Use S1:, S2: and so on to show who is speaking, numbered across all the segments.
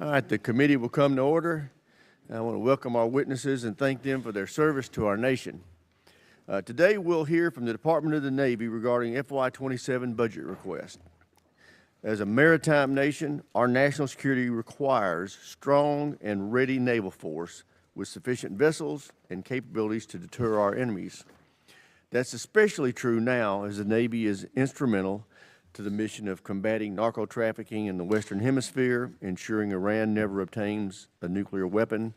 S1: All right, the committee will come to order. I want to welcome our witnesses and thank them for their service to our nation. Today we'll hear from the Department of the Navy regarding FY27 budget request. As a maritime nation, our national security requires strong and ready naval force with sufficient vessels and capabilities to deter our enemies. That's especially true now as the Navy is instrumental to the mission of combating narco-trafficking in the Western Hemisphere, ensuring Iran never obtains a nuclear weapon,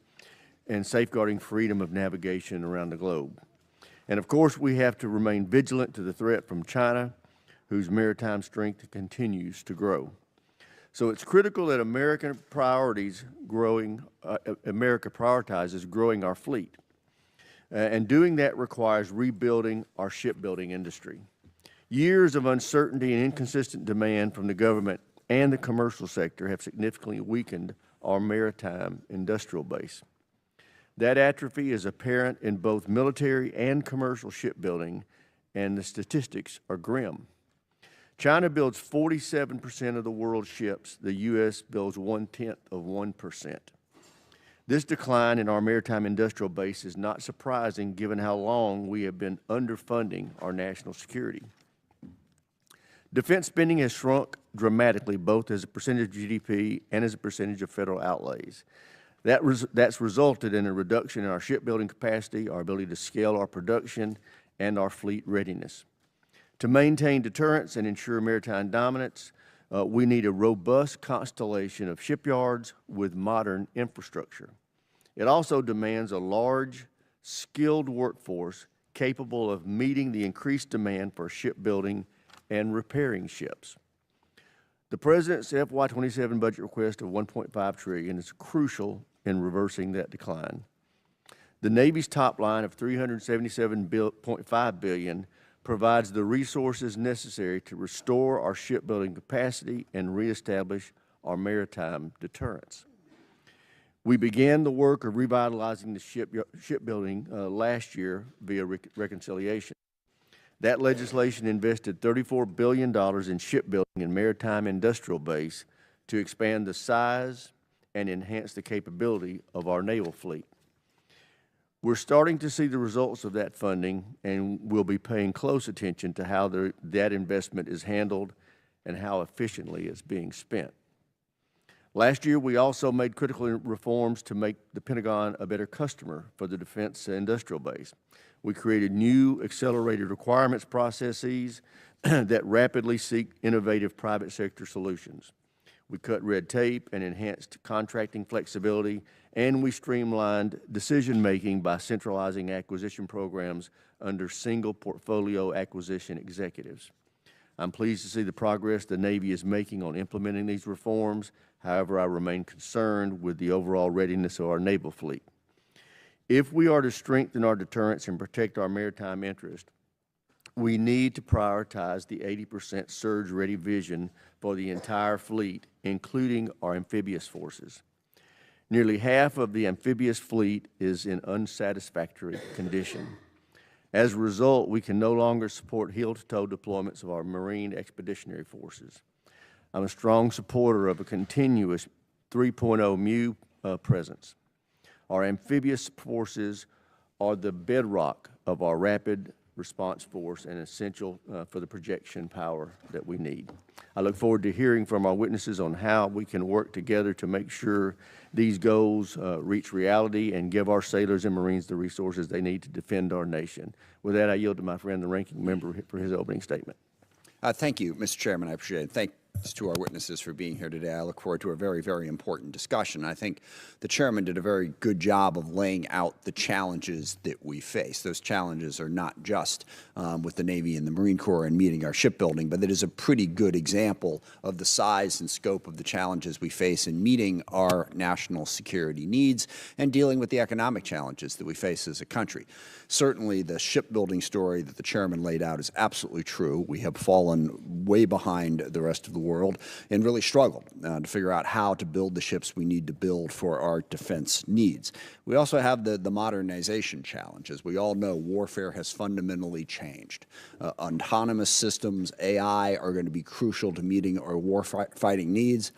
S1: and safeguarding freedom of navigation around the globe. And of course, we have to remain vigilant to the threat from China, whose maritime strength continues to grow. So it's critical that America prioritizes growing our fleet. And doing that requires rebuilding our shipbuilding industry. Years of uncertainty and inconsistent demand from the government and the commercial sector have significantly weakened our maritime industrial base. That atrophy is apparent in both military and commercial shipbuilding, and the statistics are grim. China builds 47% of the world's ships. The U.S. builds 0.1%. This decline in our maritime industrial base is not surprising given how long we have been underfunding our national security. Defense spending has shrunk dramatically, both as a percentage of GDP and as a percentage of federal outlays. That's resulted in a reduction in our shipbuilding capacity, our ability to scale our production, and our fleet readiness. To maintain deterrence and ensure maritime dominance, we need a robust constellation of shipyards with modern infrastructure. It also demands a large, skilled workforce capable of meeting the increased demand for shipbuilding and repairing ships. The President's FY27 budget request of $1.5 trillion is crucial in reversing that decline. The Navy's top line of $377.5 billion provides the resources necessary to restore our shipbuilding capacity and reestablish our maritime deterrence. We began the work of revitalizing the shipbuilding last year via reconciliation. That legislation invested $34 billion in shipbuilding and maritime industrial base to expand the size and enhance the capability of our naval fleet. We're starting to see the results of that funding, and we'll be paying close attention to how that investment is handled and how efficiently it's being spent. Last year, we also made critical reforms to make the Pentagon a better customer for the defense industrial base. We created new accelerated requirements processes that rapidly seek innovative private sector solutions. We cut red tape and enhanced contracting flexibility, and we streamlined decision-making by centralizing acquisition programs under single portfolio acquisition executives. I'm pleased to see the progress the Navy is making on implementing these reforms. However, I remain concerned with the overall readiness of our naval fleet. If we are to strengthen our deterrence and protect our maritime interest, we need to prioritize the 80% surge-ready vision for the entire fleet, including our amphibious forces. Nearly half of the amphibious fleet is in unsatisfactory condition. As a result, we can no longer support heel-to-toe deployments of our Marine expeditionary forces. I'm a strong supporter of a continuous 3.0 MU presence. Our amphibious forces are the bedrock of our rapid response force and essential for the projection power that we need. I look forward to hearing from our witnesses on how we can work together to make sure these goals reach reality and give our sailors and Marines the resources they need to defend our nation. With that, I yield to my friend, the ranking member, for his opening statement.
S2: Thank you, Mr. Chairman. I appreciate it. Thanks to our witnesses for being here today. I look forward to a very, very important discussion. I think the Chairman did a very good job of laying out the challenges that we face. Those challenges are not just with the Navy and the Marine Corps and meeting our shipbuilding, but it is a pretty good example of the size and scope of the challenges we face in meeting our national security needs and dealing with the economic challenges that we face as a country. Certainly, the shipbuilding story that the Chairman laid out is absolutely true. We have fallen way behind the rest of the world and really struggled to figure out how to build the ships we need to build for our defense needs. We also have the modernization challenges. We all know warfare has fundamentally changed. Autonomous systems, AI, are going to be crucial to meeting our warfighting needs.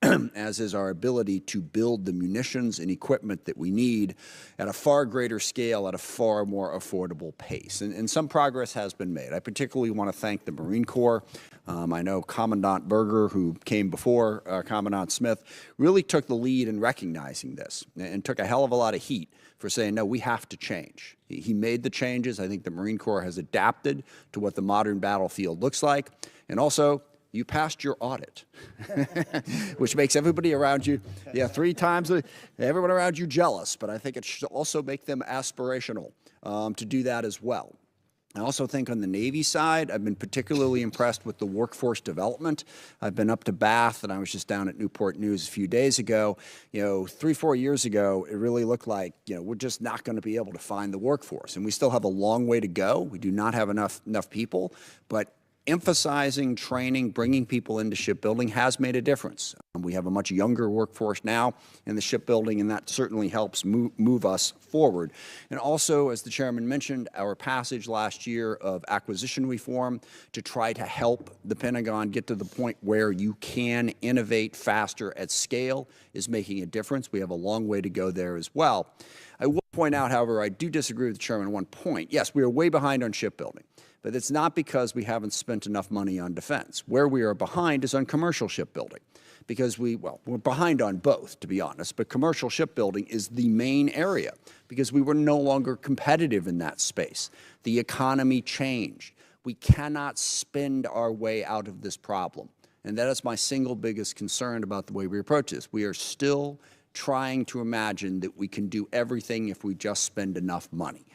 S2: as is our ability to build the munitions and equipment that we need at a far greater scale, at a far more affordable pace. And some progress has been made. I particularly want to thank the Marine Corps. I know Commandant Berger, who came before Commandant Smith, really took the lead in recognizing this and took a hell of a lot of heat for saying, no, we have to change. He made the changes. I think the Marine Corps has adapted to what the modern battlefield looks like. And also, you passed your audit, which makes everybody around you, 3 times, everyone around you jealous. But I think it should also make them aspirational to do that as well. I also think on the Navy side, I've been particularly impressed with the workforce development. I've been up to Bath, and I was just down at Newport News a few days ago. 3-4 years ago, it really looked like, we're just not going to be able to find the workforce. And we still have a long way to go. We do not have enough people, but emphasizing training, bringing people into shipbuilding has made a difference. We have a much younger workforce now in the shipbuilding, and that certainly helps move us forward. And also, as the chairman mentioned, our passage last year of acquisition reform to try to help the Pentagon get to the point where you can innovate faster at scale is making a difference. We have a long way to go there as well. I will point out, however, I do disagree with the chairman on one point. Yes, we are way behind on shipbuilding. But it's not because we haven't spent enough money on defense. Where we are behind is on commercial shipbuilding, because we're behind on both, to be honest, but commercial shipbuilding is the main area because we were no longer competitive in that space. The economy changed. We cannot spend our way out of this problem. And that is my single biggest concern about the way we approach this. We are still trying to imagine that we can do everything if we just spend enough money.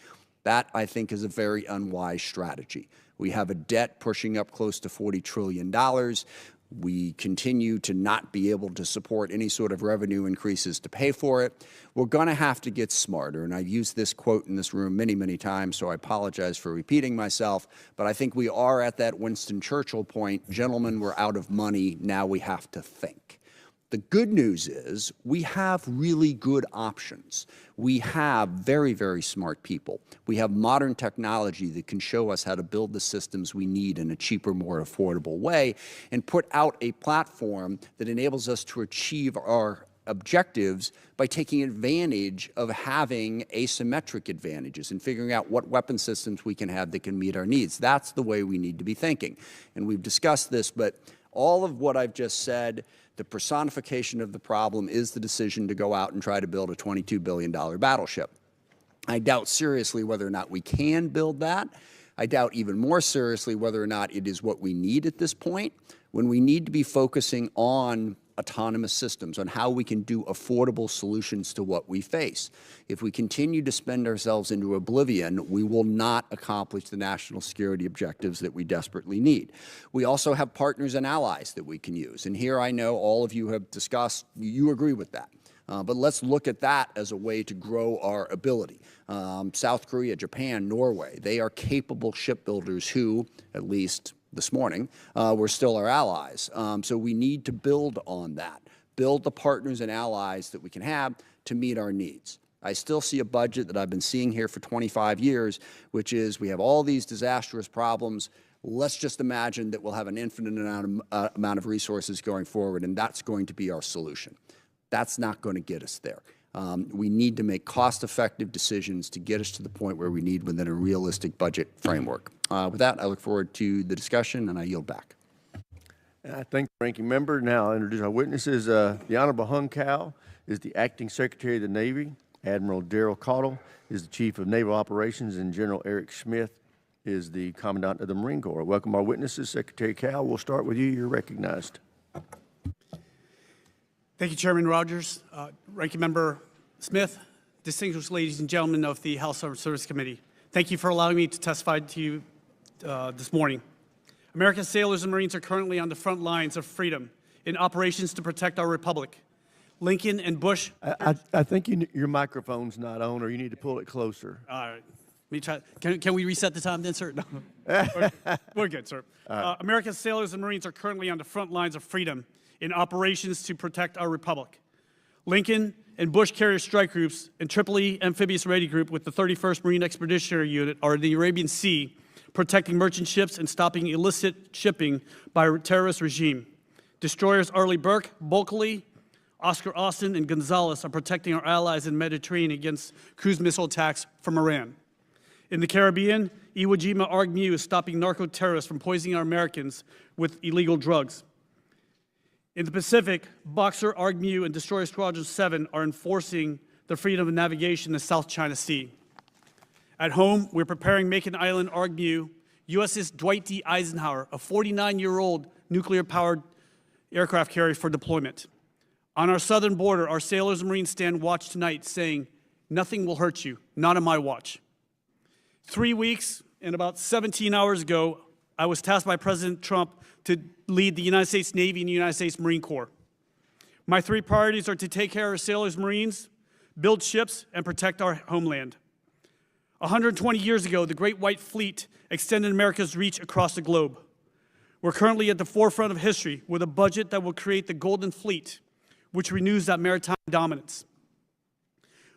S2: That, I think, is a very unwise strategy. We have a debt pushing up close to $40 trillion. We continue to not be able to support any sort of revenue increases to pay for it. We're going to have to get smarter. And I've used this quote in this room many, many times, so I apologize for repeating myself. But I think we are at that Winston Churchill point. Gentlemen, we're out of money. Now we have to think. The good news is we have really good options. We have very, very smart people. We have modern technology that can show us how to build the systems we need in a cheaper, more affordable way and put out a platform that enables us to achieve our objectives by taking advantage of having asymmetric advantages and figuring out what weapon systems we can have that can meet our needs. That's the way we need to be thinking. And we've discussed this, but all of what I've just said, the personification of the problem is the decision to go out and try to build a $22 billion battleship. I doubt seriously whether or not we can build that. I doubt even more seriously whether or not it is what we need at this point, when we need to be focusing on autonomous systems, on how we can do affordable solutions to what we face. If we continue to spend ourselves into oblivion, we will not accomplish the national security objectives that we desperately need. We also have partners and allies that we can use. And here I know all of you have discussed, you agree with that. But let's look at that as a way to grow our ability. South Korea, Japan, Norway, they are capable shipbuilders who, at least this morning, were still our allies. So we need to build on that, build the partners and allies that we can have to meet our needs. I still see a budget that I've been seeing here for 25 years, which is we have all these disastrous problems. Let's just imagine that we'll have an infinite amount of resources going forward, and that's going to be our solution. That's not going to get us there. We need to make cost-effective decisions to get us to the point where we need within a realistic budget framework. With that, I look forward to the discussion, and I yield back.
S1: I thank the ranking member. Now I'll introduce our witnesses. The Honorable Hung Cao is the Acting Secretary of the Navy. Admiral Daryl Caudle is the Chief of Naval Operations, and General Eric Smith is the Commandant of the Marine Corps. Welcome our witnesses. Secretary Cao, we'll start with you. You're recognized.
S3: Thank you, Chairman Rogers, Ranking Member Smith, distinguished ladies and gentlemen of the House Armed Services Committee. Thank you for allowing me to testify to you this morning. America's sailors and Marines are currently on the front lines of freedom in operations to protect our republic. Lincoln and Bush.
S1: I think your microphone's not on, or you need to pull it closer.
S3: All right. Let me try. Can we reset the time then, sir? No. We're good, sir. America's sailors and Marines are currently on the front lines of freedom in operations to protect our republic. Lincoln and Bush Carrier Strike Groups and Tripoli Amphibious Ready Group with the 31st Marine Expeditionary Unit are in the Arabian Sea, protecting merchant ships and stopping illicit shipping by a terrorist regime. Destroyers Arleigh Burke, Bulkley, Oscar Austin, and Gonzalez are protecting our allies in the Mediterranean against cruise missile attacks from Iran. In the Caribbean, Iwo Jima ARG-MU is stopping narco-terrorists from poisoning our Americans with illegal drugs. In the Pacific, Boxer ARG-MU and Destroyer Squadron 7 are enforcing the freedom of navigation in the South China Sea. At home, we're preparing Macon Island ARG-MU, USS Dwight D. Eisenhower, a 49-year-old nuclear-powered aircraft carrier for deployment. On our southern border, our sailors and Marines stand watch tonight saying, "Nothing will hurt you, not on my watch." 3 weeks and about 17 hours ago, I was tasked by President Trump to lead the United States Navy and the United States Marine Corps. My 3 priorities are to take care of our sailors and Marines, build ships, and protect our homeland. 120 years ago, the Great White Fleet extended America's reach across the globe. We're currently at the forefront of history with a budget that will create the Golden Fleet, which renews that maritime dominance.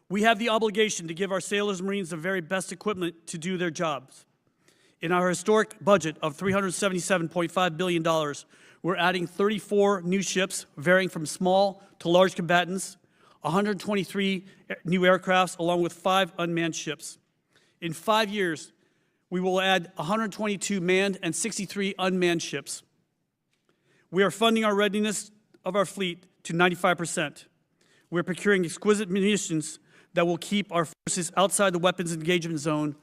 S3: We have the obligation to give our sailors and Marines the very best equipment to do their jobs. In our historic budget of $377.5 billion, we're adding 34 new ships, varying from small to large combatants, 123 new aircrafts, along with 5 unmanned ships. In 5 years, we will add 122 manned and 63 unmanned ships. We are funding our readiness of our fleet to 95%. We're procuring exquisite munitions that will keep our forces outside the weapons engagement zone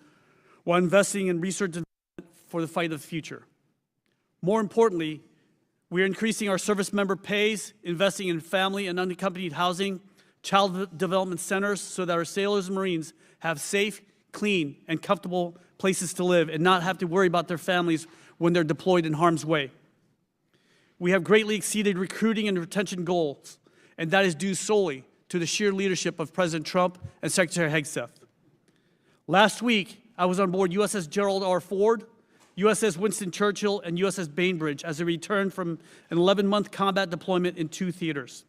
S3: while investing in research and development for the fight of the future. More importantly, we are increasing our service member pays, investing in family and unaccompanied housing, child development centers so that our sailors and Marines have safe, clean, and comfortable places to live and not have to worry about their families when they're deployed in harm's way. We have greatly exceeded recruiting and retention goals, and that is due solely to the sheer leadership of President Trump and Secretary Hegseth. Last week, I was on board USS Gerald R. Ford, USS Winston Churchill, and USS Bainbridge as they returned from an 11-month combat deployment in 2 theaters.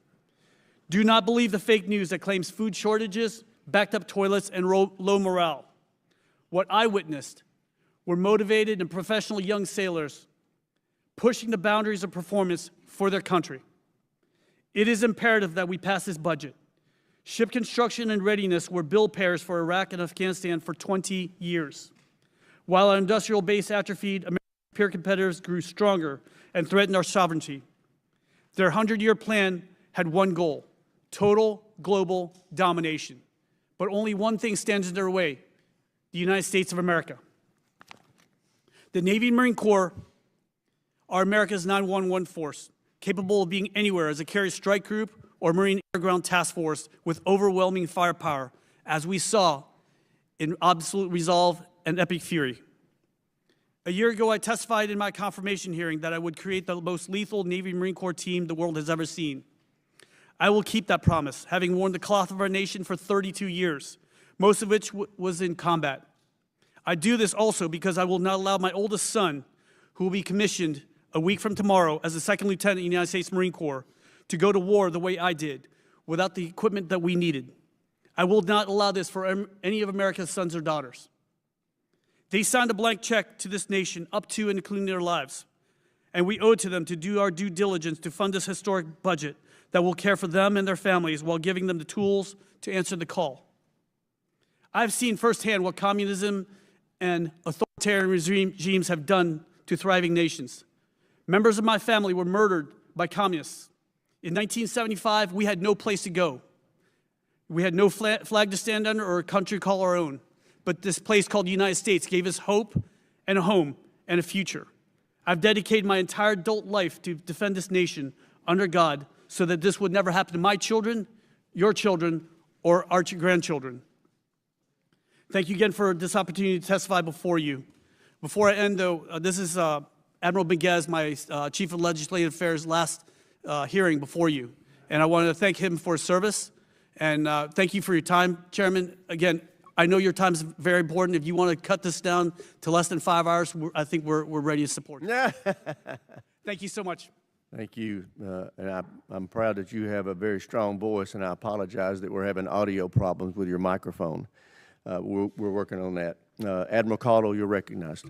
S3: Do not believe the fake news that claims food shortages, backed up toilets, and low morale. What I witnessed were motivated and professional young sailors pushing the boundaries of performance for their country. It is imperative that we pass this budget. Ship construction and readiness were bill payers for Iraq and Afghanistan for 20 years. While our industrial base atrophied, American peer competitors grew stronger and threatened our sovereignty. Their 100-year plan had one goal: total global domination. But only one thing stands in their way: the United States of America. The Navy and Marine Corps are America's 911 force, capable of being anywhere as a carrier strike group or Marine Air Ground Task Force with overwhelming firepower, as we saw in Absolute Resolve and Epic Fury. A year ago, I testified in my confirmation hearing that I would create the most lethal Navy and Marine Corps team the world has ever seen. I will keep that promise, having worn the cloth of our nation for 32 years, most of which was in combat. I do this also because I will not allow my oldest son, who will be commissioned a week from tomorrow as a second lieutenant in the United States Marine Corps, to go to war the way I did, without the equipment that we needed. I will not allow this for any of America's sons or daughters. They signed a blank check to this nation up to and including their lives, and we owe it to them to do our due diligence to fund this historic budget that will care for them and their families while giving them the tools to answer the call. I've seen firsthand what communism and authoritarian regimes have done to thriving nations. Members of my family were murdered by communists. In 1975, we had no place to go. We had no flag to stand under or a country to call our own. But this place called the United States gave us hope and a home and a future. I've dedicated my entire adult life to defend this nation under God so that this would never happen to my children, your children, or our grandchildren. Thank you again for this opportunity to testify before you. Before I end, though, this is Admiral Benguez, my Chief of Legislative Affairs, last hearing before you. And I wanted to thank him for his service. And thank you for your time, Chairman. Again, I know your time is very important. If you want to cut this down to less than 5 hours, I think we're ready to support it. Thank you so much.
S1: Thank you. And I'm proud that you have a very strong voice, and I apologize that we're having audio problems with your microphone. We're working on that. Admiral Caudle, you're recognized.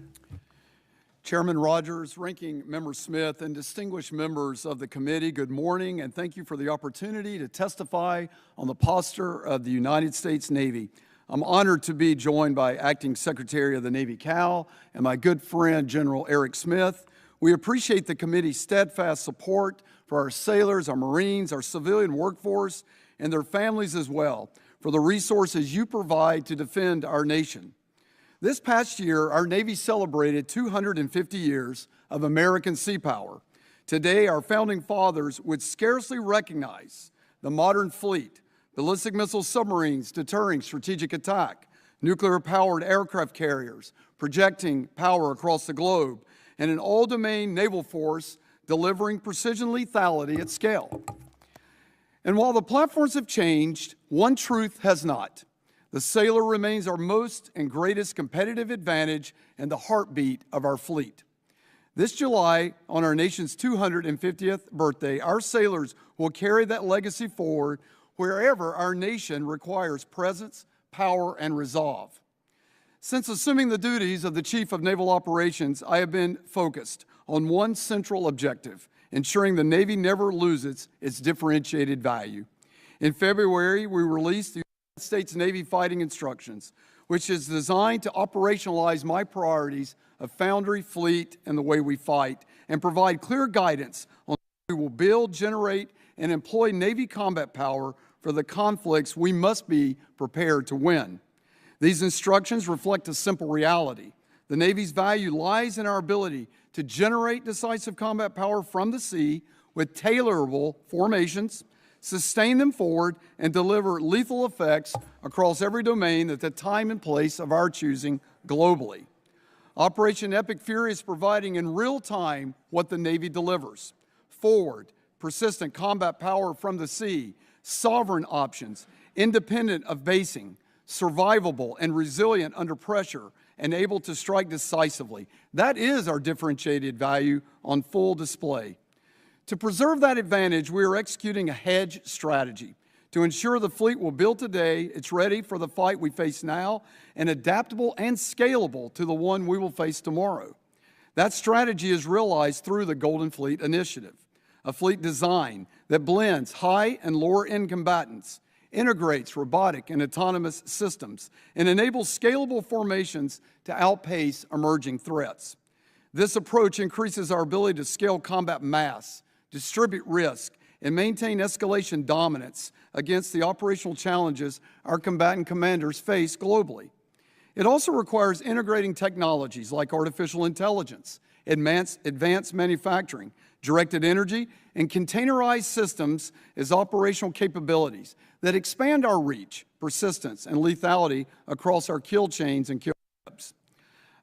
S4: Chairman Rogers, Ranking Member Smith, and distinguished members of the committee, good morning, and thank you for the opportunity to testify on the posture of the United States Navy. I'm honored to be joined by Acting Secretary of the Navy, Cal, and my good friend, General Eric Smith. We appreciate the committee's steadfast support for our sailors, our Marines, our civilian workforce, and their families as well, for the resources you provide to defend our nation. This past year, our Navy celebrated 250 years of American sea power. Today, our founding fathers would scarcely recognize the modern fleet, ballistic missile submarines deterring strategic attack, nuclear-powered aircraft carriers projecting power across the globe, and an all-domain naval force delivering precision lethality at scale. And while the platforms have changed, one truth has not. The sailor remains our most and greatest competitive advantage and the heartbeat of our fleet. This July, on our nation's 250th birthday, our sailors will carry that legacy forward wherever our nation requires presence, power, and resolve. Since assuming the duties of the Chief of Naval Operations, I have been focused on one central objective: ensuring the Navy never loses its differentiated value. In February, we released the United States Navy Fighting Instructions, which is designed to operationalize my priorities of foundry, fleet, and the way we fight, and provide clear guidance on how we will build, generate, and employ Navy combat power for the conflicts we must be prepared to win. These instructions reflect a simple reality. The Navy's value lies in our ability to generate decisive combat power from the sea with tailorable formations, sustain them forward, and deliver lethal effects across every domain at the time and place of our choosing globally. Operation Epic Fury is providing in real time what the Navy delivers: forward, persistent combat power from the sea, sovereign options, independent of basing, survivable and resilient under pressure, and able to strike decisively. That is our differentiated value on full display. To preserve that advantage, we are executing a hedge strategy to ensure the fleet will build today, it's ready for the fight we face now, and adaptable and scalable to the one we will face tomorrow. That strategy is realized through the Golden Fleet Initiative, a fleet design that blends high and lower-end combatants, integrates robotic and autonomous systems, and enables scalable formations to outpace emerging threats. This approach increases our ability to scale combat mass, distribute risk, and maintain escalation dominance against the operational challenges our combatant commanders face globally. It also requires integrating technologies like artificial intelligence, advanced manufacturing, directed energy, and containerized systems as operational capabilities that expand our reach, persistence, and lethality across our kill chains and kill webs.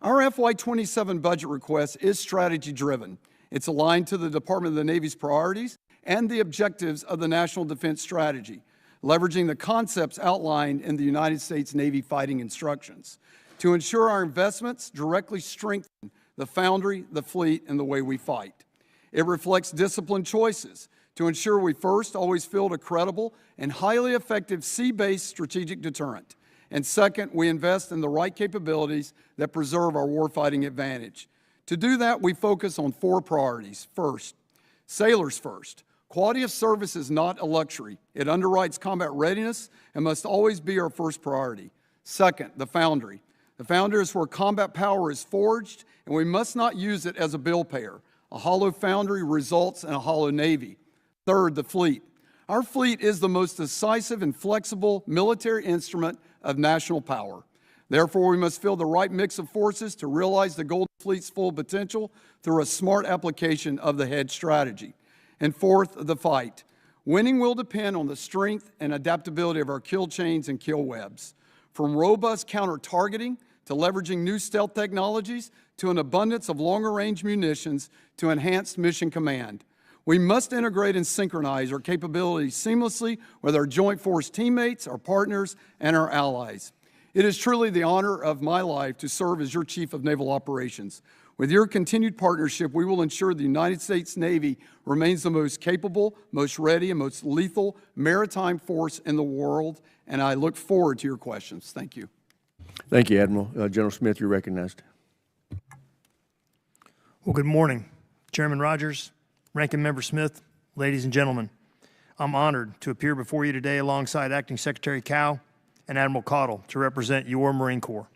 S4: Our FY27 budget request is strategy-driven. It's aligned to the Department of the Navy's priorities and the objectives of the National Defense Strategy, leveraging the concepts outlined in the United States Navy Fighting Instructions to ensure our investments directly strengthen the foundry, the fleet, and the way we fight. It reflects disciplined choices to ensure we first always field a credible and highly effective sea-based strategic deterrent, and second, we invest in the right capabilities that preserve our warfighting advantage. To do that, we focus on four priorities. First, sailors first. Quality of service is not a luxury. It underwrites combat readiness and must always be our first priority. Second, the foundry. The foundry is where combat power is forged, and we must not use it as a bill payer. A hollow foundry results in a hollow Navy. Third, the fleet. Our fleet is the most decisive and flexible military instrument of national power. Therefore, we must field the right mix of forces to realize the Golden Fleet's full potential through a smart application of the hedge strategy. And fourth, the fight. Winning will depend on the strength and adaptability of our kill chains and kill webs. From robust counter-targeting to leveraging new stealth technologies to an abundance of longer-range munitions to enhanced mission command. We must integrate and synchronize our capabilities seamlessly with our joint force teammates, our partners, and our allies. It is truly the honor of my life to serve as your Chief of Naval Operations. With your continued partnership, we will ensure the United States Navy remains the most capable, most ready, and most lethal maritime force in the world, and I look forward to your questions. Thank you.
S1: Thank you, Admiral. General Smith, you're recognized.
S5: Well, good morning, Chairman Rogers, Ranking Member Smith, ladies and gentlemen. I'm honored to appear before you today alongside Acting Secretary Cow and Admiral Caudle to represent your Marine Corps.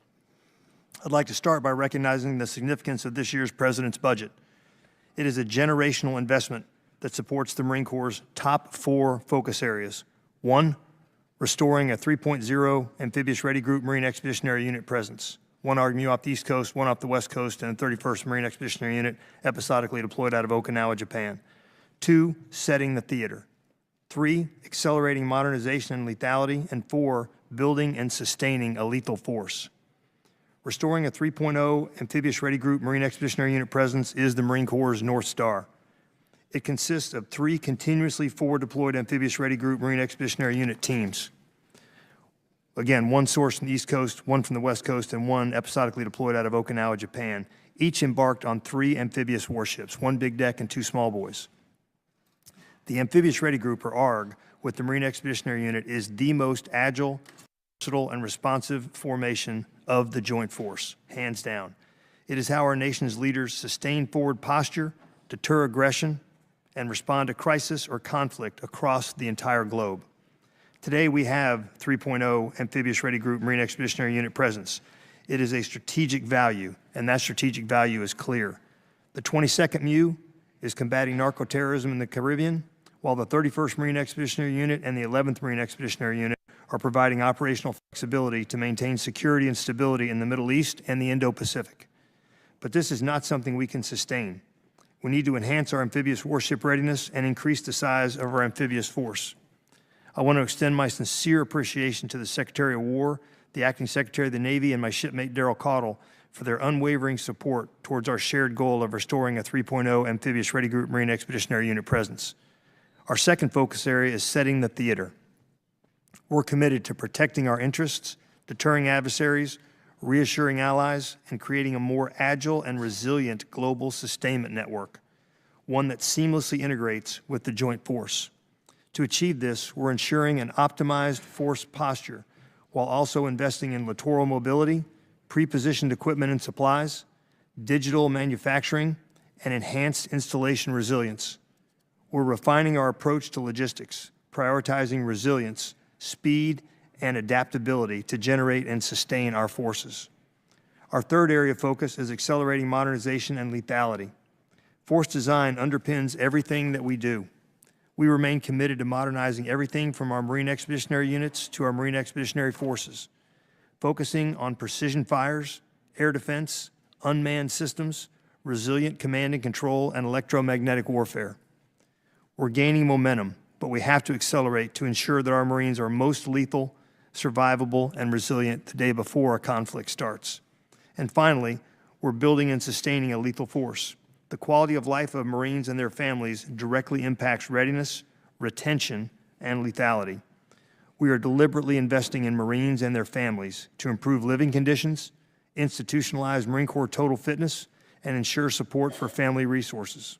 S5: I'd like to start by recognizing the significance of this year's President's budget. It is a generational investment that supports the Marine Corps' top 4 focus areas. 1, restoring a 3.0 amphibious ready group Marine Expeditionary Unit presence. 1 RMU off the East Coast, 1 off the West Coast, and a 31st Marine Expeditionary Unit episodically deployed out of Okinawa, Japan. 2, setting the theater. 3, accelerating modernization and lethality. And 4, building and sustaining a lethal force. Restoring a 3.0 amphibious ready group Marine Expeditionary Unit presence is the Marine Corps' North Star. It consists of 3 continuously forward deployed amphibious ready group Marine Expeditionary Unit teams. Again, 1 sourced from the East Coast, 1 from the West Coast, and 1 episodically deployed out of Okinawa, Japan. Each embarked on 3 amphibious warships, 1 big deck and 2 small boys. The Amphibious Ready Group, or ARG, with the Marine Expeditionary Unit is the most agile, versatile, and responsive formation of the Joint Force, hands down. It is how our nation's leaders sustain forward posture, deter aggression, and respond to crisis or conflict across the entire globe. Today, we have 3.0 Amphibious Ready Group Marine Expeditionary Unit presence. It is a strategic value, and that strategic value is clear. The 22nd MU is combating narco-terrorism in the Caribbean, while the 31st Marine Expeditionary Unit and the 11th Marine Expeditionary Unit are providing operational flexibility to maintain security and stability in the Middle East and the Indo Pacific. But this is not something we can sustain. We need to enhance our amphibious warship readiness and increase the size of our amphibious force. I want to extend my sincere appreciation to the Secretary of War, the Acting Secretary of the Navy, and my shipmate Daryl Caudle for their unwavering support towards our shared goal of restoring a 3.0 Amphibious Ready Group Marine Expeditionary Unit presence. Our second focus area is setting the theater. We're committed to protecting our interests, deterring adversaries, reassuring allies, and creating a more agile and resilient global sustainment network, one that seamlessly integrates with the Joint Force. To achieve this, we're ensuring an optimized force posture while also investing in littoral mobility, pre-positioned equipment and supplies, digital manufacturing, and enhanced installation resilience. We're refining our approach to logistics, prioritizing resilience, speed, and adaptability to generate and sustain our forces. Our third area of focus is accelerating modernization and lethality. Force design underpins everything that we do. We remain committed to modernizing everything from our Marine Expeditionary Units to our Marine Expeditionary Forces, focusing on precision fires, air defense, unmanned systems, resilient command and control, and electromagnetic warfare. We're gaining momentum, but we have to accelerate to ensure that our Marines are most lethal, survivable, and resilient the day before a conflict starts. And finally, we're building and sustaining a lethal force. The quality of life of Marines and their families directly impacts readiness, retention, and lethality. We are deliberately investing in Marines and their families to improve living conditions, institutionalize Marine Corps total fitness, and ensure support for family resources.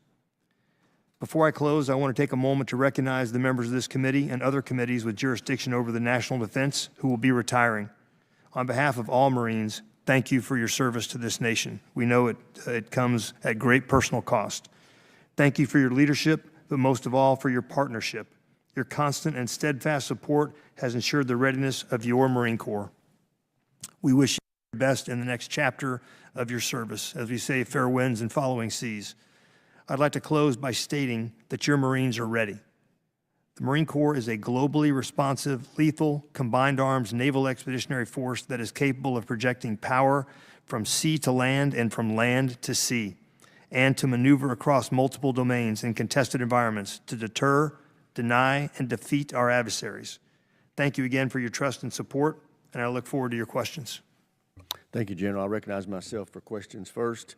S5: Before I close, I want to take a moment to recognize the members of this committee and other committees with jurisdiction over the national defense who will be retiring. On behalf of all Marines, thank you for your service to this nation. We know it comes at great personal cost. Thank you for your leadership, but most of all for your partnership. Your constant and steadfast support has ensured the readiness of your Marine Corps. We wish you the best in the next chapter of your service, as we say, fair winds and following seas. I'd like to close by stating that your Marines are ready. The Marine Corps is a globally responsive, lethal, combined arms naval expeditionary force that is capable of projecting power from sea to land and from land to sea, and to maneuver across multiple domains in contested environments to deter, deny, and defeat our adversaries. Thank you again for your trust and support, and I look forward to your questions.
S1: Thank you, General. I recognize myself for questions first.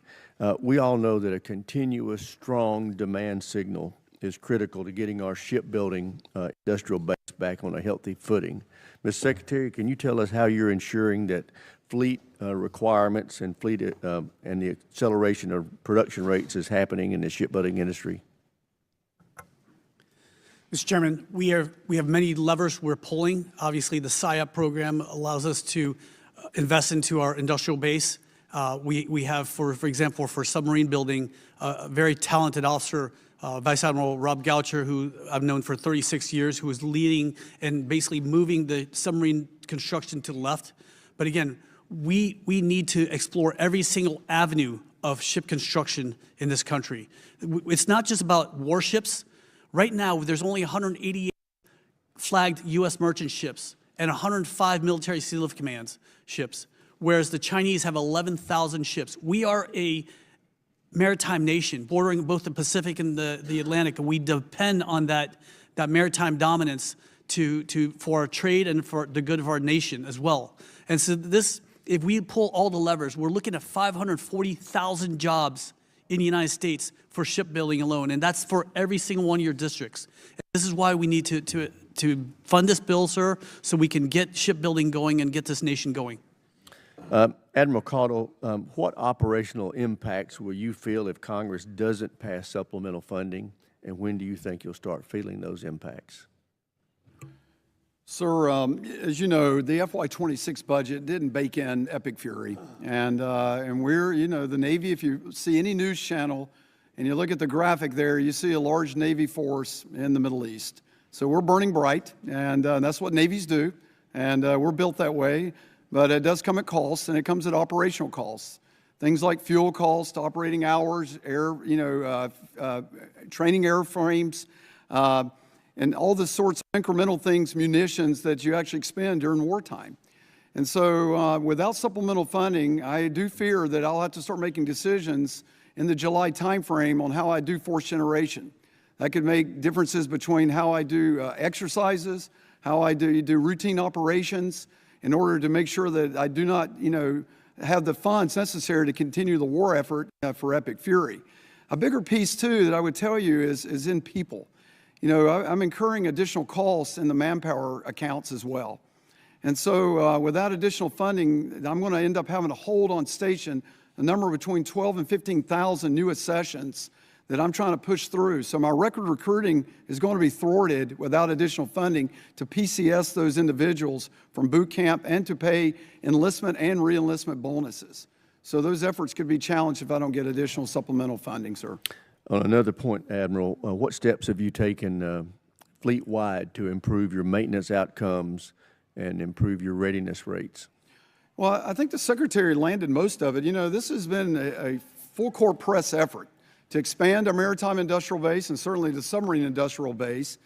S1: We all know that a continuous, strong demand signal is critical to getting our shipbuilding industrial base back on a healthy footing. Ms. Secretary, can you tell us how you're ensuring that fleet requirements and fleet and the acceleration of production rates is happening in the shipbuilding industry?
S3: Mr. Chairman, we have many levers we're pulling. Obviously, the SIOP program allows us to invest into our industrial base. We have, for example, for submarine building, a very talented officer, Vice Admiral Rob Goucher, who I've known for 36 years, who is leading and basically moving the submarine construction to the left. But again, we need to explore every single avenue of ship construction in this country. It's not just about warships. Right now, there's only 188 flagged U.S. merchant ships and 105 military sea lift commands ships, whereas the Chinese have 11,000 ships. We are a maritime nation bordering both the Pacific and the Atlantic, and we depend on that maritime dominance for our trade and for the good of our nation as well. And so if we pull all the levers, we're looking at 540,000 jobs in the United States for shipbuilding alone, and that's for every single one of your districts. And this is why we need to fund this bill, sir, so we can get shipbuilding going and get this nation going.
S1: Admiral Caudle, what operational impacts will you feel if Congress doesn't pass supplemental funding, and when do you think you'll start feeling those impacts?
S4: Sir, as you know, the FY26 budget didn't bake in Epic Fury, and we're, the Navy, if you see any news channel and you look at the graphic there, you see a large Navy force in the Middle East. So we're burning bright, and that's what Navies do, and we're built that way. But it does come at costs, and it comes at operational costs. Things like fuel costs, operating hours, training airframes, and all the sorts of incremental things, munitions that you actually expend during wartime. And so without supplemental funding, I do fear that I'll have to start making decisions in the July timeframe on how I do force generation. That could make differences between how I do exercises, how I do routine operations, in order to make sure that I do not, have the funds necessary to continue the war effort for Epic Fury. A bigger piece, too, that I would tell you is in people. I'm incurring additional costs in the manpower accounts as well. And so without additional funding, I'm going to end up having to hold on station a number between 12 and 15,000 new accessions that I'm trying to push through. So my record recruiting is going to be thwarted without additional funding to PCS those individuals from boot camp and to pay enlistment and re-enlistment bonuses. So those efforts could be challenged if I don't get additional supplemental funding, sir.
S1: On another point, Admiral, what steps have you taken fleet-wide to improve your maintenance outcomes and improve your readiness rates?
S4: Well, I think the Secretary landed most of it. This has been a full-court press effort to expand our maritime industrial base and certainly the submarine industrial base.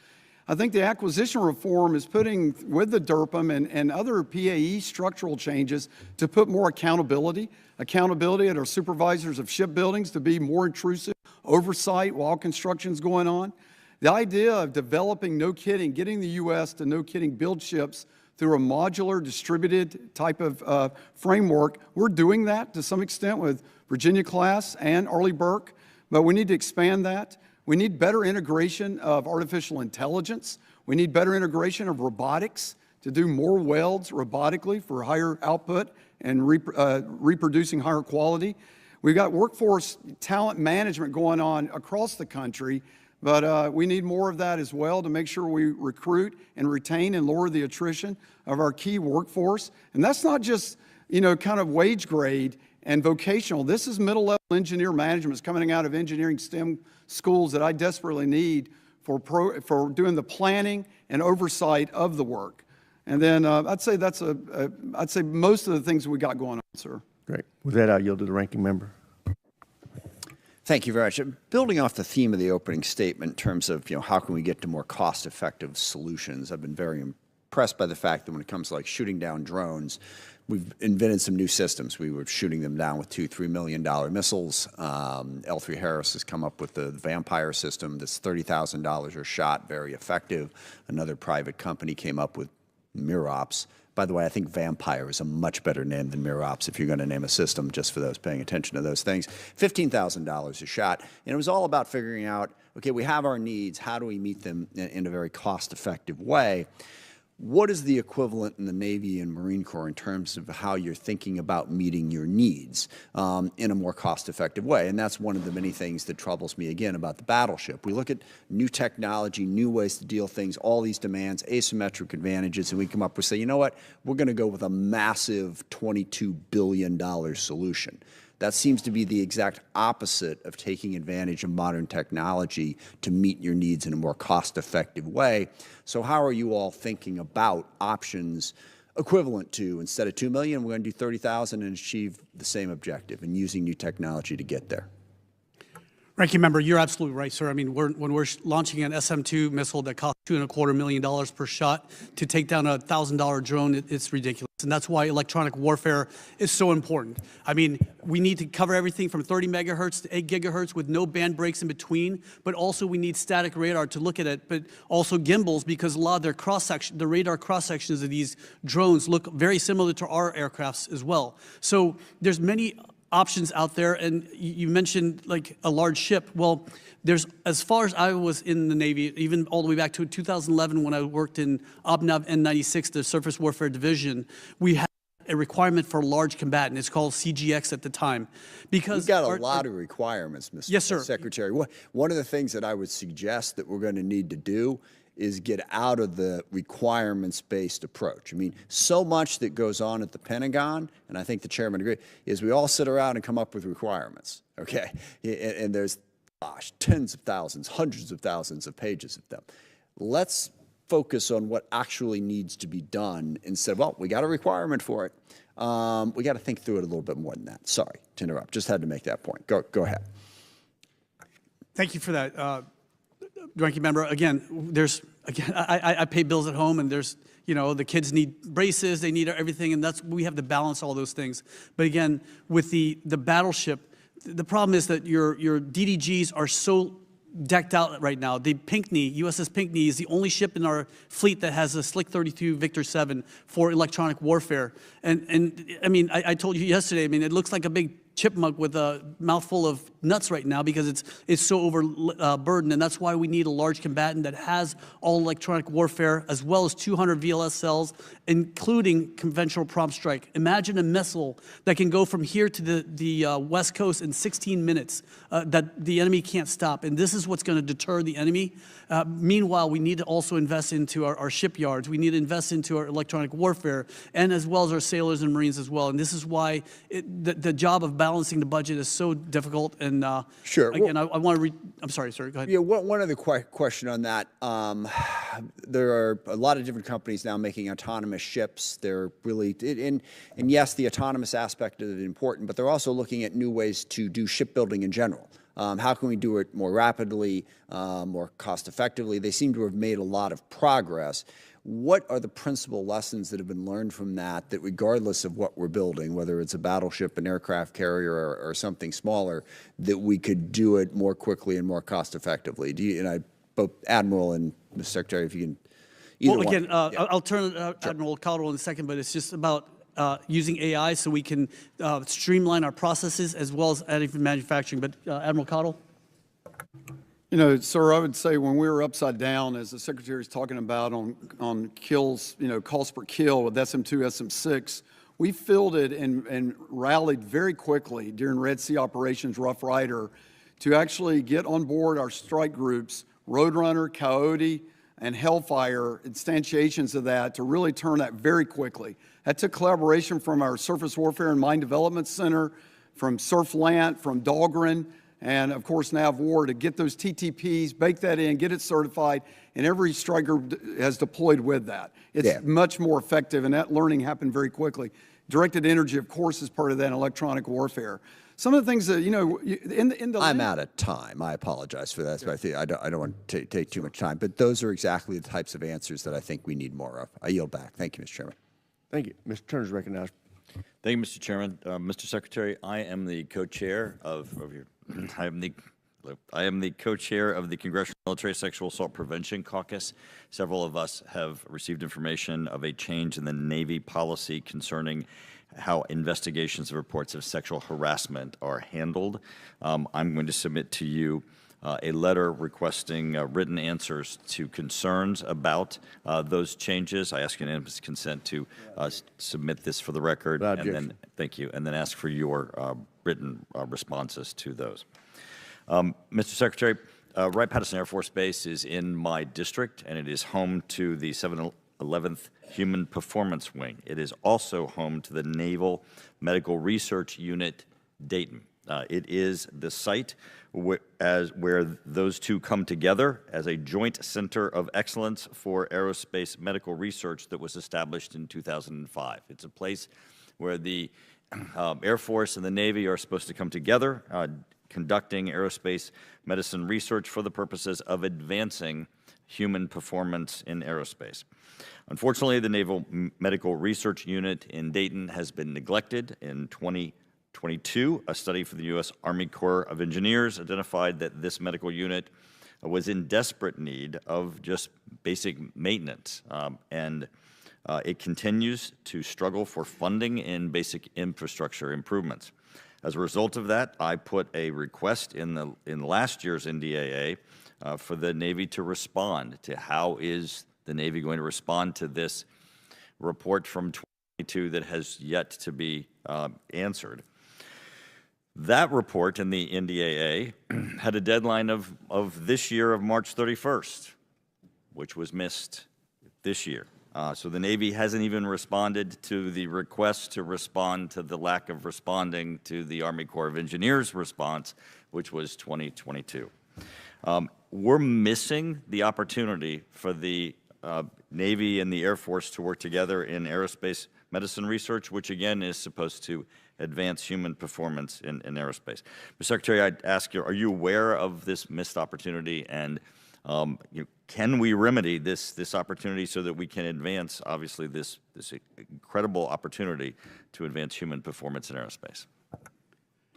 S4: I think the acquisition reform is putting, with the DERPM and other PAE structural changes, to put more accountability at our supervisors of shipbuildings to be more intrusive oversight while construction's going on. The idea of developing, no kidding, getting the U.S. to no kidding build ships through a modular, distributed type of framework, we're doing that to some extent with Virginia-class and Arleigh Burke. But we need to expand that. We need better integration of artificial intelligence. We need better integration of robotics to do more welds robotically for higher output and reproducing higher quality. We've got workforce talent management going on across the country, but we need more of that as well to make sure we recruit and retain and lower the attrition of our key workforce. And that's not just, kind of wage grade and vocational. This is middle-level engineer management. It's coming out of engineering STEM schools that I desperately need for doing the planning and oversight of the work. And then I'd say I'd say most of the things we got going on, sir.
S1: Great. With that, I yield to the ranking member.
S2: Thank you very much. Building off the theme of the opening statement in terms of, how can we get to more cost-effective solutions, I've been very impressed by the fact that when it comes to like shooting down drones, we've invented some new systems. We were shooting them down with $2-3 million missiles. L3 Harris has come up with the Vampire system that's $30,000 a shot, very effective. Another private company came up with Mirops. By the way, I think Vampire is a much better name than Mirops if you're going to name a system, just for those paying attention to those things. $15,000 a shot. And it was all about figuring out, okay, we have our needs. How do we meet them in a very cost-effective way? What is the equivalent in the Navy and Marine Corps in terms of how you're thinking about meeting your needs in a more cost-effective way? And that's one of the many things that troubles me, again, about the battleship. We look at new technology, new ways to deal things, all these demands, asymmetric advantages, and we come up with, say, you know what, we're going to go with a massive $22 billion solution. That seems to be the exact opposite of taking advantage of modern technology to meet your needs in a more cost-effective way. So how are you all thinking about options equivalent to, instead of $2 million, we're going to do 30,000 and achieve the same objective, and using new technology to get there?
S3: Ranking Member, you're absolutely right, sir. I mean, when we're launching an SM-2 missile that costs $2.25 million per shot to take down a $1,000 drone, it's ridiculous. And that's why electronic warfare is so important. I mean, we need to cover everything from 30 megahertz to 8 gigahertz with no band breaks in between, but also we need static radar to look at it, but also gimbals, because a lot of their cross-section, the radar cross-sections of these drones look very similar to our aircrafts as well. So there's many options out there, and you mentioned like a large ship. Well, there's, as far as I was in the Navy, even all the way back to 2011 when I worked in OBNAV N96, the Surface Warfare Division, we had a requirement for a large combatant. It's called CGX at the time. Because
S2: we've got a lot of requirements, Mr.
S3: Yes, sir.
S2: Secretary. One of the things that I would suggest that we're going to need to do is get out of the requirements-based approach. I mean, so much that goes on at the Pentagon, and I think the chairman agreed, is we all sit around and come up with requirements, okay? And there's, gosh, tens of thousands, hundreds of thousands of pages of them. Let's focus on what actually needs to be done instead of, well, we got a requirement for it. We got to think through it a little bit more than that. Sorry to interrupt. Just had to make that point. Go ahead.
S3: Thank you for that. Ranking Member, again, I pay bills at home, and there's, you know, the kids need braces, they need everything, and we have to balance all those things. But again, with the battleship, the problem is that your DDGs are so decked out right now. The Pinckney, USS Pinckney, is the only ship in our fleet that has a Slick 32 Victor 7 for electronic warfare. And I mean, I told you yesterday, I mean, it looks like a big chipmunk with a mouthful of nuts right now because it's so overburdened, and that's why we need a large combatant that has all electronic warfare as well as 200 VLS cells, including conventional prompt strike. Imagine a missile that can go from here to the West Coast in 16 minutes that the enemy can't stop, and this is what's going to deter the enemy. Meanwhile, we need to also invest into our shipyards. We need to invest into our electronic warfare, and as well as our sailors and Marines as well. And this is why the job of balancing the budget is so difficult. And
S2: sure.
S3: Again, well, I want to I'm sorry, sir. Go ahead.
S2: Yeah. One other question on that. There are a lot of different companies now making autonomous ships. They're really, and yes, the autonomous aspect is important, but they're also looking at new ways to do shipbuilding in general. How can we do it more rapidly, more cost effectively? They seem to have made a lot of progress. What are the principal lessons that have been learned from that, regardless of what we're building, whether it's a battleship, an aircraft carrier, or something smaller, that we could do it more quickly and more cost effectively? Both Admiral and Mr. Secretary, if you can either
S3: well, again,
S2: one. Yeah.
S3: I'll turn to Admiral Caudle in a second, but it's just about using AI so we can streamline our processes as well as additive manufacturing. But Admiral Caudle?
S4: You know, sir, I would say when we were upside down, as the Secretary is talking about on kills, you know, cost per kill with SM2, SM6, we fielded and rallied very quickly during Red Sea operations, Rough Rider, to actually get on board our strike groups, Roadrunner, Coyote, and Hellfire, instantiations of that, to really turn that very quickly. That took collaboration from our Surface Warfare and Mine Development Center, from SurfLant, from Dahlgren, and of course NavWar, to get those TTPs, bake that in, get it certified, and every strike group has deployed with that. It's much more effective, and that learning happened very quickly. Directed energy, of course, is part of that in electronic warfare. Some of the things that, you know, in the
S2: I'm out of time. I apologize for that. But I don't want to take too much time. But those are exactly the types of answers that I think we need more of. I yield back. Thank you, Mr. Chairman.
S1: Thank you. Mr. Turner's recognized.
S6: Thank you, Mr. Chairman. Mr. Secretary, I am the co-chair of your. I am the co-chair of the Congressional Military Sexual Assault Prevention Caucus. Several of us have received information of a change in the Navy policy concerning how investigations of reports of sexual harassment are handled. I'm going to submit to you a letter requesting written answers to concerns about those changes. I ask unanimous consent to submit this for the record.
S1: Without
S6: and then,
S1: objection.
S6: thank you, and then ask for your written responses to those. Mr. Secretary, Wright-Patterson Air Force Base is in my district, and it is home to the 711th Human Performance Wing. It is also home to the Naval Medical Research Unit, Dayton. It is the site where those two come together as a joint center of excellence for aerospace medical research that was established in 2005. It's a place where the Air Force and the Navy are supposed to come together, conducting aerospace medicine research for the purposes of advancing human performance in aerospace. Unfortunately, the Naval Medical Research Unit in Dayton has been neglected. In 2022, a study for the U.S. Army Corps of Engineers identified that this medical unit was in desperate need of just basic maintenance, and it continues to struggle for funding in basic infrastructure improvements. As a result of that, I put a request in last year's NDAA for the Navy to respond to how is the Navy going to respond to this report from 2022 that has yet to be answered. That report in the NDAA had a deadline of this year of March 31st, which was missed this year. So the Navy hasn't even responded to the request to respond to the lack of responding to the Army Corps of Engineers response, which was 2022. We're missing the opportunity for the Navy and the Air Force to work together in aerospace medicine research, which again is supposed to advance human performance in aerospace. Mr. Secretary, I'd ask you, are you aware of this missed opportunity, and can we remedy this opportunity so that we can advance, obviously, this incredible opportunity to advance human performance in aerospace?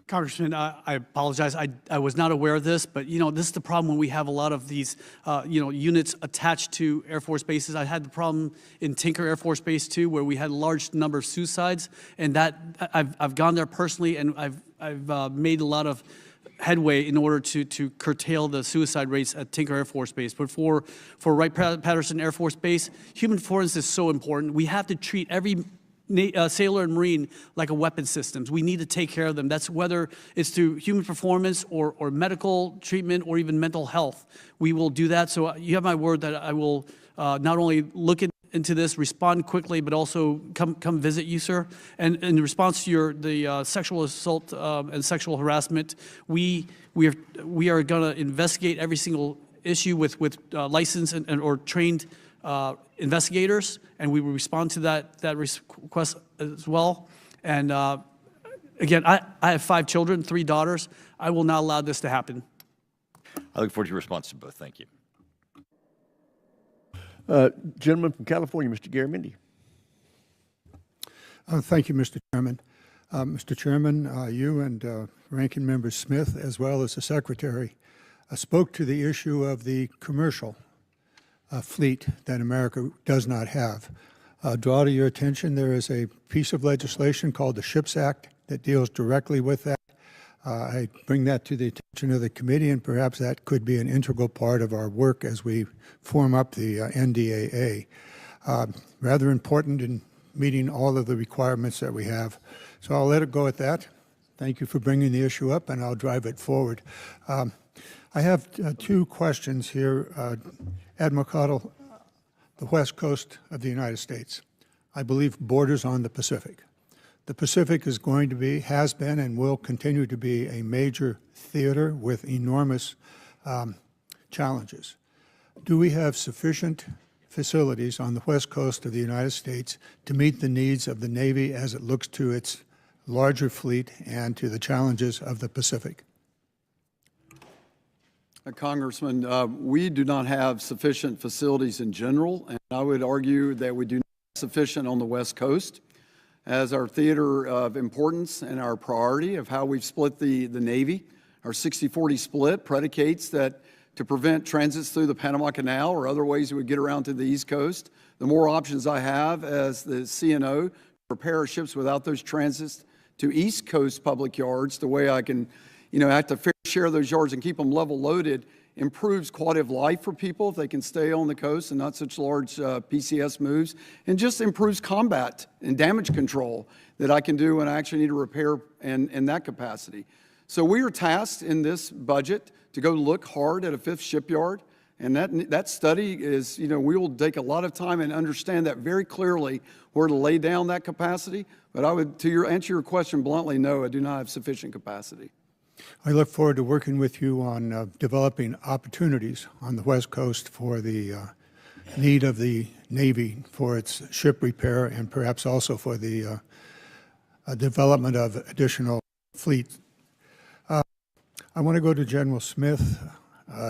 S3: Congressman, I apologize. I was not aware of this, but this is the problem when we have a lot of these units attached to Air Force bases. I had the problem in Tinker Air Force Base too, where we had a large number of suicides, and that I've gone there personally, and I've made a lot of headway in order to curtail the suicide rates at Tinker Air Force Base. But for Wright-Patterson Air Force Base, human performance is so important. We have to treat every sailor and Marine like a weapon systems. We need to take care of them. That's whether it's through human performance or medical treatment or even mental health. We will do that. So you have my word that I will not only look into this, respond quickly, but also come visit you, sir. And in response to the sexual assault and sexual harassment, we are going to investigate every single issue with licensed or trained investigators, and we will respond to that request as well. And again, I have 5 children, 3 daughters. I will not allow this to happen.
S6: I look forward to your response to both. Thank you.
S1: Gentleman from California, Mr. Garamendi.
S7: Thank you, Mr. Chairman. Mr. Chairman, you and Ranking Member Smith, as well as the Secretary, spoke to the issue of the commercial fleet that America does not have. Draw to your attention, there is a piece of legislation called the SHIPS Act that deals directly with that. I bring that to the attention of the committee, and perhaps that could be an integral part of our work as we form up the NDAA. Rather important in meeting all of the requirements that we have. So I'll let it go at that. Thank you for bringing the issue up, and I'll drive it forward. I have 2 questions here. Admiral Caudle, the west coast of the United States, I believe, borders on the Pacific. The Pacific is going to be, has been, and will continue to be a major theater with enormous challenges. Do we have sufficient facilities on the west coast of the United States to meet the needs of the Navy as it looks to its larger fleet and to the challenges of the Pacific?
S4: Congressman, we do not have sufficient facilities in general, and I would argue that we do not have sufficient on the West Coast. As our theater of importance and our priority of how we've split the Navy, our 60-40 split predicates that to prevent transits through the Panama Canal or other ways we would get around to the East Coast, the more options I have as the CNO to prepare our ships without those transits to East Coast public yards, the way I can, at the fair share those yards and keep them level loaded improves quality of life for people if they can stay on the coast and not such large PCS moves, and just improves combat and damage control that I can do when I actually need to repair in that capacity. So we are tasked in this budget to go look hard at a fifth shipyard, and that study is, we will take a lot of time and understand that very clearly where to lay down that capacity. But I would, answer your question bluntly, no, I do not have sufficient capacity.
S7: I look forward to working with you on developing opportunities on the West Coast for the need of the Navy for its ship repair and perhaps also for the development of additional fleet. I want to go to General Smith.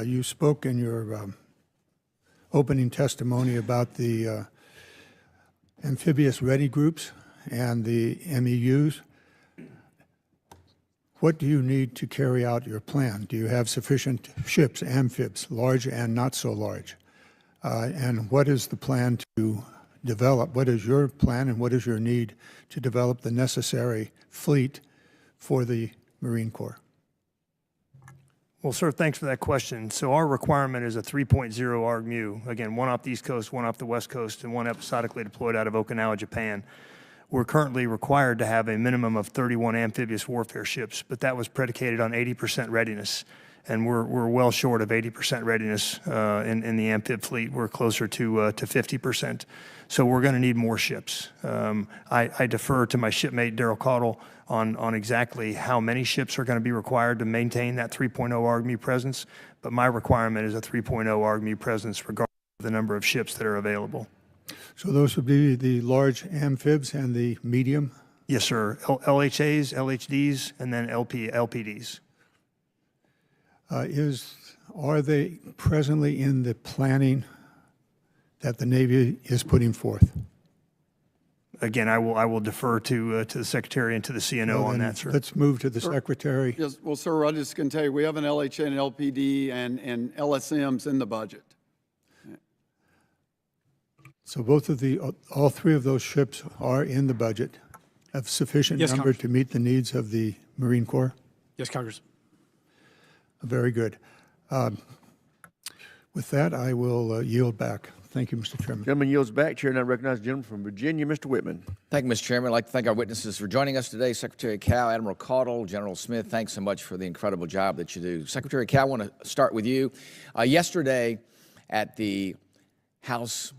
S7: You spoke in your opening testimony about the amphibious ready groups and the MEUs. What do you need to carry out your plan? Do you have sufficient ships, amphibs, large and not so large? And what is the plan to develop? What is your plan and what is your need to develop the necessary fleet for the Marine Corps?
S5: Well, sir, thanks for that question. So our requirement is a 3.0 ARG-MU. Again, one off the East Coast, one off the West Coast, and one episodically deployed out of Okinawa, Japan. We're currently required to have a minimum of 31 amphibious warfare ships, but that was predicated on 80% readiness. And we're well short of 80% readiness in the amphib fleet. We're closer to 50%. So we're going to need more ships. I defer to my shipmate, Daryl Caudle, on exactly how many ships are going to be required to maintain that 3.0 ARG-MU presence. But my requirement is a 3.0 ARG-MU presence regardless of the number of ships that are available.
S7: So those would be the large amphibs and the medium?
S5: Yes, sir. LHAs, LHDs, and then LPDs.
S7: Are they presently in the planning that the Navy is putting forth?
S5: Again, I will defer to the Secretary and to the CNO on that, sir.
S7: Let's move to the Secretary.
S4: Yes, well, sir, I just can tell you, we have an LHA and LPD and LSMs in the budget.
S7: So all three of those ships are in the budget of sufficient
S3: Yes,
S7: number to meet the needs of the Marine Corps?
S3: Yes, Congress.
S7: Very good. With that, I will yield back. Thank you, Mr. Chairman.
S1: Gentleman yields back. Chair now recognizes the gentleman from Virginia, Mr. Whitman.
S8: Thank you, Mr. Chairman. I'd like to thank our witnesses for joining us today. Secretary Cow, Admiral Caudle, General Smith, thanks so much for the incredible job that you do. Secretary Cow, I want to start with you. Yesterday at the House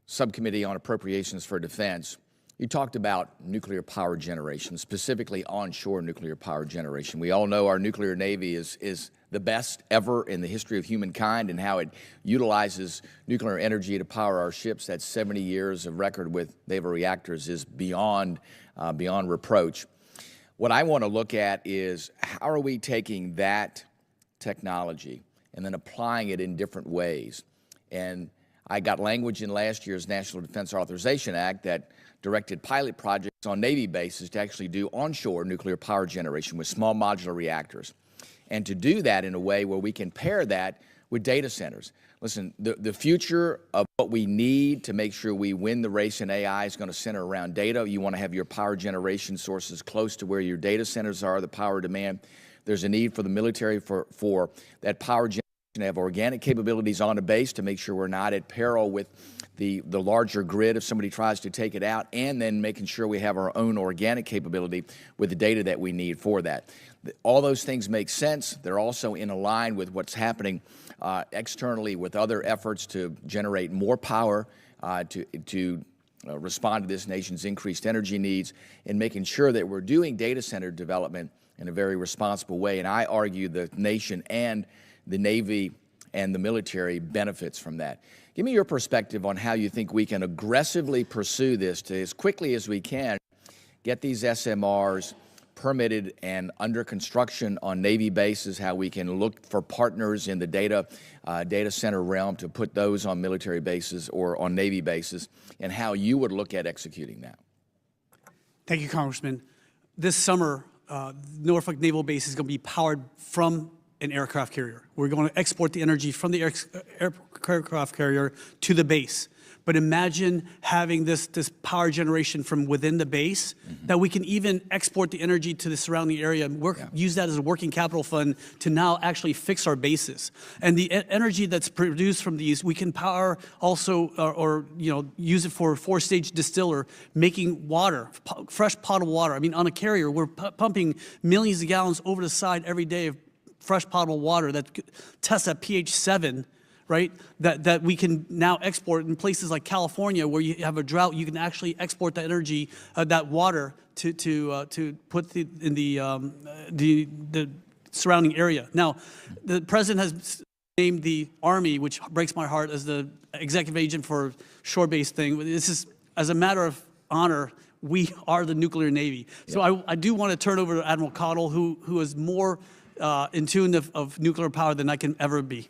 S8: Subcommittee on Appropriations for Defense, you talked about nuclear power generation, specifically onshore nuclear power generation. We all know our nuclear navy is the best ever in the history of humankind, and how it utilizes nuclear energy to power our ships. That 70 years of record with naval reactors is beyond reproach. What I want to look at is how are we taking that technology and then applying it in different ways. And I got language in last year's National Defense Authorization Act that directed pilot projects on Navy bases to actually do onshore nuclear power generation with small modular reactors, and to do that in a way where we can pair that with data centers. Listen, the future of what we need to make sure we win the race in AI is going to center around data. You want to have your power generation sources close to where your data centers are, the power demand. There's a need for the military for that power generation to have organic capabilities on the base to make sure we're not at peril with the larger grid if somebody tries to take it out, and then making sure we have our own organic capability with the data that we need for that. All those things make sense. They're also in line with what's happening externally with other efforts to generate more power to respond to this nation's increased energy needs, and making sure that we're doing data center development in a very responsible way. And I argue the nation and the Navy and the military benefits from that. Give me your perspective on how you think we can aggressively pursue this to, as quickly as we can, get these SMRs permitted and under construction on Navy bases, how we can look for partners in the data center realm to put those on military bases or on Navy bases, and how you would look at executing that.
S3: Thank you, Congressman. This summer, Norfolk Naval Base is going to be powered from an aircraft carrier. We're going to export the energy from the aircraft carrier to the base. but imagine having this power generation from within the base, that we can even export the energy to the surrounding area and use that as a working capital fund to now actually fix our bases. And the energy that's produced from these, we can power also, or use it for a 4-stage distiller, making water, fresh potable water. I mean, on a carrier, we're pumping millions of gallons over the side every day of fresh potable water that tests at pH 7, right? That we can now export in places like California, where you have a drought. You can actually export that energy, that water, to put in the surrounding area. Now, the president has named the Army, which breaks my heart, as the executive agent for shore-based thing. This is, as a matter of honor, we are the nuclear Navy. So I do want to turn over to Admiral Caudle, who is more in tune of nuclear power than I can ever be.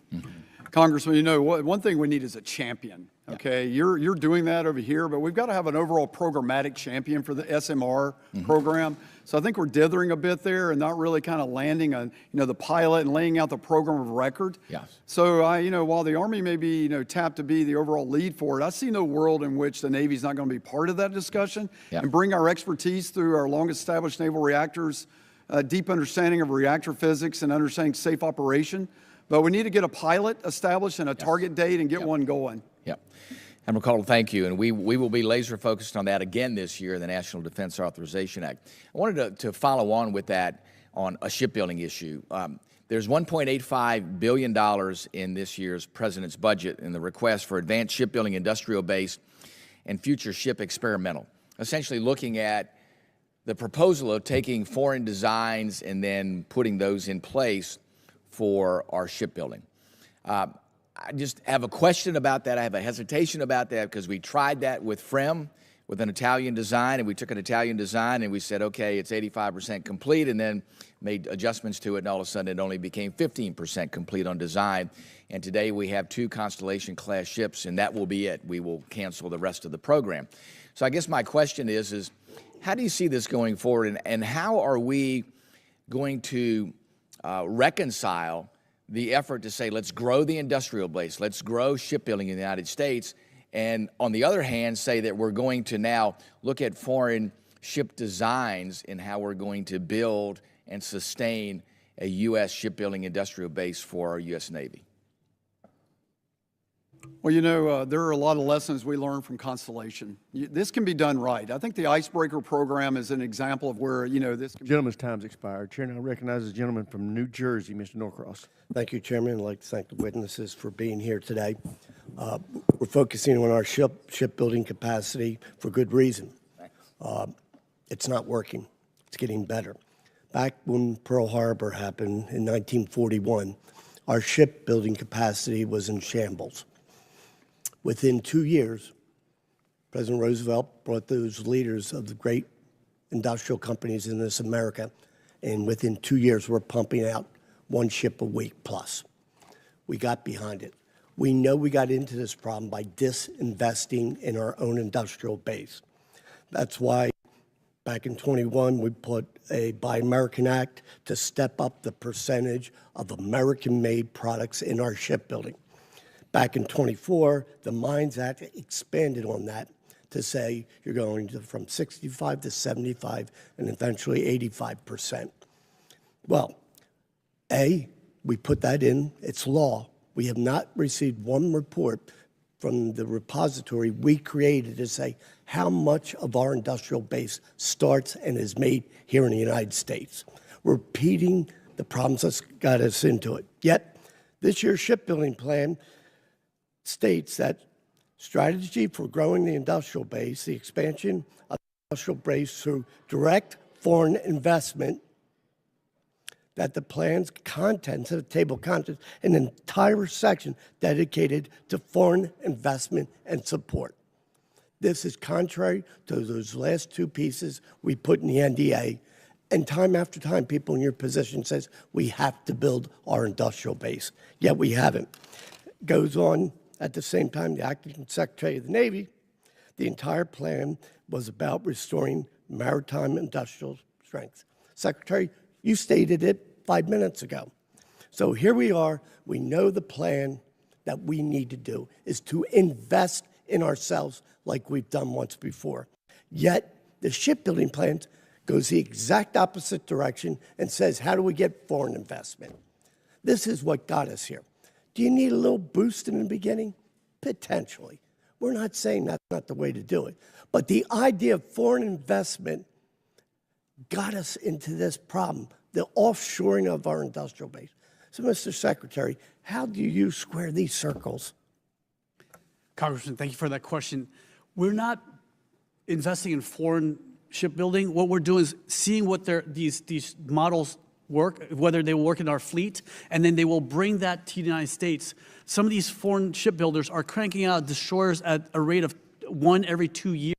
S4: Congressman, one thing we need is a champion, okay? You're doing that over here, but we've got to have an overall programmatic champion for the SMR program. So I think we're dithering a bit there and not really kind of landing on, the pilot and laying out the program of record.
S8: Yes.
S4: So, while the Army may be, tapped to be the overall lead for it, I see no world in which the Navy's not going to be part of that discussion and bring our expertise through our long-established naval reactors, deep understanding of reactor physics and understanding safe operation. But we need to get a pilot established and a target date and get one going.
S8: Yep. Admiral Caudle, thank you. And we will be laser focused on that again this year, the National Defense Authorization Act. I wanted to follow on with that on a shipbuilding issue. There's $1.85 billion in this year's President's budget in the request for advanced shipbuilding industrial base and future ship experimental, essentially looking at the proposal of taking foreign designs and then putting those in place for our shipbuilding. I just have a question about that. I have a hesitation about that because we tried that with FREM, with an Italian design, and we took an Italian design and we said, okay, it's 85% complete, and then made adjustments to it, and all of a sudden it only became 15% complete on design. And today we have 2 Constellation-class ships, and that will be it. We will cancel the rest of the program. So I guess my question is how do you see this going forward, and how are we going to reconcile the effort to say, let's grow the industrial base, let's grow shipbuilding in the United States, and on the other hand, say that we're going to now look at foreign ship designs and how we're going to build and sustain a U.S. shipbuilding industrial base for our U.S. Navy?
S4: Well, there are a lot of lessons we learned from Constellation. This can be done right. I think the Icebreaker program is an example of where, this can be.
S1: Gentleman's time's expired. Chair now recognizes the gentleman from New Jersey, Mr. Norcross.
S9: Thank you, Chairman. I'd like to thank the witnesses for being here today. We're focusing on our shipbuilding capacity for good reason. It's not working. It's getting better. Back when Pearl Harbor happened in 1941, our shipbuilding capacity was in shambles. Within 2 years, President Roosevelt brought those leaders of the great industrial companies in this America, and within 2 years, we're pumping out 1 ship a week plus. We got behind it. We know we got into this problem by disinvesting in our own industrial base. That's why back in 21, we put a Buy American Act to step up the percentage of American-made products in our shipbuilding. Back in 24, the Mines Act expanded on that to say you're going from 65 to 75 and eventually 85%. Well, we put that in. It's law. We have not received one report from the repository we created to say how much of our industrial base starts and is made here in the United States. We're repeating the problems that got us into it. Yet, this year's shipbuilding plan states that strategy for growing the industrial base, the expansion of the industrial base through direct foreign investment, that the plan's contents, the table of contents, an entire section dedicated to foreign investment and support. This is contrary to those last 2 pieces we put in the NDA, and time after time, people in your position says we have to build our industrial base, yet we haven't. Goes on. At the same time, the Acting Secretary of the Navy, the entire plan was about restoring maritime industrial strength. Secretary, you stated it 5 minutes ago. So here we are. We know the plan that we need to do is to invest in ourselves like we've done once before. Yet, the shipbuilding plan goes the exact opposite direction and says, how do we get foreign investment? This is what got us here. Do you need a little boost in the beginning? Potentially. We're not saying that's not the way to do it. But the idea of foreign investment got us into this problem, the offshoring of our industrial base. So, Mr. Secretary, how do you square these circles?
S3: Congressman, thank you for that question. We're not investing in foreign shipbuilding. What we're doing is seeing what these models work, whether they will work in our fleet, and then they will bring that to the United States. Some of these foreign shipbuilders are cranking out destroyers at a rate of 1 every 2 years,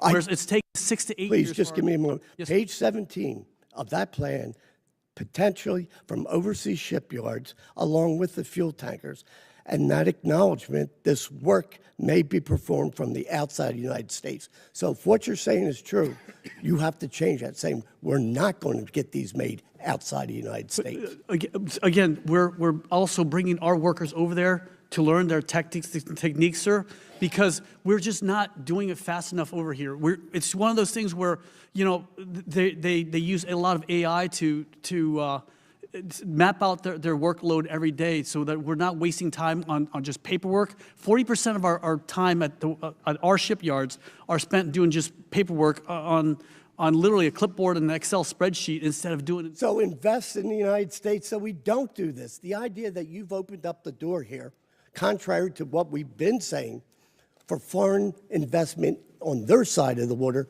S3: whereas it's taking 6 to 8 years.
S9: Please, just give me a moment.
S3: Yes,
S9: Page 17 of that plan, potentially from overseas shipyards, along with the fuel tankers, and that acknowledgement, this work may be performed from the outside of the United States. So if what you're saying is true, you have to change that, saying we're not going to get these made outside the United States.
S3: Again, we're also bringing our workers over there to learn their techniques, sir, because we're just not doing it fast enough over here. It's one of those things where, you know, they use a lot of AI to map out their workload every day so that we're not wasting time on just paperwork. 40% of our time at our shipyards are spent doing just paperwork on literally a clipboard and an Excel spreadsheet instead of doing it.
S9: So invest in the United States so we don't do this. The idea that you've opened up the door here, contrary to what we've been saying, for foreign investment on their side of the water,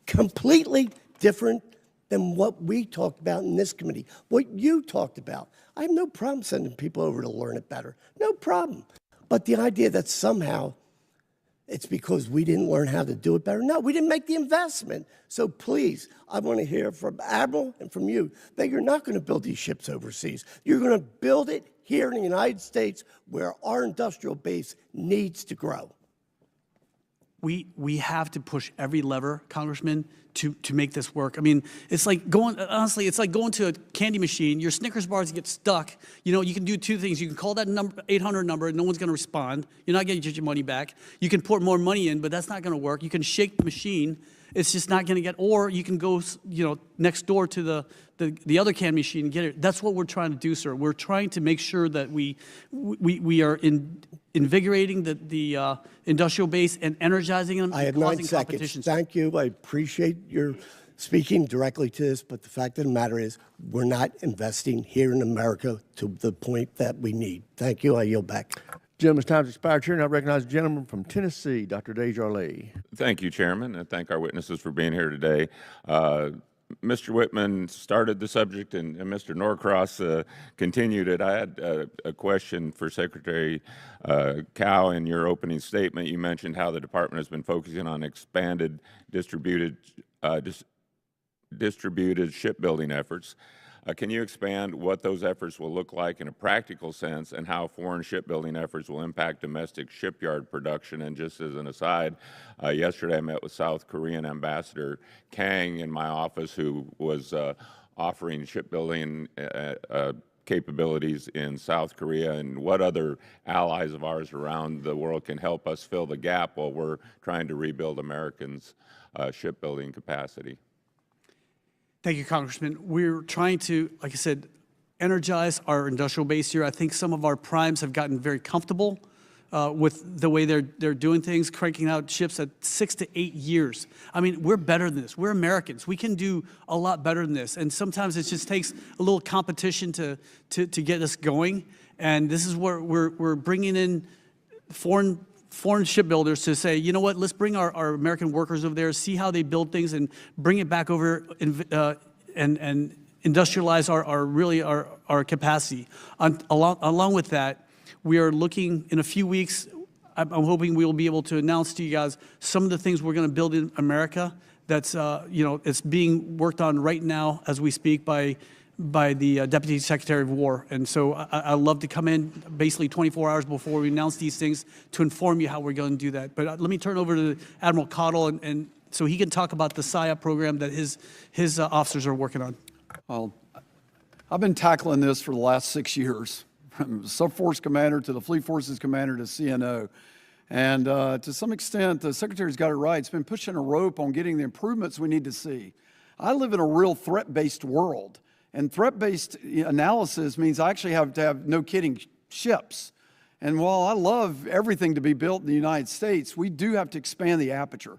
S9: completely different than what we talked about in this committee, what you talked about. I have no problem sending people over to learn it better, no problem. But the idea that somehow it's because we didn't learn how to do it better. No, we didn't make the investment. So please, I want to hear from Admiral and from you that you're not going to build these ships overseas. You're going to build it here in the United States where our industrial base needs to grow.
S3: We have to push every lever, Congressman, to make this work. I mean, it's like honestly, it's like going to a candy machine. Your Snickers bars get stuck. You know, you can do two things. You can call that number, 800 number, and no one's going to respond. You're not getting your money back. You can put more money in, but that's not going to work. You can shake the machine. It's just not going to get, or you can go, you know, next door to the other can machine and get it. That's what we're trying to do, sir. We're trying to make sure that we are invigorating the industrial base and energizing them.
S9: I have
S3: and
S9: 9
S3: causing
S9: seconds.
S3: competition.
S9: Thank you. I appreciate your speaking directly to this, but the fact of the matter is we're not investing here in America to the point that we need. Thank you. I yield back.
S1: Gentleman's time has expired. Chair, and I recognize the gentleman from Tennessee, Dr. Desjardins.
S10: Thank you, Chairman, and thank our witnesses for being here today. Mr. Whitman started the subject, and Mr. Norcross continued it. I had a question for Secretary Cow. In your opening statement, you mentioned how the department has been focusing on expanded distributed shipbuilding efforts. Can you expand what those efforts will look like in a practical sense and how foreign shipbuilding efforts will impact domestic shipyard production? And just as an aside, yesterday I met with South Korean Ambassador Kang in my office, who was offering shipbuilding capabilities in South Korea, and what other allies of ours around the world can help us fill the gap while we're trying to rebuild Americans' shipbuilding capacity.
S3: Thank you, Congressman. We're trying to, like I said, energize our industrial base here. I think some of our primes have gotten very comfortable with the way they're doing things, cranking out ships at 6 to 8 years. I mean, we're better than this. We're Americans. We can do a lot better than this. And sometimes it just takes a little competition to get us going. And this is where we're bringing in foreign shipbuilders to say, you know what, let's bring our American workers over there, see how they build things, and bring it back over and industrialize our capacity. Along with that, we are looking in a few weeks, I'm hoping we will be able to announce to you guys some of the things we're going to build in America that's, you know, it's being worked on right now as we speak by the Deputy Secretary of War. And so I love to come in basically 24 hours before we announce these things to inform you how we're going to do that. But let me turn over to Admiral Caudle, and so he can talk about the SIOP program that his officers are working on.
S4: Well, I've been tackling this for the last 6 years, from Subforce Commander to the Fleet Forces Commander to CNO. And to some extent, the Secretary's got it right. It's been pushing a rope on getting the improvements we need to see. I live in a real threat-based world, and threat-based analysis means I actually have to have, no kidding, ships. And while I love everything to be built in the United States, we do have to expand the aperture.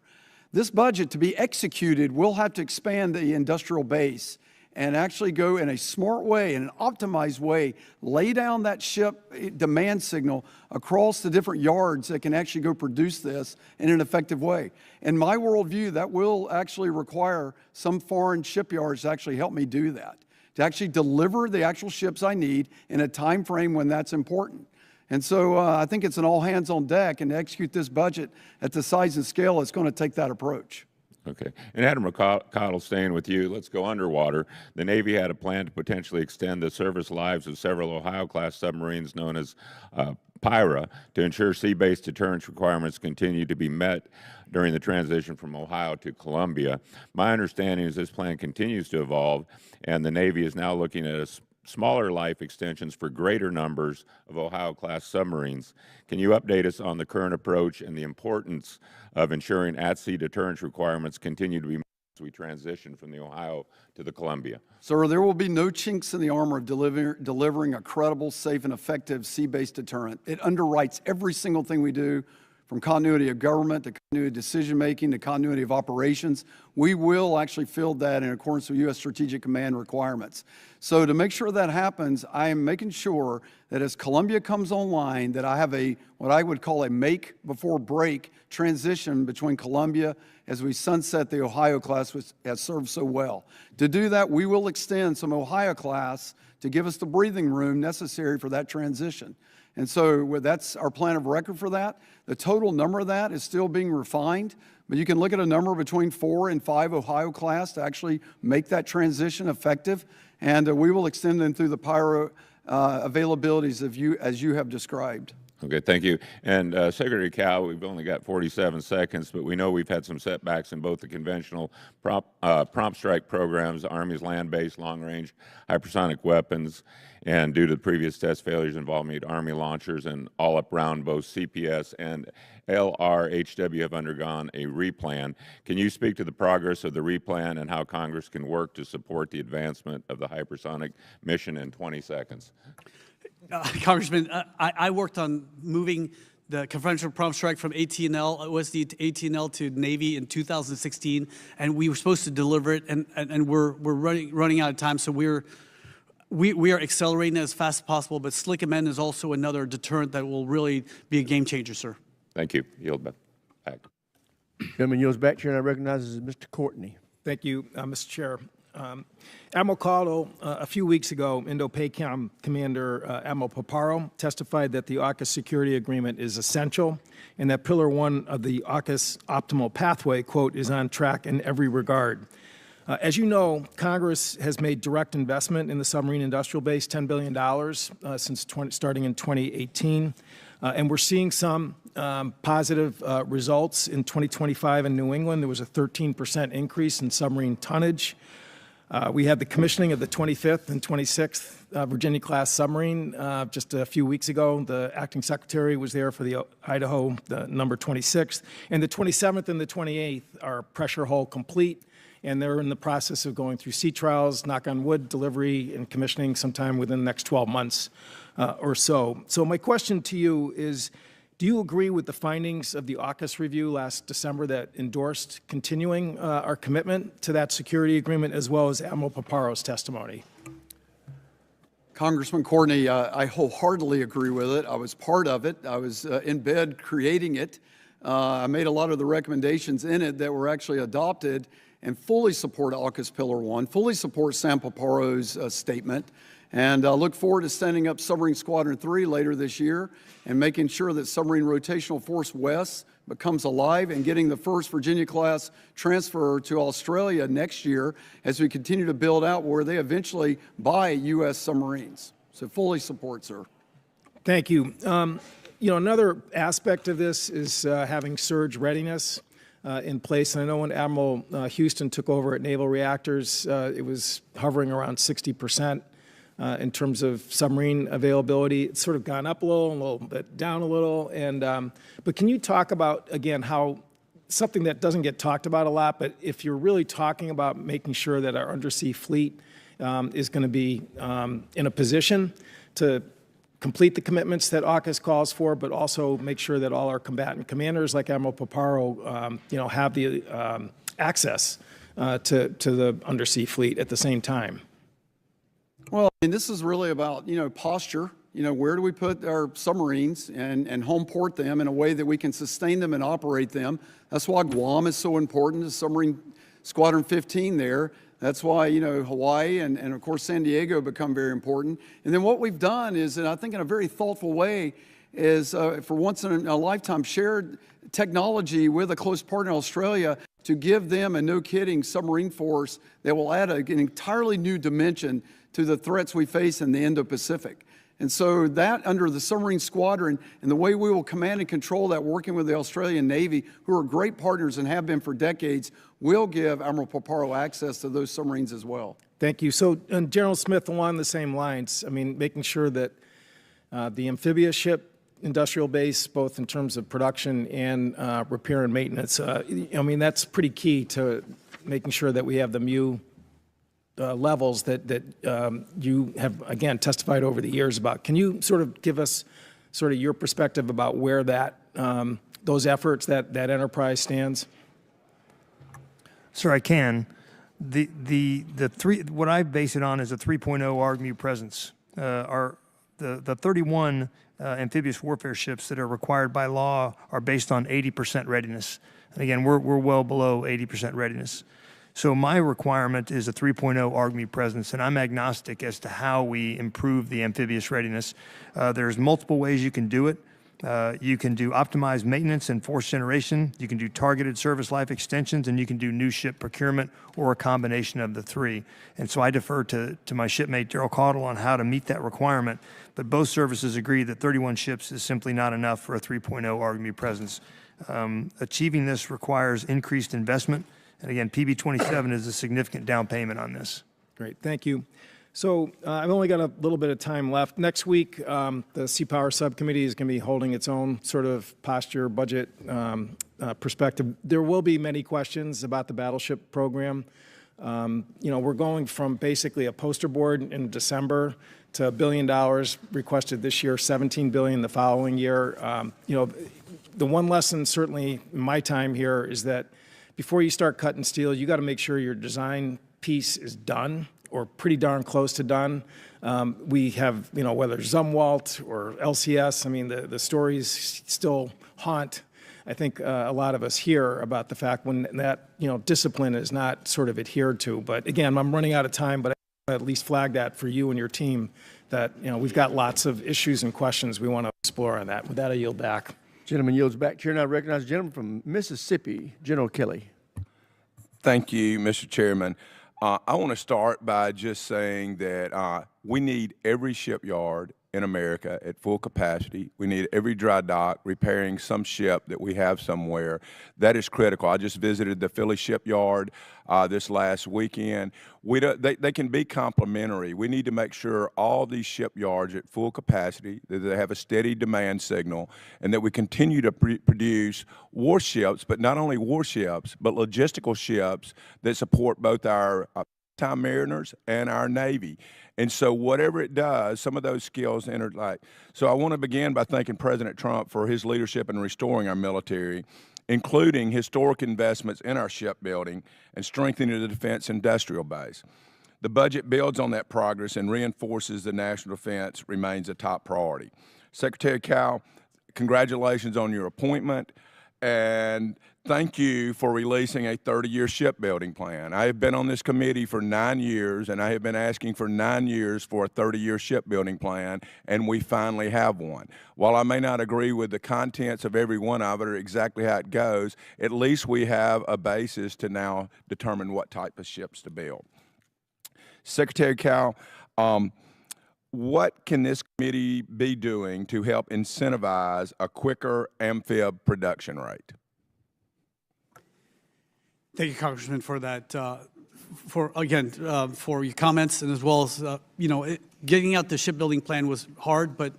S4: This budget, to be executed, will have to expand the industrial base and actually go in a smart way, in an optimized way, lay down that ship demand signal across the different yards that can actually go produce this in an effective way. In my worldview, that will actually require some foreign shipyards to actually help me do that, to actually deliver the actual ships I need in a time frame when that's important. And so I think it's an all hands on deck, and to execute this budget at the size and scale, it's going to take that approach.
S10: Okay. And Admiral Caudle, staying with you, let's go underwater. The Navy had a plan to potentially extend the service lives of several Ohio-class submarines known as PIRA to ensure sea-based deterrence requirements continue to be met during the transition from Ohio to Columbia. My understanding is this plan continues to evolve, and the Navy is now looking at smaller life extensions for greater numbers of Ohio-class submarines. Can you update us on the current approach and the importance of ensuring at-sea deterrence requirements continue to be met as we transition from the Ohio to the Columbia?
S4: Sir, there will be no chinks in the armor of delivering a credible, safe, and effective sea-based deterrent. It underwrites every single thing we do, from continuity of government to continuity of decision-making to continuity of operations. We will actually field that in accordance with U.S. Strategic Command requirements. So to make sure that happens, I am making sure that as Columbia comes online, that I have what I would call a make before break transition between Columbia as we sunset the Ohio class, which has served so well. To do that, we will extend some Ohio class to give us the breathing room necessary for that transition. And so that's our plan of record for that. The total number of that is still being refined, but you can look at a number between 4 and 5 Ohio class to actually make that transition effective. And we will extend them through the PIRA availabilities as you have described.
S10: Okay, thank you. And Secretary Cal, we've only got 47 seconds, but we know we've had some setbacks in both the conventional prompt strike programs, the Army's land-based long-range hypersonic weapons, and due to the previous test failures involving Army launchers and all-up round, both CPS and LRHW have undergone a replan. Can you speak to the progress of the replan and how Congress can work to support the advancement of the hypersonic mission in 20 seconds?
S3: Congressman, I worked on moving the conventional prompt strike from AT&L, OSD to AT&L to Navy in 2016, and we were supposed to deliver it, and we're running out of time, so we are accelerating it as fast as possible, but Slick Amend is also another deterrent that will really be a game changer, sir.
S10: Thank you. Yield back.
S1: Gentleman yields back, Chair, and I recognize Mr. Courtney.
S11: Thank you, Mr. Chair. Admiral Caudle, a few weeks ago, Indo Pacific Commander Admiral Paparo testified that the AUKUS security agreement is essential and that Pillar 1 of the AUKUS optimal pathway, quote, is on track in every regard. As you know, Congress has made direct investment in the submarine industrial base, $10 billion since starting in 2018. And we're seeing some positive results in 2025 in New England. There was a 13% increase in submarine tonnage. We had the commissioning of the 25th and 26th Virginia-class submarine just a few weeks ago. The acting secretary was there for the Idaho, the number 26th. And the 27th and the 28th are pressure hull complete, and they're in the process of going through sea trials, knock on wood, delivery and commissioning sometime within the next 12 months or so. So my question to you is, do you agree with the findings of the AUKUS review last December that endorsed continuing our commitment to that security agreement, as well as Admiral Paparo's testimony?
S4: Congressman Courtney, I wholeheartedly agree with it. I was part of it. I was in bed creating it. I made a lot of the recommendations in it that were actually adopted and fully support AUKUS Pillar 1, fully support Sam Paparo's statement. And I look forward to standing up Submarine Squadron 3 later this year and making sure that Submarine Rotational Force West becomes alive and getting the first Virginia-class transfer to Australia next year as we continue to build out where they eventually buy U.S. submarines. So fully support, sir.
S11: Thank you. You know, another aspect of this is having surge readiness in place. And I know when Admiral Houston took over at Naval Reactors, it was hovering around 60%. in terms of submarine availability. It's sort of gone up a little bit down a little. And but can you talk about, again, how something that doesn't get talked about a lot, but if you're really talking about making sure that our undersea fleet is going to be in a position to complete the commitments that AUKUS calls for, but also make sure that all our combatant commanders like Admiral Paparo, have the access to the undersea fleet at the same time.
S4: Well, I mean, this is really about, posture. Where do we put our submarines and home port them in a way that we can sustain them and operate them? That's why Guam is so important, the submarine Squadron 15 there. That's why, Hawaii and of course San Diego become very important. And then what we've done is, and I think in a very thoughtful way, is for once in a lifetime shared technology with a close partner in Australia to give them a no kidding submarine force that will add an entirely new dimension to the threats we face in the Indo Pacific. And so that under the submarine squadron and the way we will command and control that working with the Australian Navy, who are great partners and have been for decades, will give Admiral Paparo access to those submarines as well.
S11: Thank you. So General Smith, along the same lines, I mean, making sure that the amphibious ship industrial base, both in terms of production and repair and maintenance, that's pretty key to making sure that we have the MU levels that you have, again, testified over the years about. Can you sort of give us sort of your perspective about where that those efforts, that enterprise stands?
S5: Sir, I can. What I base it on is a 3.0 ARGMU presence. The 31 amphibious warfare ships that are required by law are based on 80% readiness. And again, we're well below 80% readiness. So my requirement is a 3.0 ARGMU presence, and I'm agnostic as to how we improve the amphibious readiness. There's multiple ways you can do it. You can do optimized maintenance and force generation. You can do targeted service life extensions, and you can do new ship procurement or a combination of the three. And so I defer to my shipmate Daryl Caudle on how to meet that requirement. But both services agree that 31 ships is simply not enough for a 3.0 ARGMU presence. Achieving this requires increased investment. And again, PB27 is a significant down payment on this.
S11: Great, thank you. So I've only got a little bit of time left. Next week, the Sea Power Subcommittee is going to be holding its own sort of posture budget perspective. There will be many questions about the battleship program. We're going from basically a poster board in December to $1 billion requested this year, $17 billion the following year. The one lesson certainly in my time here is that before you start cutting steel, you got to make sure your design piece is done or pretty darn close to done. We have, whether Zumwalt or LCS, I mean, the stories still haunt, I think, a lot of us here about the fact when that, discipline is not sort of adhered to. But again, I'm running out of time, but I want to at least flag that for you and your team that, we've got lots of issues and questions we want to explore on that. With that, I yield back.
S1: Gentleman yields back. Chair now recognizes the gentleman from Mississippi, General Kelly.
S12: Thank you, Mr. Chairman. I want to start by just saying that we need every shipyard in America at full capacity. We need every dry dock repairing some ship that we have somewhere. That is critical. I just visited the Philly shipyard this last weekend. They can be complementary. We need to make sure all these shipyards at full capacity, that they have a steady demand signal, and that we continue to produce warships, but not only warships, but logistical ships that support both our time mariners and our Navy. And so whatever it does, some of those skills interlike. So I want to begin by thanking President Trump for his leadership in restoring our military, including historic investments in our shipbuilding and strengthening the defense industrial base. The budget builds on that progress and reinforces the national defense remains a top priority. Secretary Cowell, congratulations on your appointment, and thank you for releasing a 30-year shipbuilding plan. I have been on this committee for 9 years, and I have been asking for 9 years for a 30-year shipbuilding plan, and we finally have one. While I may not agree with the contents of every one of it or exactly how it goes, at least we have a basis to now determine what type of ships to build. Secretary Cowell, what can this committee be doing to help incentivize a quicker amphib production rate?
S3: Thank you, Congressman, for that for your comments, and as well as, getting out the shipbuilding plan was hard, but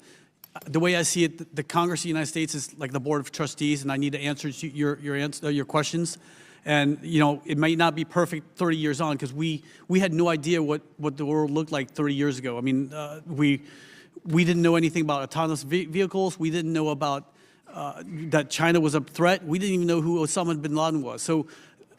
S3: the way I see it, the Congress of the United States is like the Board of Trustees, and I need to answer your questions. And, it might not be perfect 30 years on, because we had no idea what the world looked like 30 years ago. I mean, we didn't know anything about autonomous vehicles. We didn't know about that China was a threat. We didn't even know who Osama bin Laden was. So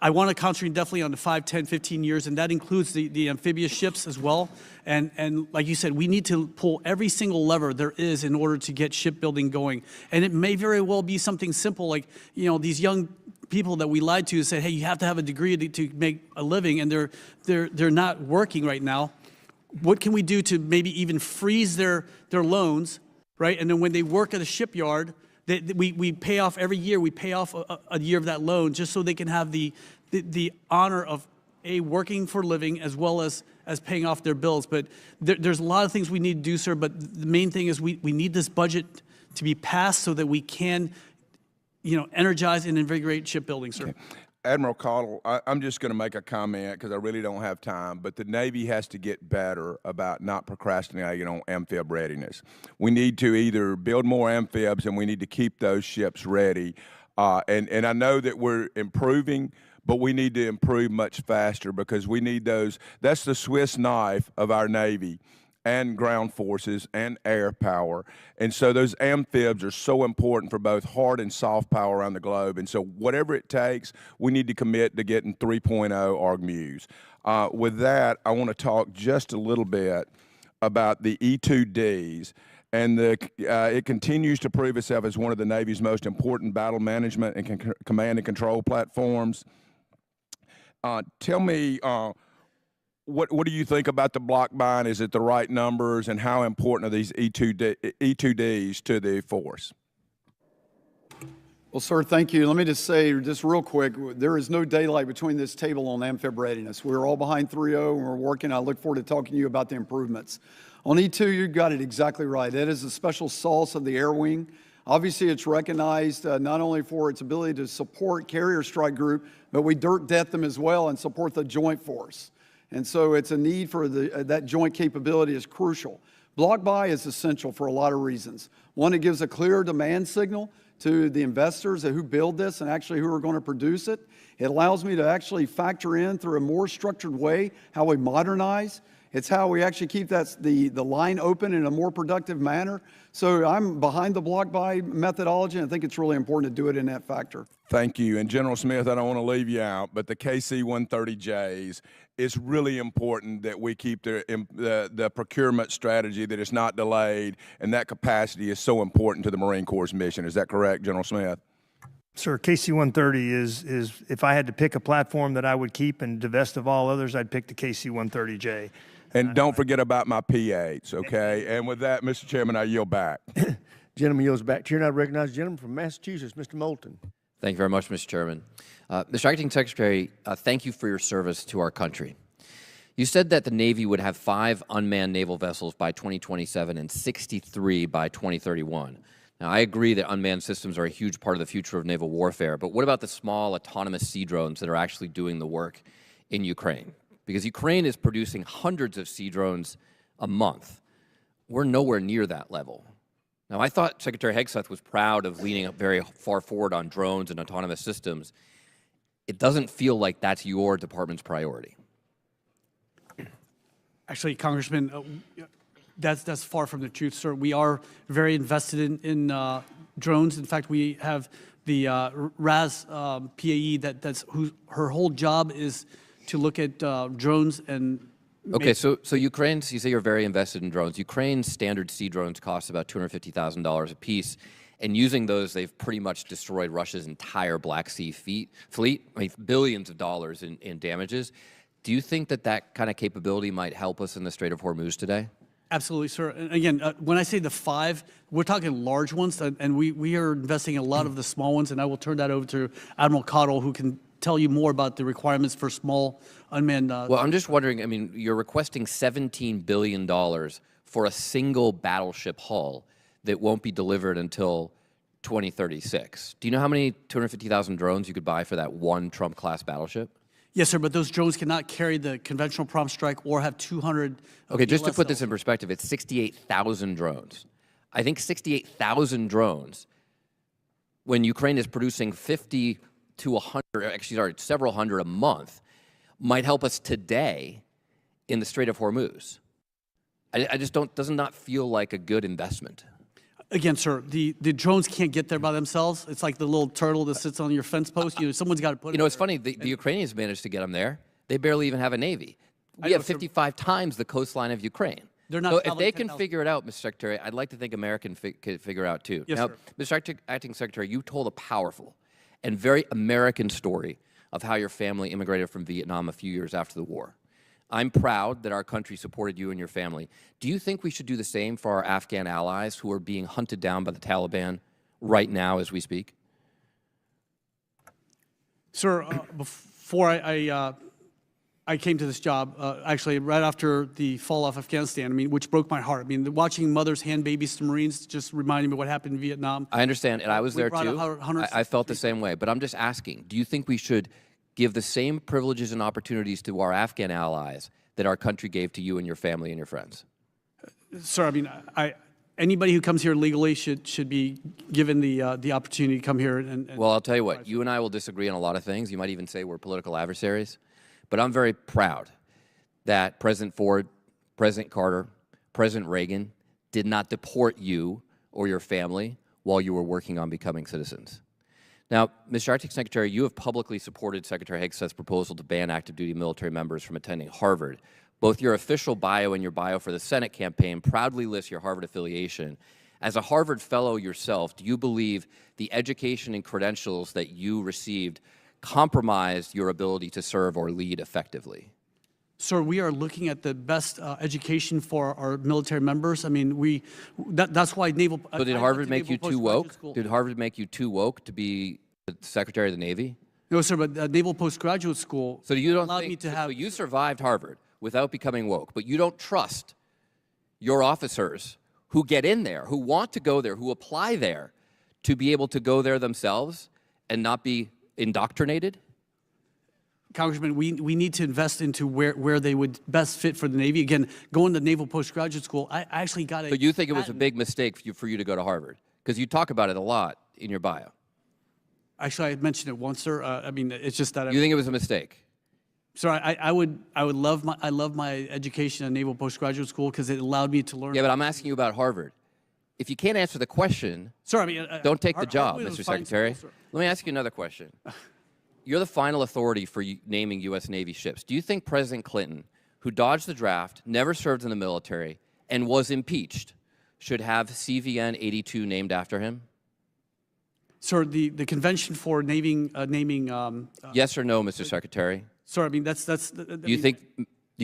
S3: I want to concentrate definitely on the 5, 10, 15 years, and that includes the amphibious ships as well. And like you said, we need to pull every single lever there is in order to get shipbuilding going. And it may very well be something simple like, these young people that we lied to said, hey, you have to have a degree to make a living, and they're not working right now. What can we do to maybe even freeze their loans, right? And then when they work at a shipyard, we pay off every year. We pay off a year of that loan just so they can have the honor of working for a living as well as paying off their bills. But there's a lot of things we need to do, sir. But the main thing is we need this budget to be passed so that we can, energize and invigorate shipbuilding, sir.
S12: Okay. Admiral Caudle, I'm just going to make a comment because I really don't have time, but the Navy has to get better about not procrastinating on amphib readiness. We need to either build more amphibs, and we need to keep those ships ready. And I know that we're improving, but we need to improve much faster because we need those. That's the Swiss knife of our Navy and ground forces and air power. And so those amphibs are so important for both hard and soft power around the globe. And so whatever it takes, we need to commit to getting 3.0 ARGMUs. With that, I want to talk just a little bit about the E-2Ds. And it continues to prove itself as one of the Navy's most important battle management and command and control platforms. Tell me, what do you think about the block buying? Is it the right numbers, and how important are these E-2Ds to the force?
S4: Well, sir, thank you. Let me just say, just real quick, there is no daylight between this table on amphib readiness. We're all behind 3.0, and we're working. I look forward to talking to you about the improvements. On E2, you got it exactly right. That is a special sauce of the air wing. Obviously, it's recognized not only for its ability to support carrier strike group, but we dirt death them as well and support the joint force. And so it's a need for that joint capability is crucial. Block buy is essential for a lot of reasons. One, it gives a clear demand signal to the investors who build this and actually who are going to produce it. It allows me to actually factor in through a more structured way how we modernize. It's how we actually keep the line open in a more productive manner. So I'm behind the block buy methodology, and I think it's really important to do it in that factor.
S12: Thank you. And General Smith, I don't want to leave you out, but the KC-130Js, it's really important that we keep the procurement strategy, that it's not delayed, and that capacity is so important to the Marine Corps' mission. Is that correct, General Smith?
S5: Sir, KC-130 is if I had to pick a platform that I would keep and divest of all others, I'd pick the KC-130J.
S12: And don't forget about my P-8s, okay? And with that, Mr. Chairman, I yield back.
S1: Gentleman yields back. Chair, I recognize the gentleman from Massachusetts, Mr. Moulton.
S13: Thank you very much, Mr. Chairman. Mr. Acting Secretary, thank you for your service to our country. You said that the Navy would have 5 unmanned naval vessels by 2027 and 63 by 2031. Now, I agree that unmanned systems are a huge part of the future of naval warfare, but what about the small autonomous sea drones that are actually doing the work in Ukraine? Because Ukraine is producing hundreds of sea drones a month. We're nowhere near that level. Now, I thought Secretary Hegseth was proud of leaning very far forward on drones and autonomous systems. It doesn't feel like that's your department's priority.
S3: Actually, Congressman, that's far from the truth, sir. We are very invested in drones. In fact, we have the RAS PAE her whole job is to look at drones and.
S13: Okay, so Ukraine's, you say you're very invested in drones. Ukraine's standard sea drones cost about $250,000 a piece, and using those, they've pretty much destroyed Russia's entire Black Sea fleet. I mean, billions of dollars in damages. Do you think that kind of capability might help us in the Strait of Hormuz today?
S3: Absolutely, sir. And again, when I say the 5, we're talking large ones, and we are investing in a lot of the small ones, and I will turn that over to Admiral Caudle, who can tell you more about the requirements for small unmanned.
S13: Well, I'm just wondering, I mean, you're requesting $17 billion for a single battleship hull that won't be delivered until 2036. Do you know how many 250,000 drones you could buy for that one Trump-class battleship?
S3: Yes, sir, but those drones cannot carry the conventional prompt strike or have 200.
S13: Okay, just to put this
S3: VLSL.
S13: in perspective, it's 68,000 drones. I think 68,000 drones, when Ukraine is producing 50 to 100, actually, sorry, several hundred a month, might help us today in the Strait of Hormuz. I just does not feel like a good investment.
S3: Again, sir, the drones can't get there by themselves. It's like the little turtle that sits on your fence post. Someone's got to put it
S13: It's
S3: there.
S13: funny, the Ukrainians managed to get them there. They barely even have a navy. We
S3: know,
S13: have
S3: sir.
S13: 55 times the coastline of Ukraine.
S3: They're not
S13: So if
S3: traveling
S13: they can
S3: 10,000.
S13: figure it out, Mr. Secretary, I'd like to think America can figure out too.
S3: Yes,
S13: now,
S3: sir.
S13: Mr. Acting Secretary, you told a powerful and very American story of how your family immigrated from Vietnam a few years after the war. I'm proud that our country supported you and your family. Do you think we should do the same for our Afghan allies who are being hunted down by the Taliban right now as we speak?
S3: Sir, before I came to this job, actually right after the fall off Afghanistan, which broke my heart. Watching mothers hand babies to Marines just reminded me what happened in Vietnam.
S13: I understand, and I was
S3: We
S13: there
S3: brought
S13: too.
S3: 100
S13: I felt the same way, but I'm just asking, do you think we should give the same privileges and opportunities to our Afghan allies that our country gave to you and your family and your friends?
S3: Sir, anybody who comes here legally should be given the opportunity to come here. And
S13: Well, I'll tell you what, you and I will disagree on a lot of things. You might even say we're political adversaries. But I'm very proud that President Ford, President Carter, President Reagan did not deport you or your family while you were working on becoming citizens. Now, Mr. Acting Secretary, you have publicly supported Secretary Hegseth's proposal to ban active duty military members from attending Harvard. Both your official bio and your bio for the Senate campaign proudly list your Harvard affiliation. As a Harvard fellow yourself, do you believe the education and credentials that you received compromised your ability to serve or lead effectively?
S3: Sir, we are looking at the best education for our military members. That's why Naval.
S13: So did Harvard make you too woke? Did Harvard make you too woke to be the Secretary of the Navy?
S3: No, sir, but Naval Postgraduate School.
S13: So you don't
S3: allowed
S13: think
S3: me to have.
S13: so you survived Harvard without becoming woke, but you don't trust your officers who get in there, who want to go there, who apply there, to be able to go there themselves and not be indoctrinated?
S3: Congressman, we need to invest into where they would best fit for the Navy. Again, going to Naval Postgraduate School, I actually got a.
S13: So you think it was a big mistake for you to go to Harvard? Because you talk about it a lot in your bio.
S3: Actually, I mentioned it once, sir. It's just that.
S13: You think it was a mistake?
S3: Sir, I would love my education at Naval Postgraduate School because it allowed me to learn.
S13: Yeah, but I'm asking you about Harvard. If you can't answer the question,
S3: sir,
S13: don't take the job,
S3: Harvard was
S13: Mr.
S3: a fine
S13: Secretary.
S3: school, sir.
S13: Let me ask you another question. You're the final authority for naming U.S. Navy ships. Do you think President Clinton, who dodged the draft, never served in the military, and was impeached, should have CVN 82 named after him?
S3: Sir, the convention for naming.
S13: Yes or no, Mr. Secretary?
S3: Sir, that's.
S13: Do you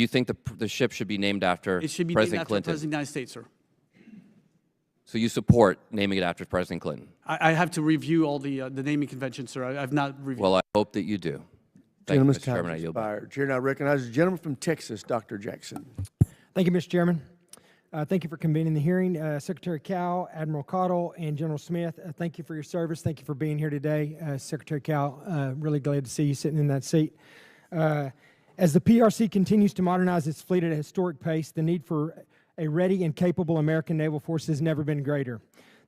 S13: think the ship should be named after
S3: it should be
S13: President
S3: named after
S13: Clinton?
S3: the President of the United States, sir.
S13: So you support naming it after President Clinton?
S3: I have to review all the naming conventions, sir. I've not reviewed.
S13: Well, I hope that you do. Thank you,
S1: Gentleman's
S13: Mr.
S1: time
S13: Chairman. I
S1: has
S13: yield back.
S1: expired. Chair now recognizes the gentleman from Texas, Dr. Jackson.
S14: Thank you, Mr. Chairman. Thank you for convening the hearing. Secretary Cow, Admiral Caudle, and General Smith, thank you for your service. Thank you for being here today. Secretary Cow, really glad to see you sitting in that seat. As the PRC continues to modernize its fleet at a historic pace, the need for a ready and capable American naval force has never been greater.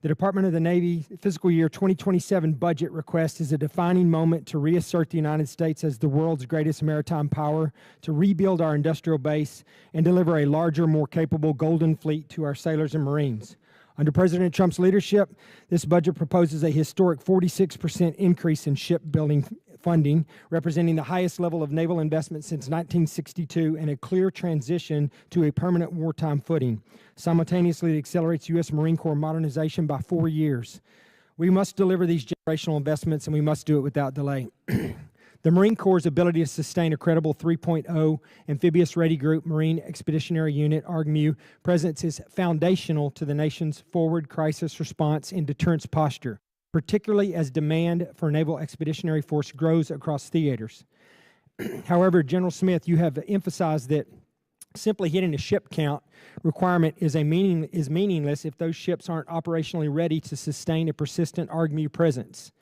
S14: The Department of the Navy fiscal year 2027 budget request is a defining moment to reassert the United States as the world's greatest maritime power, to rebuild our industrial base, and deliver a larger, more capable Golden Fleet to our sailors and Marines. Under President Trump's leadership, this budget proposes a historic 46% increase in shipbuilding funding, representing the highest level of naval investment since 1962 and a clear transition to a permanent wartime footing. Simultaneously, it accelerates U.S. Marine Corps modernization by 4 years. We must deliver these generational investments, and we must do it without delay. The Marine Corps' ability to sustain a credible 3.0 Amphibious Ready Group Marine Expeditionary Unit, ARGMU, presence is foundational to the nation's forward crisis response and deterrence posture, particularly as demand for Naval Expeditionary Force grows across theaters. However, General Smith, you have emphasized that simply hitting a ship count requirement is meaningless if those ships aren't operationally ready to sustain a persistent ARGMU presence.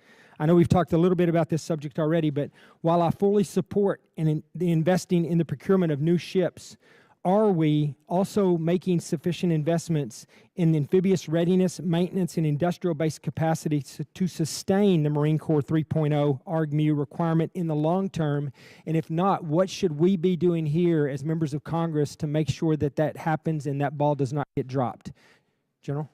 S14: I know we've talked a little bit about this subject already, but while I fully support the investing in the procurement of new ships, are we also making sufficient investments in amphibious readiness, maintenance, and industrial-based capacity to sustain the Marine Corps 3.0 ARG-MU requirement in the long term? And if not, what should we be doing here as members of Congress to make sure that that happens and that ball does not get dropped? General?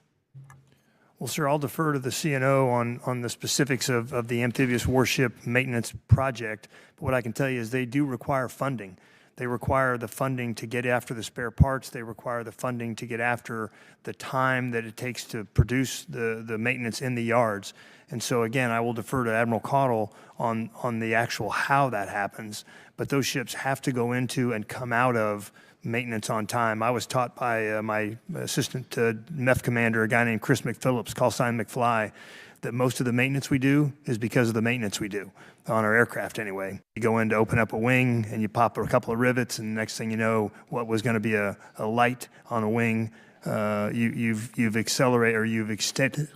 S5: Well, sir, I'll defer to the CNO on the specifics of the amphibious warship maintenance project. But what I can tell you is they do require funding. They require the funding to get after the spare parts. They require the funding to get after the time that it takes to produce the maintenance in the yards. And so, again, I will defer to Admiral Caudle on the actual how that happens. But those ships have to go into and come out of maintenance on time. I was taught by my assistant MEF commander, a guy named Chris McPhillips, call sign McFly, that most of the maintenance we do is because of the maintenance we do on our aircraft anyway. You go in to open up a wing and you pop a couple of rivets, and the next thing you know, what was going to be a light on a wing, you've accelerated, or you've extended.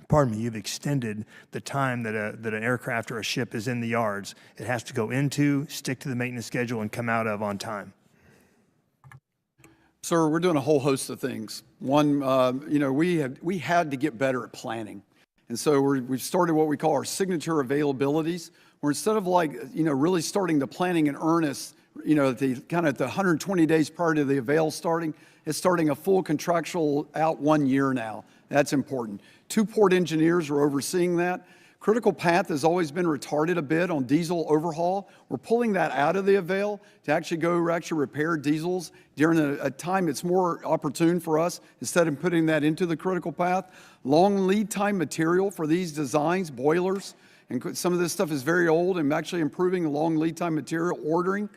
S5: Pardon me, you've extended the time that an aircraft or a ship is in the yards. It has to go into, stick to the maintenance schedule, and come out of on time.
S4: Sir, we're doing a whole host of things. One, we had to get better at planning. And so we've started what we call our signature availabilities, where instead of really starting the planning in earnest, at the 120 days prior to the avail starting, it's starting a full contractual out 1 year now. That's important. 2 port engineers are overseeing that. Critical path has always been retarded a bit on diesel overhaul. We're pulling that out of the avail to actually repair diesels during a time that's more opportune for us, instead of putting that into the critical path. Long lead time material for these designs, boilers, and some of this stuff is very old, and actually improving the long lead time material ordering.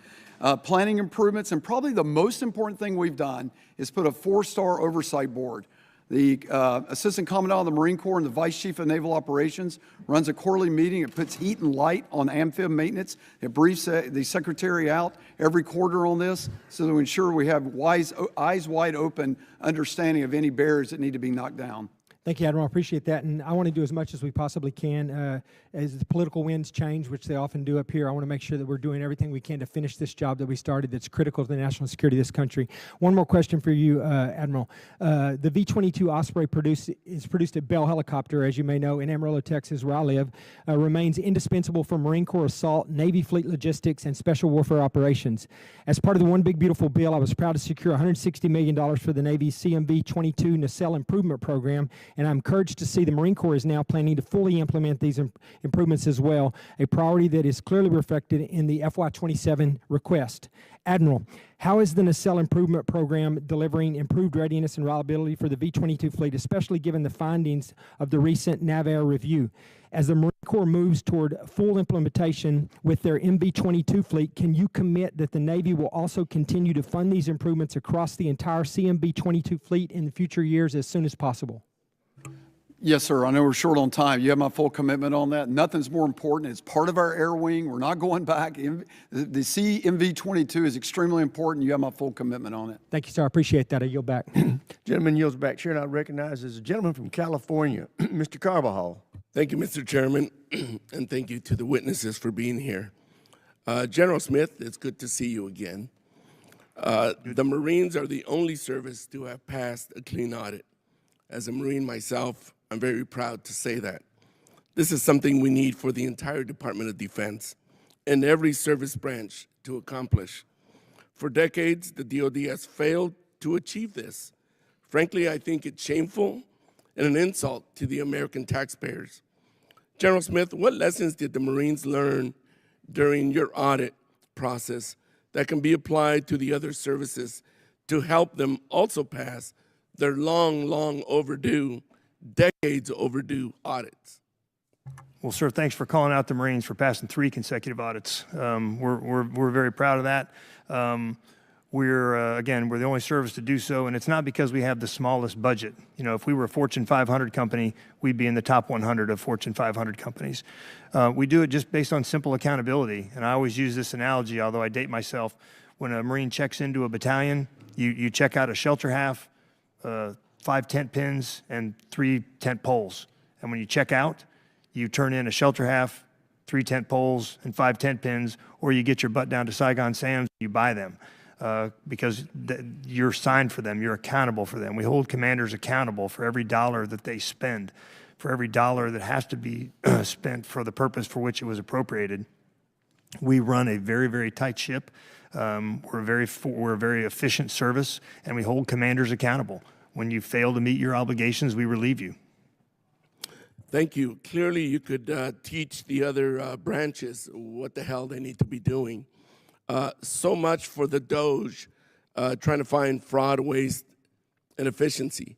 S4: Planning improvements, and probably the most important thing we've done is put a 4-star oversight board. The Assistant Commandant of the Marine Corps and the Vice Chief of Naval Operations runs a quarterly meeting. It puts heat and light on amphib maintenance. It briefs the Secretary out every quarter on this, so to ensure we have eyes wide open understanding of any barriers that need to be knocked down.
S14: Thank you, Admiral. I appreciate that. And I want to do as much as we possibly can. As the political winds change, which they often do up here, I want to make sure that we're doing everything we can to finish this job that we started that's critical to the national security of this country. One more question for you, Admiral. The V-22 Osprey is produced at Bell Helicopter, as you may know, in Amarillo, Texas, where I live, remains indispensable for Marine Corps assault, Navy fleet logistics, and special warfare operations. As part of the One Big Beautiful Bill, I was proud to secure $160 million for the Navy's CMV-22 nacelle improvement program, and I'm encouraged to see the Marine Corps is now planning to fully implement these improvements as well, a priority that is clearly reflected in the FY27 request. Admiral, how is the nacelle improvement program delivering improved readiness and reliability for the V-22 fleet, especially given the findings of the recent Naval review? As the Marine Corps moves toward full implementation with their MV-22 fleet, can you commit that the Navy will also continue to fund these improvements across the entire CMV-22 fleet in future years as soon as possible?
S4: Yes, sir. I know we're short on time. You have my full commitment on that. Nothing's more important. It's part of our air wing. We're not going back. The CMV-22 is extremely important. You have my full commitment on it.
S14: Thank you, sir. I appreciate that. I yield back.
S1: Gentleman yields back. Chair, and I recognize as a gentleman from California, Mr. Carbajal.
S15: Thank you, Mr. Chairman, and thank you to the witnesses for being here. General Smith, it's good to see you again. The Marines are the only service to have passed a clean audit. As a Marine myself, I'm very proud to say that. This is something we need for the entire Department of Defense and every service branch to accomplish. For decades, the DoD has failed to achieve this. Frankly, I think it's shameful and an insult to the American taxpayers. General Smith, what lessons did the Marines learn during your audit process that can be applied to the other services to help them also pass their long overdue, decades overdue audits?
S5: Well, sir, thanks for calling out the Marines for passing 3 consecutive audits. We're very proud of that. We're the only service to do so, and it's not because we have the smallest budget. You know, if we were a Fortune 500 company, we'd be in the top 100 of Fortune 500 companies. We do it just based on simple accountability, and I always use this analogy, although I date myself. When a Marine checks into a battalion, you check out a shelter half, 5 tent pins, and 3 tent poles. And when you check out, You turn in a shelter half, 3 tent poles, and 5 tent pins, or you get your butt down to Saigon Sam's, you buy them. Because you're signed for them, you're accountable for them. We hold commanders accountable for every dollar that they spend, for every dollar that has to be spent for the purpose for which it was appropriated. We run a very, very tight ship. We're a very efficient service, and we hold commanders accountable. When you fail to meet your obligations, we relieve you.
S15: Thank you. Clearly, you could teach the other branches what the hell they need to be doing. So much for the Doge trying to find fraud, waste, and efficiency.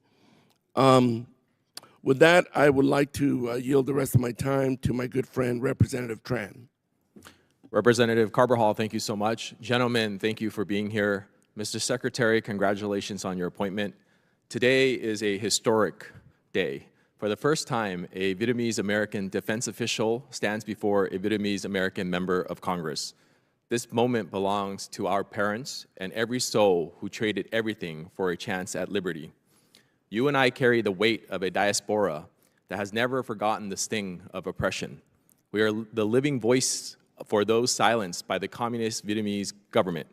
S15: With that, I would like to yield the rest of my time to my good friend, Representative Tran.
S16: Representative Carvajal, thank you so much. Gentlemen, thank you for being here. Mr. Secretary, congratulations on your appointment. Today is a historic day. For the first time, a Vietnamese-American defense official stands before a Vietnamese-American member of Congress. This moment belongs to our parents and every soul who traded everything for a chance at liberty. You and I carry the weight of a diaspora that has never forgotten the sting of oppression. We are the living voice for those silenced by the communist Vietnamese government.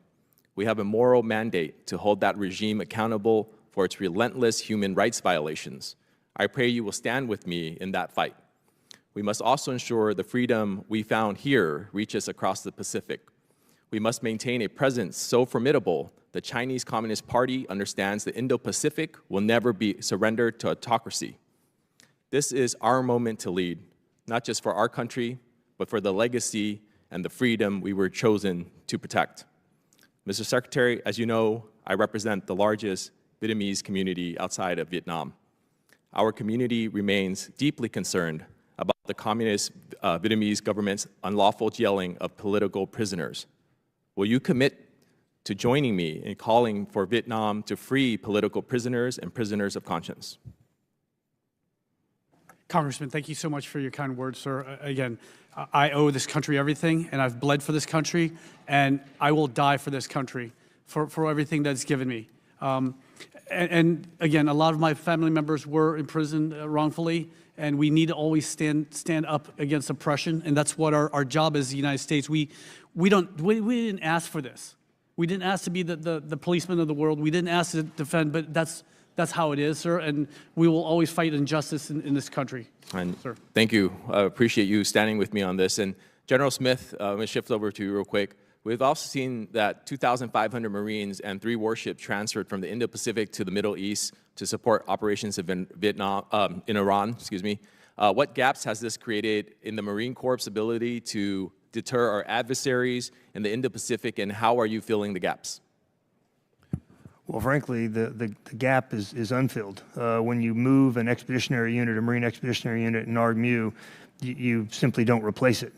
S16: We have a moral mandate to hold that regime accountable for its relentless human rights violations. I pray you will stand with me in that fight. We must also ensure the freedom we found here reaches across the Pacific. We must maintain a presence so formidable the Chinese Communist Party understands the Indo Pacific will never be surrendered to autocracy. This is our moment to lead, not just for our country, but for the legacy and the freedom we were chosen to protect. Mr. Secretary, as you know, I represent the largest Vietnamese community outside of Vietnam. Our community remains deeply concerned about the communist Vietnamese government's unlawful jailing of political prisoners. Will you commit to joining me in calling for Vietnam to free political prisoners and prisoners of conscience?
S3: Congressman, thank you so much for your kind words, sir. Again, I owe this country everything, and I've bled for this country, and I will die for this country, for everything that's given me. And again, a lot of my family members were imprisoned wrongfully, and we need to always stand up against oppression, and that's what our job is in the United States. We didn't ask for this. We didn't ask to be the policeman of the world. We didn't ask to defend, but that's how it is, sir, and we will always fight injustice in this country, sir.
S16: Thank you. I appreciate you standing with me on this. And General Smith, I'm going to shift over to you real quick. We've also seen that 2,500 Marines and 3 warships transferred from the Indo Pacific to the Middle East to support operations in Iran. What gaps has this created in the Marine Corps' ability to deter our adversaries in the Indo Pacific, and how are you filling the gaps?
S5: Well, frankly, the gap is unfilled. When you move an expeditionary unit, a Marine expeditionary unit in ARGMU, you simply don't replace it.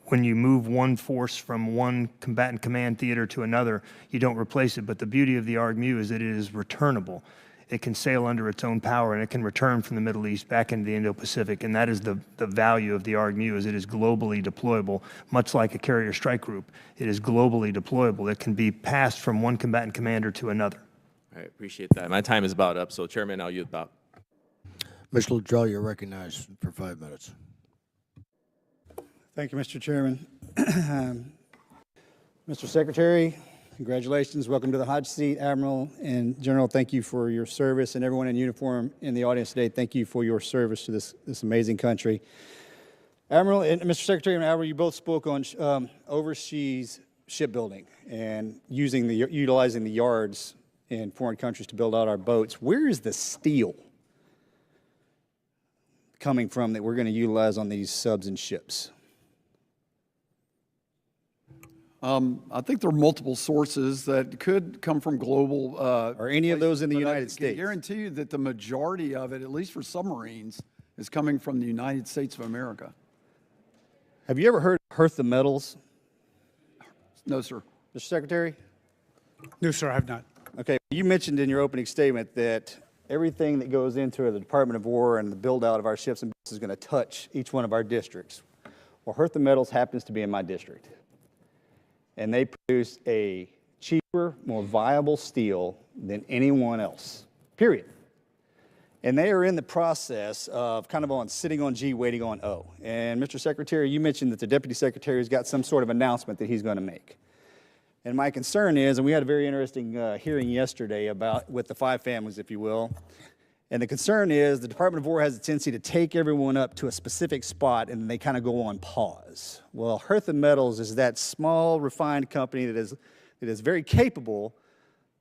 S5: When you move one force from one combatant command theater to another, you don't replace it. But the beauty of the ARGMU is that it is returnable. It can sail under its own power, and it can return from the Middle East back into the Indo-Pacific. And that is the value of the ARGMU, is it is globally deployable, much like a carrier strike group. It is globally deployable. It can be passed from one combatant commander to another.
S16: I appreciate that. My time is about up, so Chairman, I'll yield about.
S17: Mr. Latrell, you're recognized for 5 minutes.
S18: Thank you, Mr. Chairman. Mr. Secretary, congratulations. Welcome to the hot seat. Admiral and General, thank you for your service. And everyone in uniform in the audience today, thank you for your service to this amazing country. Admiral and Mr. Secretary and Admiral, you both spoke on overseas shipbuilding and utilizing the yards in foreign countries to build out our boats. Where is the steel coming from that we're going to utilize on these subs and ships?
S4: I think there are multiple sources that could come from global.
S18: Are any of those in the United States?
S4: I can guarantee you that the majority of it, at least for submarines, is coming from the United States of America.
S18: Have you ever heard of Hearth of Metals?
S4: No, sir.
S18: Mr. Secretary?
S3: No, sir, I have not.
S18: Okay. You mentioned in your opening statement that everything that goes into the Department of War and the build-out of our ships and boats is going to touch each one of our districts. Well, Hearth of Metals happens to be in my district. And they produce a cheaper, more viable steel than anyone else, period. And they are in the process of kind of sitting on G, waiting on O. And Mr. Secretary, you mentioned that the Deputy Secretary has got some sort of announcement that he's going to make. And my concern is, and we had a very interesting hearing yesterday with the 5 families, if you will. And the concern is the Department of War has a tendency to take everyone up to a specific spot and then they kind of go on pause. Well, Hearth and Metals is that small, refined company that is very capable,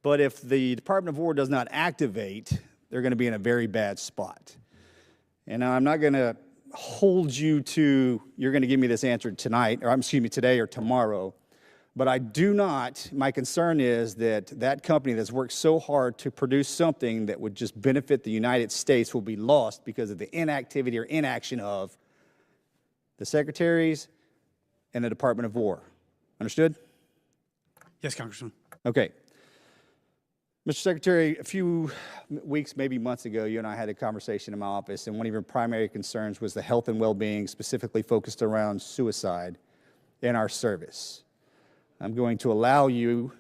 S18: but if the Department of War does not activate, they're going to be in a very bad spot. And now I'm not going to hold you to, you're going to give me this answer tonight, or excuse me, today or tomorrow. But I do not, my concern is that that company that's worked so hard to produce something that would just benefit the United States will be lost because of the inactivity or inaction of the secretaries and the Department of War. Understood?
S3: Yes, Congressman.
S18: Okay. Mr. Secretary, a few weeks, maybe months ago, you and I had a conversation in my office, and one of your primary concerns was the health and well-being, specifically focused around suicide in our service. I'm going to allow you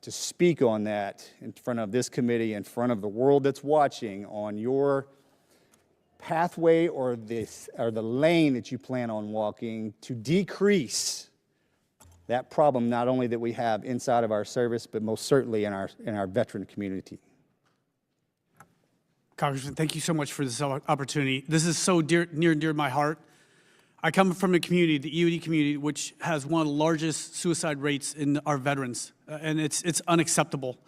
S18: to speak on that in front of this committee, in front of the world that's watching, on your pathway or the lane that you plan on walking to decrease that problem, not only that we have inside of our service, but most certainly in our veteran community.
S3: Congressman, thank you so much for this opportunity. This is so near and dear to my heart. I come from a community, the EOD community, which has one of the largest suicide rates in our veterans, and it's unacceptable.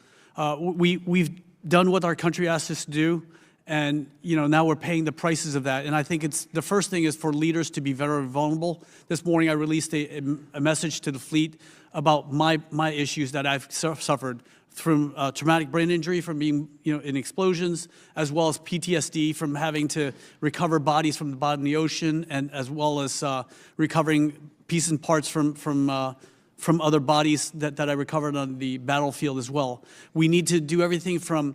S3: We've done what our country asked us to do, and now we're paying the prices of that. And I think the first thing is for leaders to be very vulnerable. This morning I released a message to the fleet about my issues that I've suffered from traumatic brain injury from being in explosions, as well as PTSD from having to recover bodies from the bottom of the ocean, and as well as recovering pieces and parts from other bodies that I recovered on the battlefield as well. We need to do everything from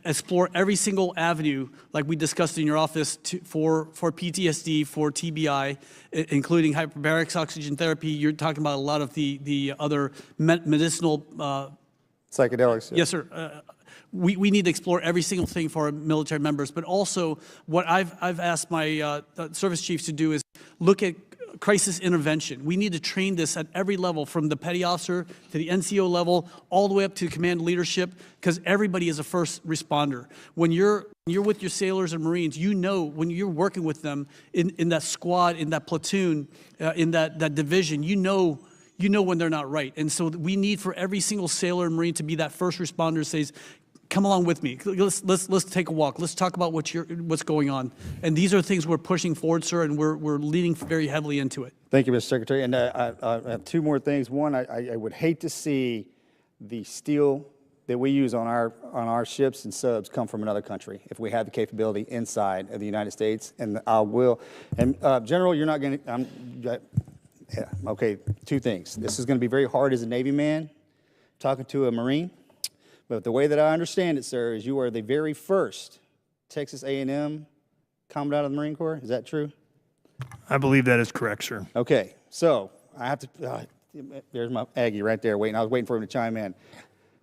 S3: explore every single avenue, like we discussed in your office, for PTSD, for TBI, including hyperbaric oxygen therapy. You're talking about a lot of the other medicinal
S18: psychedelics.
S3: Yes, sir. We need to explore every single thing for our military members, but also what I've asked my service chiefs to do is look at crisis intervention. We need to train this at every level, from the petty officer to the NCO level, all the way up to command leadership, because everybody is a first responder. When you're with your sailors and Marines, when you're working with them in that squad, in that platoon, in that division, you know when they're not right. And so we need for every single sailor and Marine to be that first responder who says, come along with me. Let's take a walk. Let's talk about what's going on. And these are things we're pushing forward, sir, and we're leaning very heavily into it.
S18: Thank you, Mr. Secretary. And I have 2 more things. One, I would hate to see the steel that we use on our ships and subs come from another country if we have the capability inside of the United States. And I will. And General, you're not going to. Yeah. Okay. 2 things. This is going to be very hard as a Navy man talking to a Marine. But the way that I understand it, sir, is you are the very first Texas A&M Commandant of the Marine Corps. Is that true?
S5: I believe that is correct, sir.
S18: Okay. So I have to, there's my Aggie right there waiting. I was waiting for him to chime in.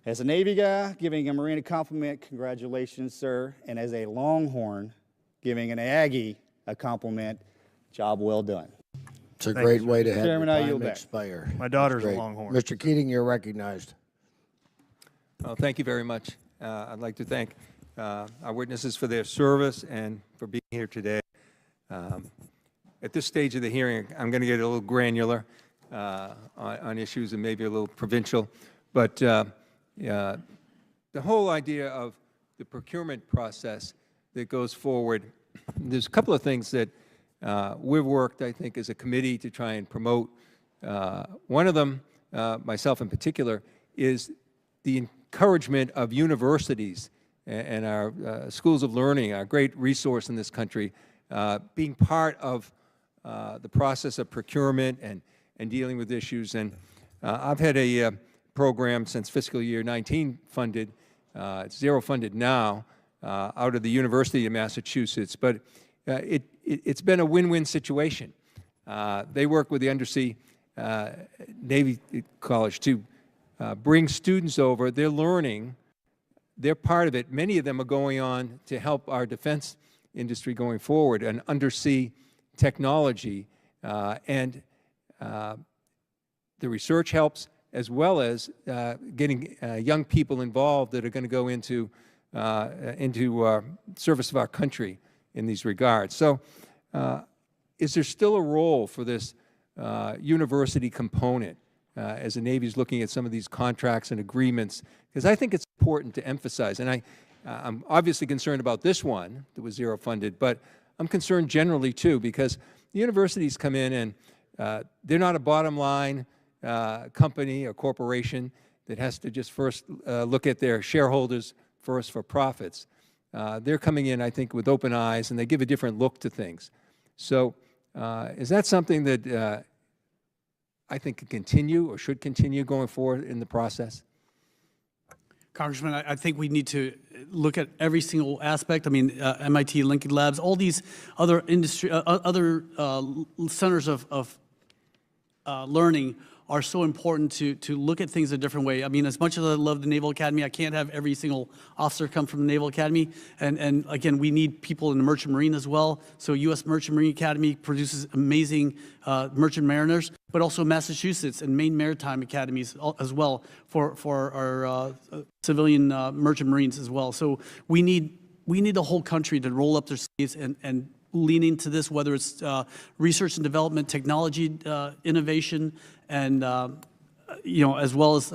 S18: As a Navy guy, giving a Marine a compliment, congratulations, sir. And as a Longhorn, giving an Aggie a compliment, job well done.
S17: It's a great way to have
S18: Chairman,
S17: your
S18: I
S17: time
S18: yield back.
S17: expire.
S5: My daughter's a
S17: Great.
S5: Longhorn.
S17: Mr. Keating, you're recognized.
S19: Well, thank you very much. I'd like to thank our witnesses for their service and for being here today. At this stage of the hearing, I'm going to get a little granular on issues and maybe a little provincial, but the whole idea of the procurement process that goes forward, there's a couple of things that we've worked, I think, as a committee to try and promote. One of them, myself in particular, is the encouragement of universities and our schools of learning, our great resource in this country, being part of the process of procurement and dealing with issues. And I've had a program since fiscal year 19 funded, it's 0 funded now, out of the University of Massachusetts, but it's been a win-win situation. They work with the Undersea Navy College to bring students over. They're learning they're part of it. Many of them are going on to help our defense industry going forward and undersea technology. And the research helps, as well as getting young people involved that are going to go into service of our country in these regards. So is there still a role for this university component as the Navy is looking at some of these contracts and agreements? Because I think it's important to emphasize, and I'm obviously concerned about this one that was zero funded, but I'm concerned generally too, because the universities come in and they're not a bottom line company or corporation that has to just first look at their shareholders first for profits. They're coming in, I think, with open eyes, and they give a different look to things. So is that something that I think can continue or should continue going forward in the process?
S3: Congressman, I think we need to look at every single aspect. I mean, MIT, Lincoln Labs, all these other industry, other centers of learning are so important to look at things a different way. I mean, as much as I love the Naval Academy, I can't have every single officer come from the Naval Academy. And again, we need people in the Merchant Marine as well. So U.S. Merchant Marine Academy produces amazing merchant mariners, but also Massachusetts and Maine Maritime Academies as well for our civilian merchant marines as well. So we need the whole country to roll up their sleeves and lean into this, whether it's research and development, technology, innovation, and as well as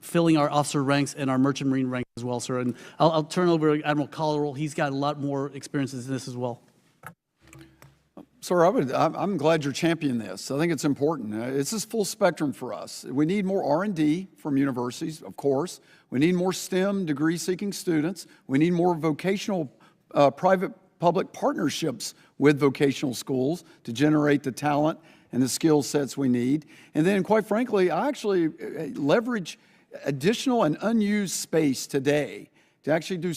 S3: filling our officer ranks and our merchant marine ranks as well, sir. And I'll turn over to Admiral Caudle. He's got a lot more experiences in this as well.
S4: Sir, I'm glad you're championing this. I think it's important. It's this full spectrum for us. We need more R&D from universities, of course. We need more STEM degree-seeking students. We need more vocational private-public partnerships with vocational schools to generate the talent and the skill sets we need. And then, quite frankly, I actually leverage additional and unused space today to actually do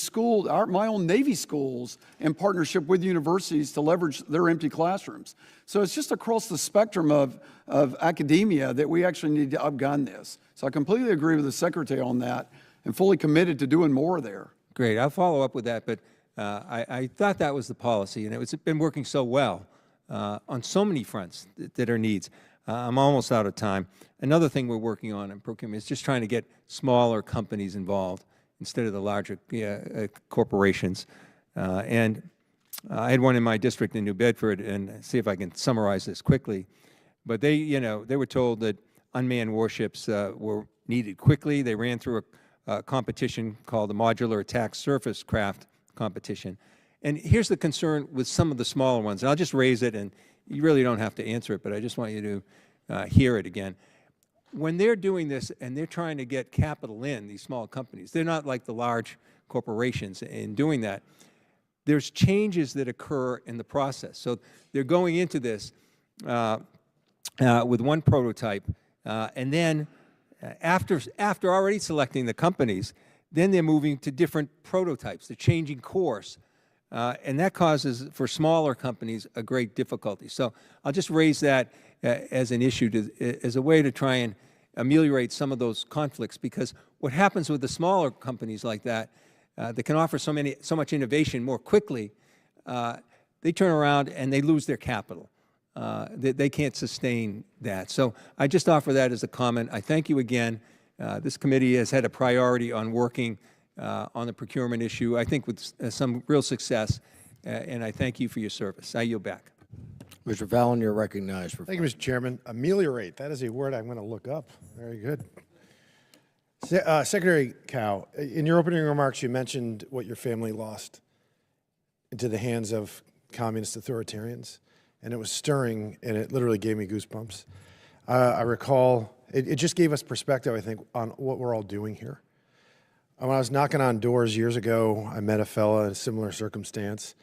S4: my own Navy schools in partnership with universities to leverage their empty classrooms. So it's just across the spectrum of academia that we actually need to outgun this. So I completely agree with the Secretary on that and fully committed to doing more there.
S19: Great. I'll follow up with that, but I thought that was the policy, and it's been working so well on so many fronts that are needs. I'm almost out of time. Another thing we're working on in procurement is just trying to get smaller companies involved instead of the larger corporations. And I had one in my district in New Bedford, and see if I can summarize this quickly. But they were told that unmanned warships were needed quickly. They ran through a competition called the Modular Attack Surface Craft Competition. And here's the concern with some of the smaller ones. And I'll just raise it, and you really don't have to answer it, but I just want you to hear it again. When they're doing this and they're trying to get capital in, these small companies, they're not like the large corporations in doing that. There's changes that occur in the process. So they're going into this with one prototype, and then after already selecting the companies, then they're moving to different prototypes. They're changing course. And that causes, for smaller companies, a great difficulty. So I'll just raise that as an issue, as a way to try and ameliorate some of those conflicts, because what happens with the smaller companies like that, that can offer so much innovation more quickly, they turn around and they lose their capital. They can't sustain that. So I just offer that as a comment. I thank you again. This committee has had a priority on working on the procurement issue, I think with some real success, and I thank you for your service. I yield back.
S17: Mr. Fallon, you're recognized for
S20: Thank you, Mr. Chairman. Ameliorate, that is a word I'm going to look up. Very good. Secretary Cow, in your opening remarks, you mentioned what your family lost into the hands of communist authoritarians, and it was stirring, and it literally gave me goosebumps. I recall, it just gave us perspective, I think, on what we're all doing here. When I was knocking on doors years ago, I met a fella in a similar circumstance,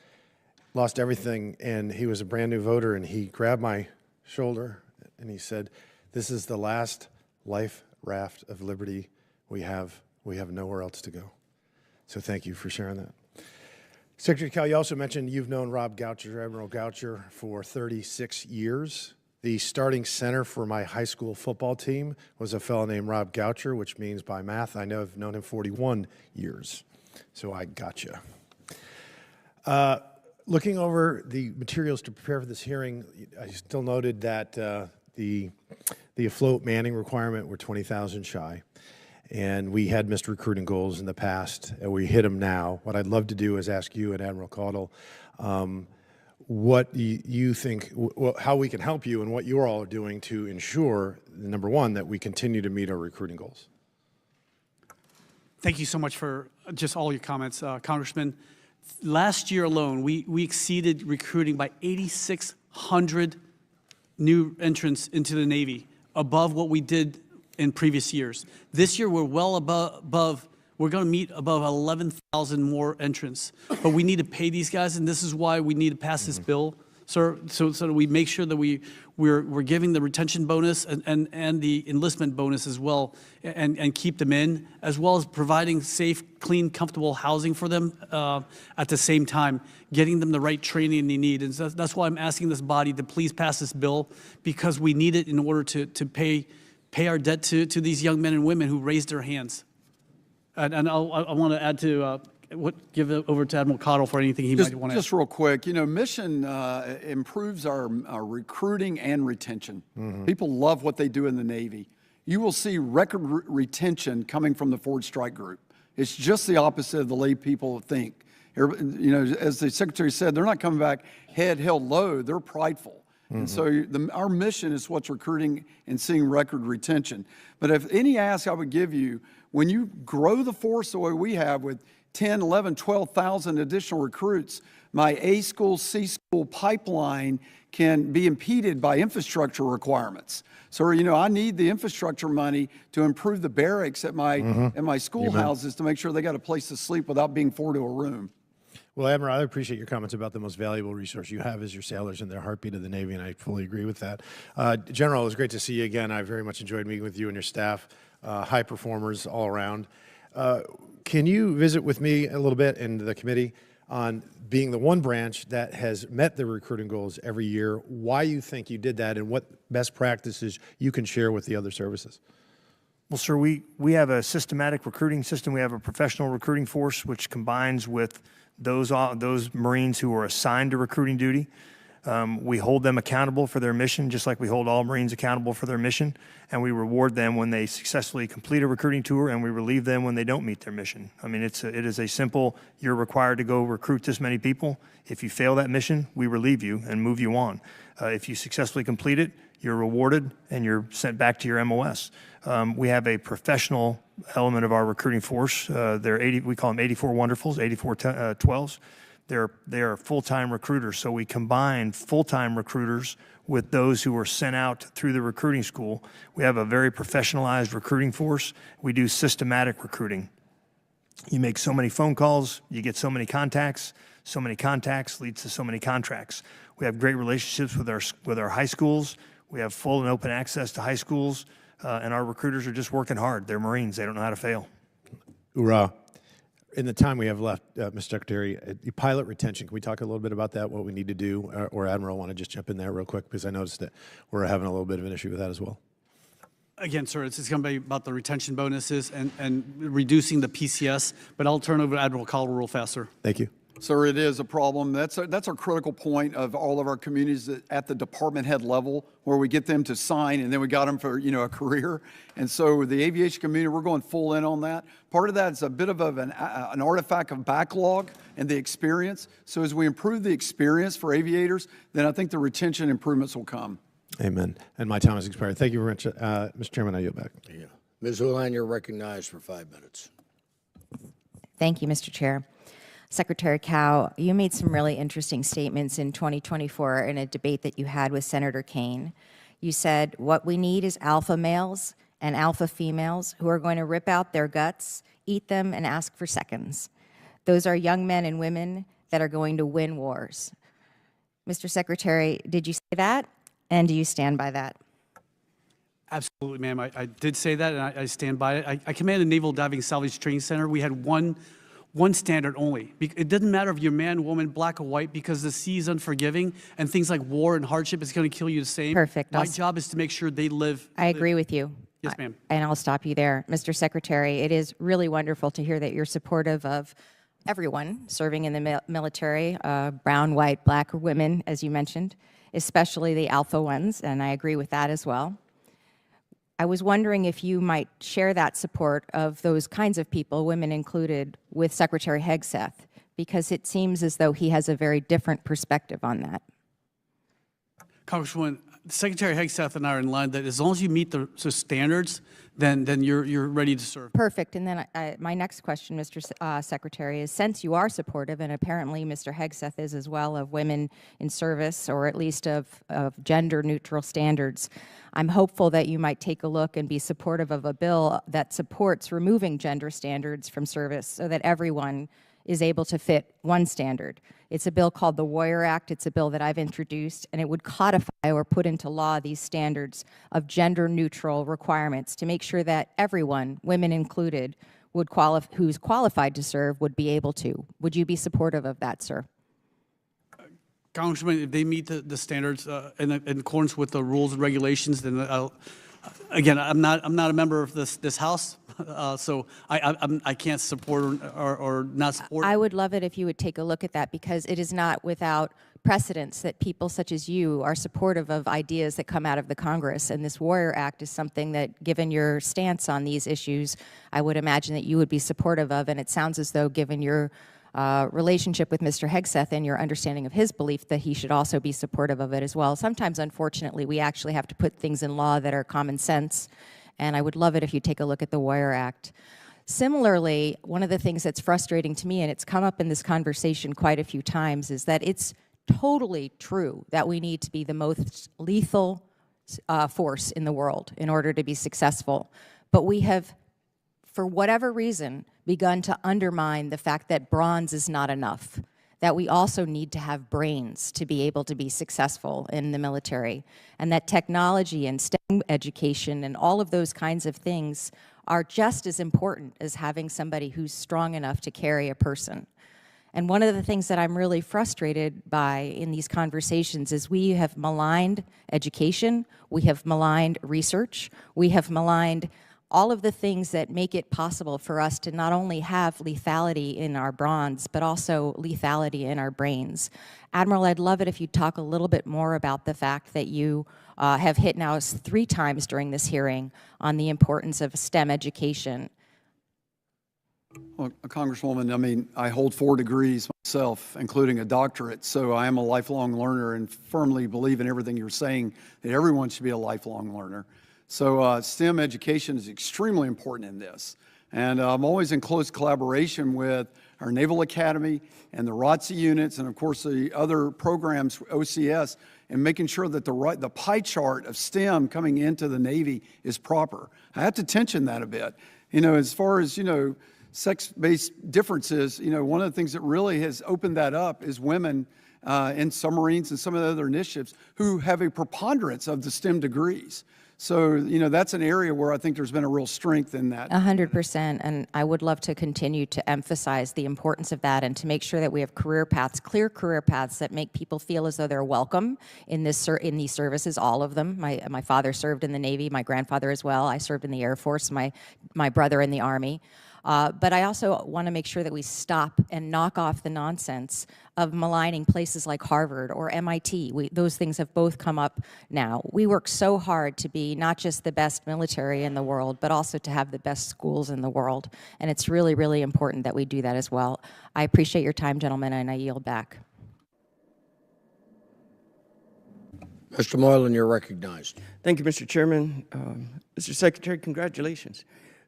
S20: lost everything, and he was a brand new voter, and he grabbed my shoulder, and he said, "This is the last life raft of liberty we have. We have nowhere else to go." So thank you for sharing that. Secretary Cal, you also mentioned you've known Rob Goucher, Admiral Goucher, for 36 years. The starting center for my high school football team was a fellow named Rob Goucher, which means by math, I know I've known him 41 years. So I gotcha. Looking over the materials to prepare for this hearing, I still noted that the afloat manning requirement were 20,000 shy. And we had missed recruiting goals in the past, and we hit them now. What I'd love to do is ask you and Admiral Caudle what you think, how we can help you and what you're all doing to ensure, number one, that we continue to meet our recruiting goals.
S3: Thank you so much for just all your comments, Congressman. Last year alone, we exceeded recruiting by 8,600 new entrants into the Navy, above what we did in previous years. This year, we're well above we're going to meet above 11,000 more entrants. But we need to pay these guys, and this is why we need to pass this bill, sir, so that we make sure that we're giving the retention bonus and the enlistment bonus as well, and keep them in, as well as providing safe, clean, comfortable housing for them at the same time, getting them the right training they need. And so that's why I'm asking this body to please pass this bill, because we need it in order to pay our debt to these young men and women who raised their hands. And I want to add to give it over to Admiral Caudle for anything he might want to add.
S4: Just real quick, you know, mission improves our recruiting and retention. People love what they do in the Navy. You will see record retention coming from the Forward Strike Group. It's just the opposite of the lay people think. You know, as the Secretary said, they're not coming back head held low, they're prideful. And so our mission is what's recruiting and seeing record retention. But if any ask I would give you, when you grow the force the way we have with 10, 11, 12,000 additional recruits, my A school, C school pipeline can be impeded by infrastructure requirements. So, you know, I need the infrastructure money to improve the barracks at my schoolhouses to make sure they got a place to sleep without being forced to a room.
S20: Well, Admiral, I appreciate your comments about the most valuable resource you have is your sailors and their heartbeat of the Navy, and I fully agree with that. General, it was great to see you again. I very much enjoyed meeting with you and your staff, high performers all around. Can you visit with me a little bit and the committee on being the one branch that has met the recruiting goals every year, why you think you did that, and what best practices you can share with the other services?
S5: Well, sir, we have a systematic recruiting system. We have a professional recruiting force, which combines with those Marines who are assigned to recruiting duty. We hold them accountable for their mission, just like we hold all Marines accountable for their mission, and we reward them when they successfully complete a recruiting tour, and we relieve them when they don't meet their mission. I mean, it is a simple, you're required to go recruit this many people. If you fail that mission, we relieve you and move you on. If you successfully complete it, you're rewarded and you're sent back to your MOS. We have a professional element of our recruiting force. We call them 84 Wonderfuls, 84 12s. They are full-time recruiters, so we combine full-time recruiters with those who are sent out through the recruiting school. We have a very professionalized recruiting force. We do systematic recruiting. You make so many phone calls, you get so many contacts leads to so many contracts. We have great relationships with our high schools. We have full and open access to high schools, and our recruiters are just working hard. They're Marines. They don't know how to fail.
S20: Hoorah. In the time we have left, Mr. Secretary, pilot retention, can we talk a little bit about that, what we need to do? Or Admiral, want to just jump in there real quick, because I noticed that we're having a little bit of an issue with that as well.
S3: Again, sir, it's going to be about the retention bonuses and reducing the PCS, but I'll turn over to Admiral Caudle real fast, sir.
S20: Thank you.
S4: Sir, it is a problem. That's our critical point of all of our communities at the department head level, where we get them to sign, and then we got them for, you know, a career. And so the aviation community, we're going full in on that. Part of that is a bit of an artifact of backlog and the experience. So as we improve the experience for aviators, then I think the retention improvements will come.
S20: Amen. And my time has expired. Thank you very much. Mr. Chairman, I yield back.
S17: Yeah. Ms. Ulan, you're recognized for 5 minutes.
S21: Thank you, Mr. Chair. Secretary Cow, you made some really interesting statements in 2024 in a debate that you had with Senator Kaine. You said, what we need is alpha males and alpha females who are going to rip out their guts, eat them, and ask for seconds. Those are young men and women that are going to win wars. Mr. Secretary, did you say that? And do you stand by that?
S3: Absolutely, ma'am. I did say that, and I stand by it. I command the Naval Diving Salvage Training Center. We had one one standard only. It doesn't matter if you're man, woman, black, or white, because the sea is unforgiving, and things like war and hardship is going to kill you the same.
S21: Perfect.
S3: My job is to make sure they live.
S21: I agree with you.
S3: Yes, ma'am.
S21: And I'll stop you there. Mr. Secretary, it is really wonderful to hear that you're supportive of everyone serving in the military, brown, white, black, or women, as you mentioned, especially the alpha ones, and I agree with that as well. I was wondering if you might share that support of those kinds of people, women included, with Secretary Hegseth, because it seems as though he has a very different perspective on that.
S3: Congresswoman, Secretary Hegseth and I are in line that as long as you meet the standards, then you're ready to serve.
S21: Perfect. And then my next question, Mr. Secretary, is since you are supportive, and apparently Mr. Hegseth is as well, of women in service, or at least of gender-neutral standards, I'm hopeful that you might take a look and be supportive of a bill that supports removing gender standards from service so that everyone is able to fit one standard. It's a bill called the Warrior Act. It's a bill that I've introduced, and it would codify or put into law these standards of gender-neutral requirements to make sure that everyone, women included, who's qualified to serve would be able to. Would you be supportive of that, sir?
S3: Congressman, if they meet the standards in accordance with the rules and regulations, then again, I'm not a member of this House, so I can't support or not support.
S21: I would love it if you would take a look at that, because it is not without precedence that people such as you are supportive of ideas that come out of the Congress, and this Warrior Act is something that, given your stance on these issues, I would imagine that you would be supportive of, and it sounds as though, given your relationship with Mr. Hegseth and your understanding of his belief, that he should also be supportive of it as well. Sometimes, unfortunately, we actually have to put things in law that are common sense, and I would love it if you take a look at the Warrior Act. Similarly, one of the things that's frustrating to me, and it's come up in this conversation quite a few times, is that it's totally true that we need to be the most lethal force in the world in order to be successful. But we have, for whatever reason, begun to undermine the fact that bronze is not enough, that we also need to have brains to be able to be successful in the military, and that technology and STEM education and all of those kinds of things are just as important as having somebody who's strong enough to carry a person. And one of the things that I'm really frustrated by in these conversations is we have maligned education, we have maligned research, we have maligned all of the things that make it possible for us to not only have lethality in our bronze, but also lethality in our brains. Admiral, I'd love it if you'd talk a little bit more about the fact that you have hit now 3 times during this hearing on the importance of STEM education.
S4: Well, Congresswoman, I mean, I hold 4 degrees myself, including a doctorate, so I am a lifelong learner and firmly believe in everything you're saying, that everyone should be a lifelong learner. So STEM education is extremely important in this. And I'm always in close collaboration with our Naval Academy and the ROTC units and, of course, the other programs, OCS, and making sure that the pie chart of STEM coming into the Navy is proper. I have to tension that a bit. You know, as far as, you know, sex-based differences, you know, one of the things that really has opened that up is women in submarines and some of the other initiatives who have a preponderance of the STEM degrees. So, you know, that's an area where I think there's been a real strength in that.
S21: 100%, and I would love to continue to emphasize the importance of that and to make sure that we have career paths, clear career paths that make people feel as though they're welcome in these services, all of them. My father served in the Navy, my grandfather as well. I served in the Air Force, my brother in the Army. But I also want to make sure that we stop and knock off the nonsense of maligning places like Harvard or MIT. Those things have both come up now. We work so hard to be not just the best military in the world, but also to have the best schools in the world. And it's really, really important that we do that as well. I appreciate your time, gentlemen, and I yield back.
S17: Mr. Moylan, you're recognized.
S2: Thank you, Mr. Chairman. Mr. Secretary, congratulations.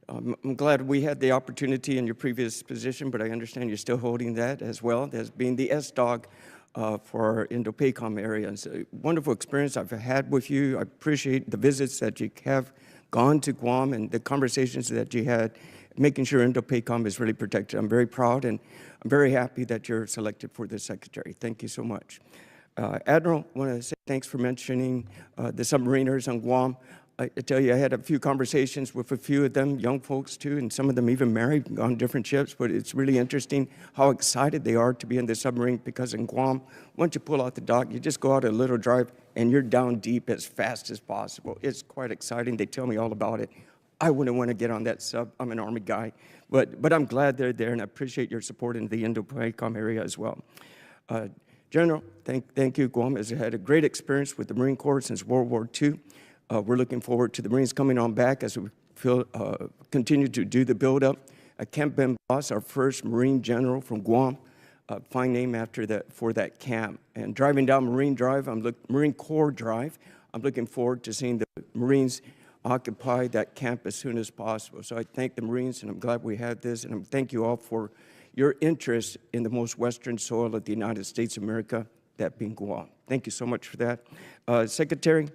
S2: I'm glad we had the opportunity in your previous position, but I understand you're still holding that as well as being the S-Dog for our Indo-PACOM area. It's a wonderful experience I've had with you. I appreciate the visits that you have gone to Guam and the conversations that you had, making sure Indo-PACOM is really protected. I'm very proud and I'm very happy that you're selected for the Secretary. Thank you so much. Admiral, I want to say thanks for mentioning the submariners on Guam. I tell you, I had a few conversations with a few of them, young folks too, and some of them even married on different ships, but it's really interesting how excited they are to be in the submarine, because in Guam, once you pull out the dock, you just go out a little drive and you're down deep as fast as possible. It's quite exciting. They tell me all about it. I wouldn't want to get on that sub. I'm an Army guy, but I'm glad they're there, and I appreciate your support in the Indo Pacific area as well. General, thank you. Guam has had a great experience with the Marine Corps since World War II. We're looking forward to the Marines coming on back as we continue to do the buildup. Camp Ben Boss, our first Marine general from Guam, fine name for that camp. And driving down Marine Corps Drive, I'm looking forward to seeing the Marines occupy that camp as soon as possible. So I thank the Marines, and I'm glad we had this, and I thank you all for your interest in the most western soil of the United States of America, that being Guam. Thank you so much for that. Secretary,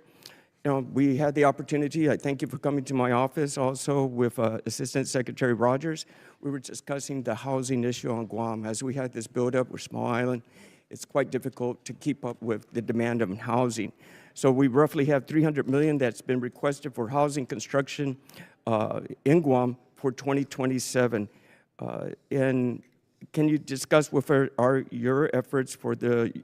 S2: we had the opportunity, I thank you for coming to my office also with Assistant Secretary Rogers. We were discussing the housing issue on Guam. As we had this buildup, we're a small island, it's quite difficult to keep up with the demand of housing. So we roughly have $300 million that's been requested for housing construction in Guam for 2027. And can you discuss what are your efforts for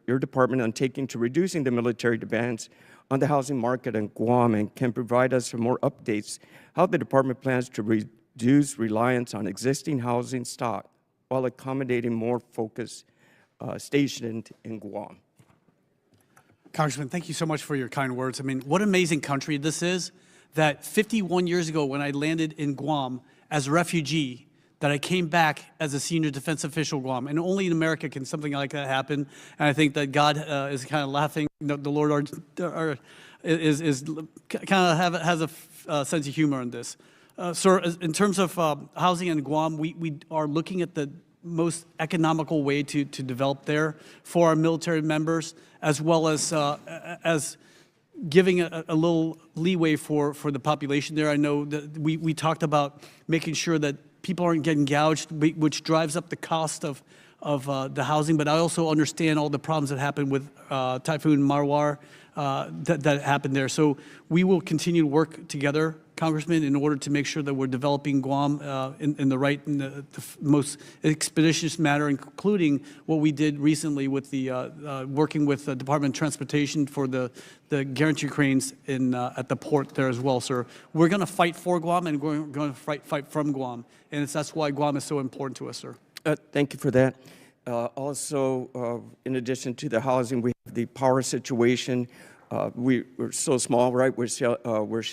S2: your department on taking to reducing the military demands on the housing market in Guam, and can provide us some more updates how the department plans to reduce reliance on existing housing stock while accommodating more focus stationed in Guam?
S3: Congressman, thank you so much for your kind words. I mean, what an amazing country this is, that 51 years ago when I landed in Guam as a refugee, that I came back as a senior defense official Guam. And only in America can something like that happen. And I think that God is kind of laughing. The Lord is kind of has a sense of humor in this. Sir, in terms of housing in Guam, we are looking at the most economical way to develop there for our military members, as well as giving a little leeway for the population there. I know that we talked about making sure that people aren't getting gouged, which drives up the cost of the housing. But I also understand all the problems that happened with Typhoon Marwar that happened there. So we will continue to work together, Congressman, in order to make sure that we're developing Guam in the most expeditious manner, including what we did recently with the working with the Department of Transportation for the guarantee cranes at the port there as well, sir. We're going to fight for Guam, and we're going to fight from Guam, and that's why Guam is so important to us, sir.
S2: Thank you for that. Also, in addition to the housing, we have the power situation. We're so small, right? We're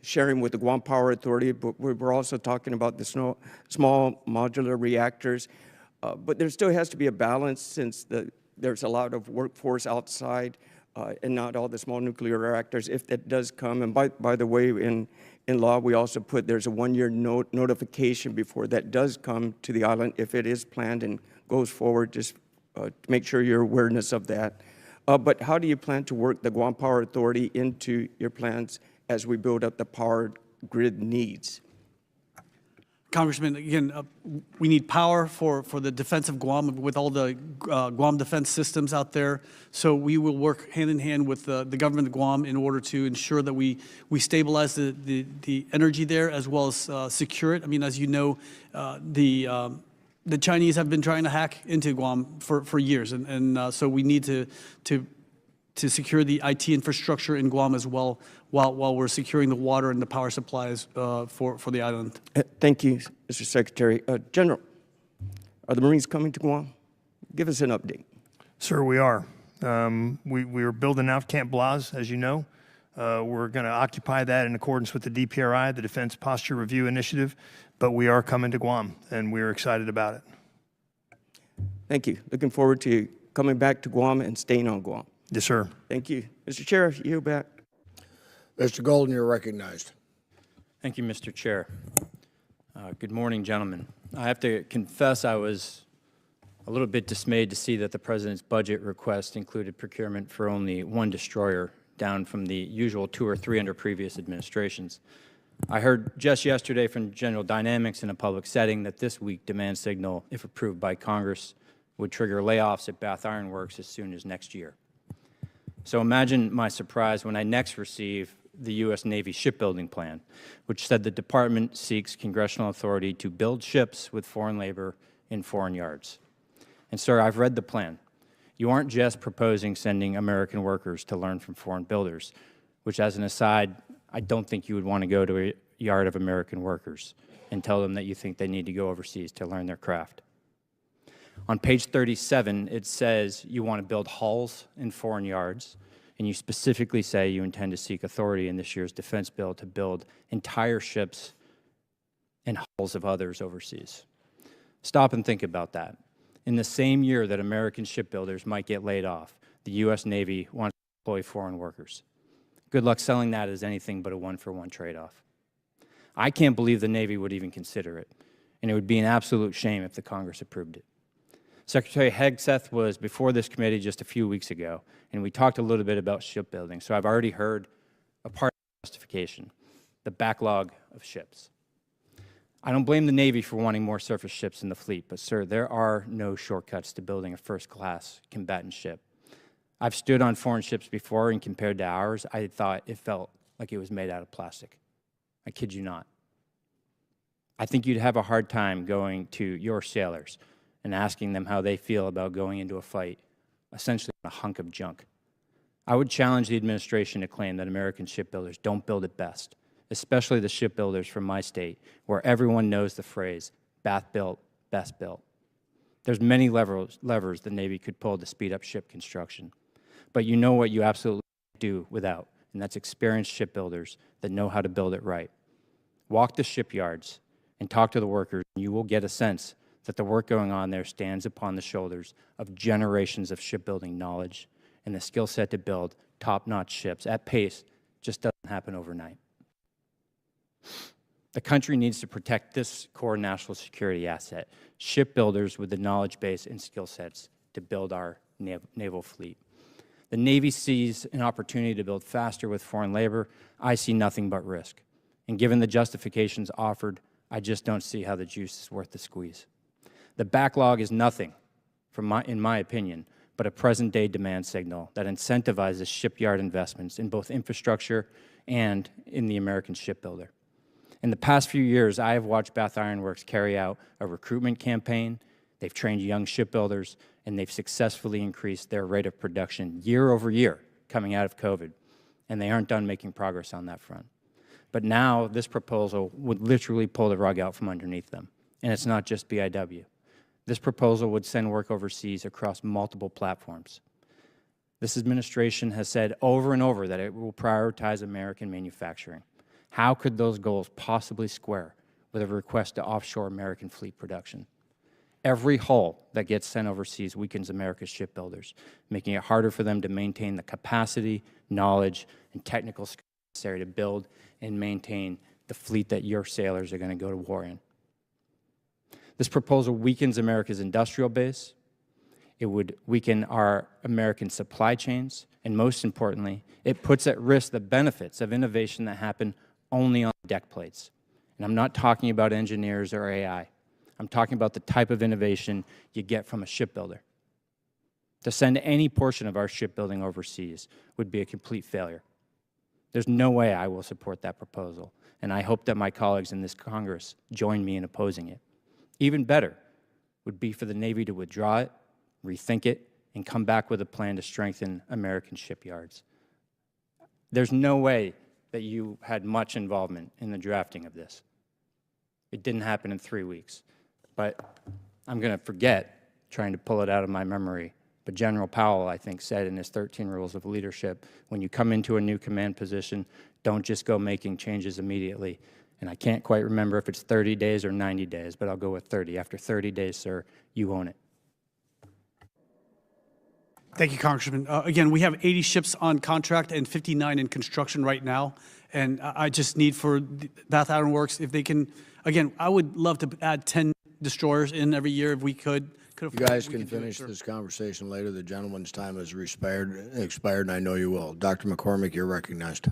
S2: sharing with the Guam Power Authority, but we're also talking about the small modular reactors. But there still has to be a balance, since there's a lot of workforce outside and not all the small nuclear reactors, if that does come. And by the way, in law, we also put there's a one-year notification before that does come to the island if it is planned and goes forward, just to make sure you're awareness of that. But how do you plan to work the Guam Power Authority into your plans as we build up the power grid needs?
S3: Congressman, again, we need power for the defense of Guam with all the Guam defense systems out there. So we will work hand in hand with the government of Guam in order to ensure that we stabilize the energy there, as well as secure it. I mean, as you know, the Chinese have been trying to hack into Guam for years, and so we need to secure the IT infrastructure in Guam as well, while we're securing the water and the power supplies for the island.
S2: Thank you, Mr. Secretary. General, are the Marines coming to Guam? Give us an update.
S5: Sir, we are. We are building out Camp Blas, as you know. We're going to occupy that in accordance with the DPRI, the Defense Posture Review Initiative, but we are coming to Guam, and we're excited about it.
S2: Thank you. Looking forward to coming back to Guam and staying on Guam.
S5: Yes, sir.
S2: Thank you. Mr. Chair, you back.
S17: Mr. Golden, you're recognized.
S6: Thank you, Mr. Chair. Good morning, gentlemen. I have to confess I was a little bit dismayed to see that the President's budget request included procurement for only one destroyer, down from the usual 2 or 3 under previous administrations. I heard just yesterday from General Dynamics in a public setting that this weak demand signal, if approved by Congress, would trigger layoffs at Bath Iron Works as soon as next year. So imagine my surprise when I next received the U.S. Navy Shipbuilding Plan, which said the department seeks congressional authority to build ships with foreign labor in foreign yards. And, sir, I've read the plan. You aren't just proposing sending American workers to learn from foreign builders, which, as an aside, I don't think you would want to go to a yard of American workers and tell them that you think they need to go overseas to learn their craft. On page 37, it says you want to build hulls in foreign yards, and you specifically say you intend to seek authority in this year's defense bill to build entire ships and hulls of others overseas. Stop and think about that. In the same year that American shipbuilders might get laid off, the U.S. Navy wants to employ foreign workers. Good luck selling that as anything but a one-for-one trade-off. I can't believe the Navy would even consider it, and it would be an absolute shame if the Congress approved it. Secretary Hegseth was before this committee just a few weeks ago, and we talked a little bit about shipbuilding, so I've already heard a part of the justification, the backlog of ships. I don't blame the Navy for wanting more surface ships in the fleet, but, sir, there are no shortcuts to building a first-class combatant ship. I've stood on foreign ships before, and compared to ours, I thought it felt like it was made out of plastic. I kid you not. I think you'd have a hard time going to your sailors and asking them how they feel about going into a fight, essentially on a hunk of junk. I would challenge the administration to claim that American shipbuilders don't build it best, especially the shipbuilders from my state, where everyone knows the phrase, "Bath built, best built." There's many levers the Navy could pull to speed up ship construction. But you know what you absolutely do without, and that's experienced shipbuilders that know how to build it right. Walk the shipyards and talk to the workers, and you will get a sense that the work going on there stands upon the shoulders of generations of shipbuilding knowledge, and the skill set to build top-notch ships at pace just doesn't happen overnight. The country needs to protect this core national security asset, shipbuilders with the knowledge base and skill sets to build our naval fleet. The Navy sees an opportunity to build faster with foreign labor. I see nothing but risk. And given the justifications offered, I just don't see how the juice is worth the squeeze. The backlog is nothing, in my opinion, but a present-day demand signal that incentivizes shipyard investments in both infrastructure and in the American shipbuilder. In the past few years, I have watched Bath Iron Works carry out a recruitment campaign. They've trained young shipbuilders, and they've successfully increased their rate of production year over year coming out of COVID, and they aren't done making progress on that front. But now this proposal would literally pull the rug out from underneath them, and it's not just BIW. This proposal would send work overseas across multiple platforms. This administration has said over and over that it will prioritize American manufacturing. How could those goals possibly square with a request to offshore American fleet production? Every hull that gets sent overseas weakens America's shipbuilders, making it harder for them to maintain the capacity, knowledge, and technical skills necessary to build and maintain the fleet that your sailors are going to go to war in. This proposal weakens America's industrial base. It would weaken our American supply chains, and most importantly, it puts at risk the benefits of innovation that happen only on deck plates. And I'm not talking about engineers or AI. I'm talking about the type of innovation you get from a shipbuilder. To send any portion of our shipbuilding overseas would be a complete failure. There's no way I will support that proposal, and I hope that my colleagues in this Congress join me in opposing it. Even better would be for the Navy to withdraw it, rethink it, and come back with a plan to strengthen American shipyards. There's no way that you had much involvement in the drafting of this. It didn't happen in 3 weeks. But I'm going to forget trying to pull it out of my memory. But General Powell, I think, said in his 13 Rules of Leadership, when you come into a new command position, don't just go making changes immediately. And I can't quite remember if it's 30 days or 90 days, but I'll go with 30. After 30 days, sir, you own it.
S3: Thank you, Congressman. Again, we have 80 ships on contract and 59 in construction right now. And I just need for Bath Iron Works, if they can, again, I would love to add 10 destroyers in every year if we could.
S17: You guys can finish this conversation later. The gentleman's time has expired, and I know you will. Dr. McCormick, you're recognized.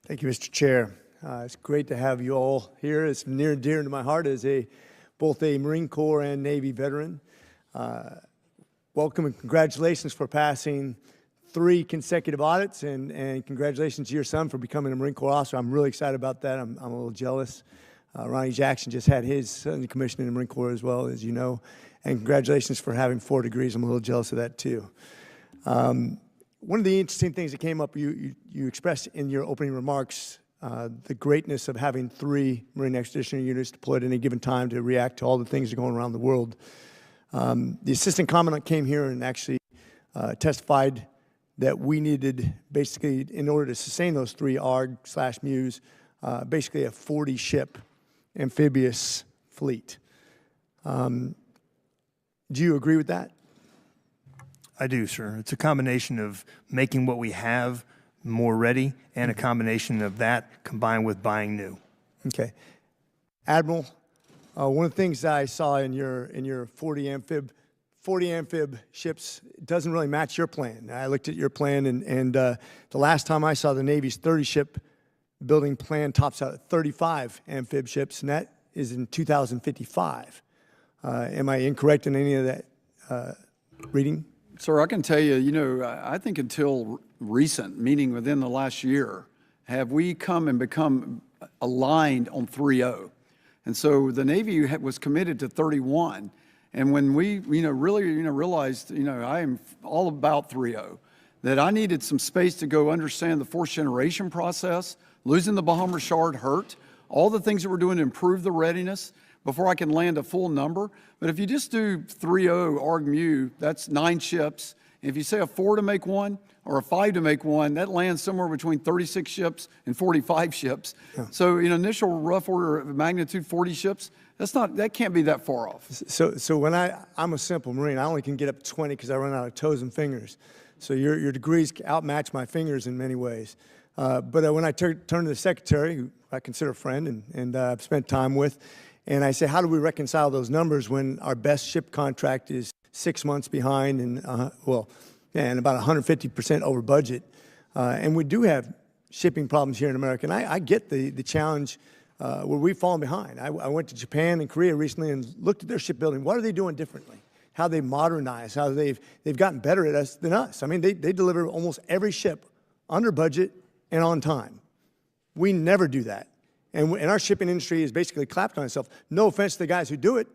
S7: Thank you, Mr. Chair. It's great to have you all here. It's near and dear to my heart as both a Marine Corps and Navy veteran. Welcome and congratulations for passing 3 consecutive audits, and congratulations to your son for becoming a Marine Corps officer. I'm really excited about that. I'm a little jealous. Ronnie Jackson just had his son commissioned in the Marine Corps as well, as you know. And congratulations for having 4 degrees. I'm a little jealous of that too. One of the interesting things that came up, you expressed in your opening remarks, the greatness of having 3 Marine Expeditionary Units deployed at any given time to react to all the things that are going around the world. The Assistant Commandant came here and actually testified that we needed, basically, in order to sustain those 3 ARG/MUs, basically a 40-ship amphibious fleet. Do you agree with that?
S5: I do, sir. It's a combination of making what we have more ready and a combination of that combined with buying new.
S7: Okay. Admiral, one of the things I saw in your 40 amphib ships doesn't really match your plan. I looked at your plan, and the last time I saw the Navy's 30-ship building plan tops out at 35 amphib ships, and that is in 2055. Am I incorrect in any of that reading?
S4: Sir, I can tell you, you know, I think until recent, meaning within the last year, have we come and become aligned on 3.0. And so the Navy was committed to 31. And when we, really, realized, I am all about 3.0, that I needed some space to go understand the 4th generation process, losing the Bahama Shard hurt, all the things that we're doing to improve the readiness before I can land a full number. But if you just do 3.0 ARG/MU, that's 9 ships. And if you say a 4 to make 1 or a 5 to make 1, that lands somewhere between 36 ships and 45 ships. Yeah. So initial rough order of magnitude 40 ships, that can't be that far off.
S7: So when I'm a simple Marine, I only can get up to 20 because I run out of toes and fingers. So your degrees outmatch my fingers in many ways. But when I turn to the Secretary, who I consider a friend and I've spent time with, and I say, how do we reconcile those numbers when our best ship contract is 6 months behind and, and about 150% over budget? And we do have shipping problems here in America. And I get the challenge where we've fallen behind. I went to Japan and Korea recently and looked at their shipbuilding. What are they doing differently? How they modernize, how they've gotten better at us than us. I mean, they deliver almost every ship under budget and on time. We never do that. And our shipping industry has basically clapped on itself. No offense to the guys who do it,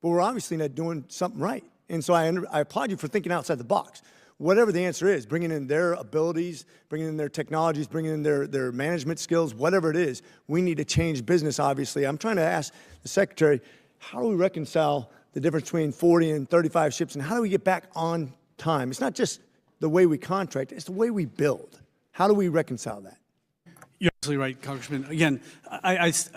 S7: but we're obviously not doing something right. And so I applaud you for thinking outside the box. Whatever the answer is, bringing in their abilities, bringing in their technologies, bringing in their management skills, whatever it is, we need to change business, obviously. I'm trying to ask the Secretary, how do we reconcile the difference between 40 and 35 ships, and how do we get back on time? It's not just the way we contract, it's the way we build. How do we reconcile that?
S3: You're absolutely right, Congressman. Again,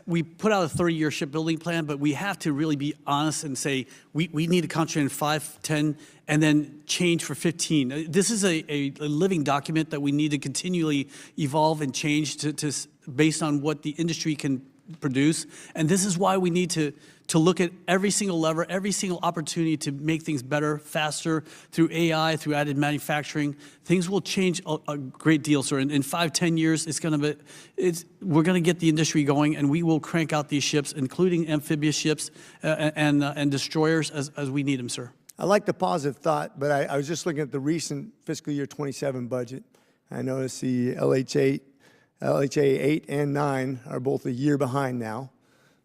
S3: we put out a 30-year shipbuilding plan, but we have to really be honest and say we need to concentrate in 5, 10, and then change for 15. This is a living document that we need to continually evolve and change to based on what the industry can produce. And this is why we need to look at every single lever, every single opportunity to make things better, faster, through AI, through added manufacturing. Things will change a great deal, sir. In 5, 10 years, we're going to get the industry going, and we will crank out these ships, including amphibious ships and destroyers as we need them, sir.
S7: I like the positive thought, but I was just looking at the recent fiscal year 27 budget. I noticed the LHA 8 and 9 are both a year behind now.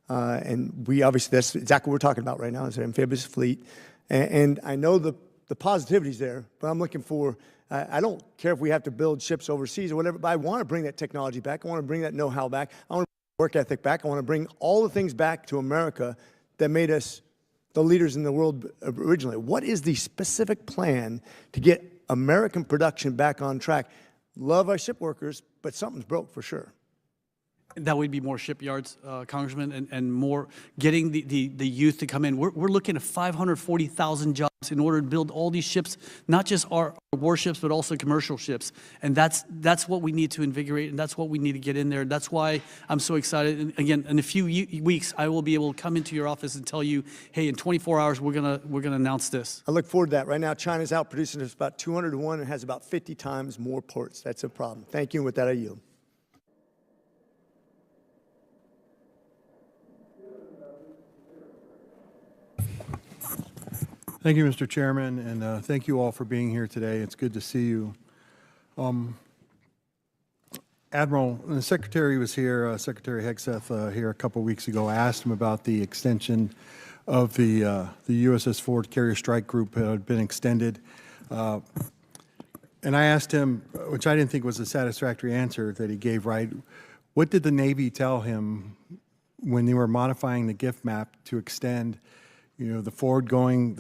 S7: And we obviously, that's exactly what we're talking about right now, is an amphibious fleet. And I know the positivity's there, but I'm looking for, I don't care if we have to build ships overseas or whatever, but I want to bring that technology back. I want to bring that know-how back. I want to bring work ethic back. I want to bring all the things back to America that made us the leaders in the world originally. What is the specific plan to get American production back on track? Love our ship workers, but something's broke for sure.
S3: That would be more shipyards, Congressman, and more getting the youth to come in. We're looking at 540,000 jobs in order to build all these ships, not just our warships, but also commercial ships. And that's what we need to invigorate, and that's what we need to get in there. That's why I'm so excited. And again, in a few weeks, I will be able to come into your office and tell you, hey, in 24 hours, we're gonna announce this.
S7: I look forward to that. Right now, China's out producing us about 200 to 1 and has about 50 times more ports. That's a problem. Thank you, and with that, I yield.
S8: Thank you, Mr. Chairman, and thank you all for being here today. It's good to see you. Admiral, the Secretary was here, Secretary Hegseth here a couple weeks ago. I asked him about the extension of the USS Ford Carrier Strike Group that had been extended. And I asked him, which I didn't think was a satisfactory answer that he gave, right? What did the Navy tell him when they were modifying the gift map to extend, the Ford going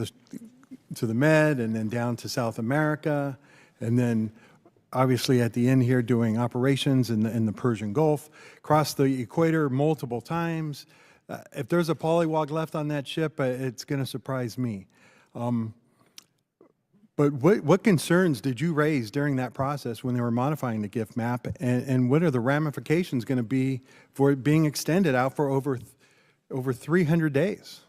S8: to the Med and then down to South America, and then obviously at the end here doing operations in the Persian Gulf, crossed the equator multiple times. If there's a polywog left on that ship, it's going to surprise me. But what concerns did you raise during that process when they were modifying the gift map, and what are the ramifications going to be for it being extended out for over 300 days?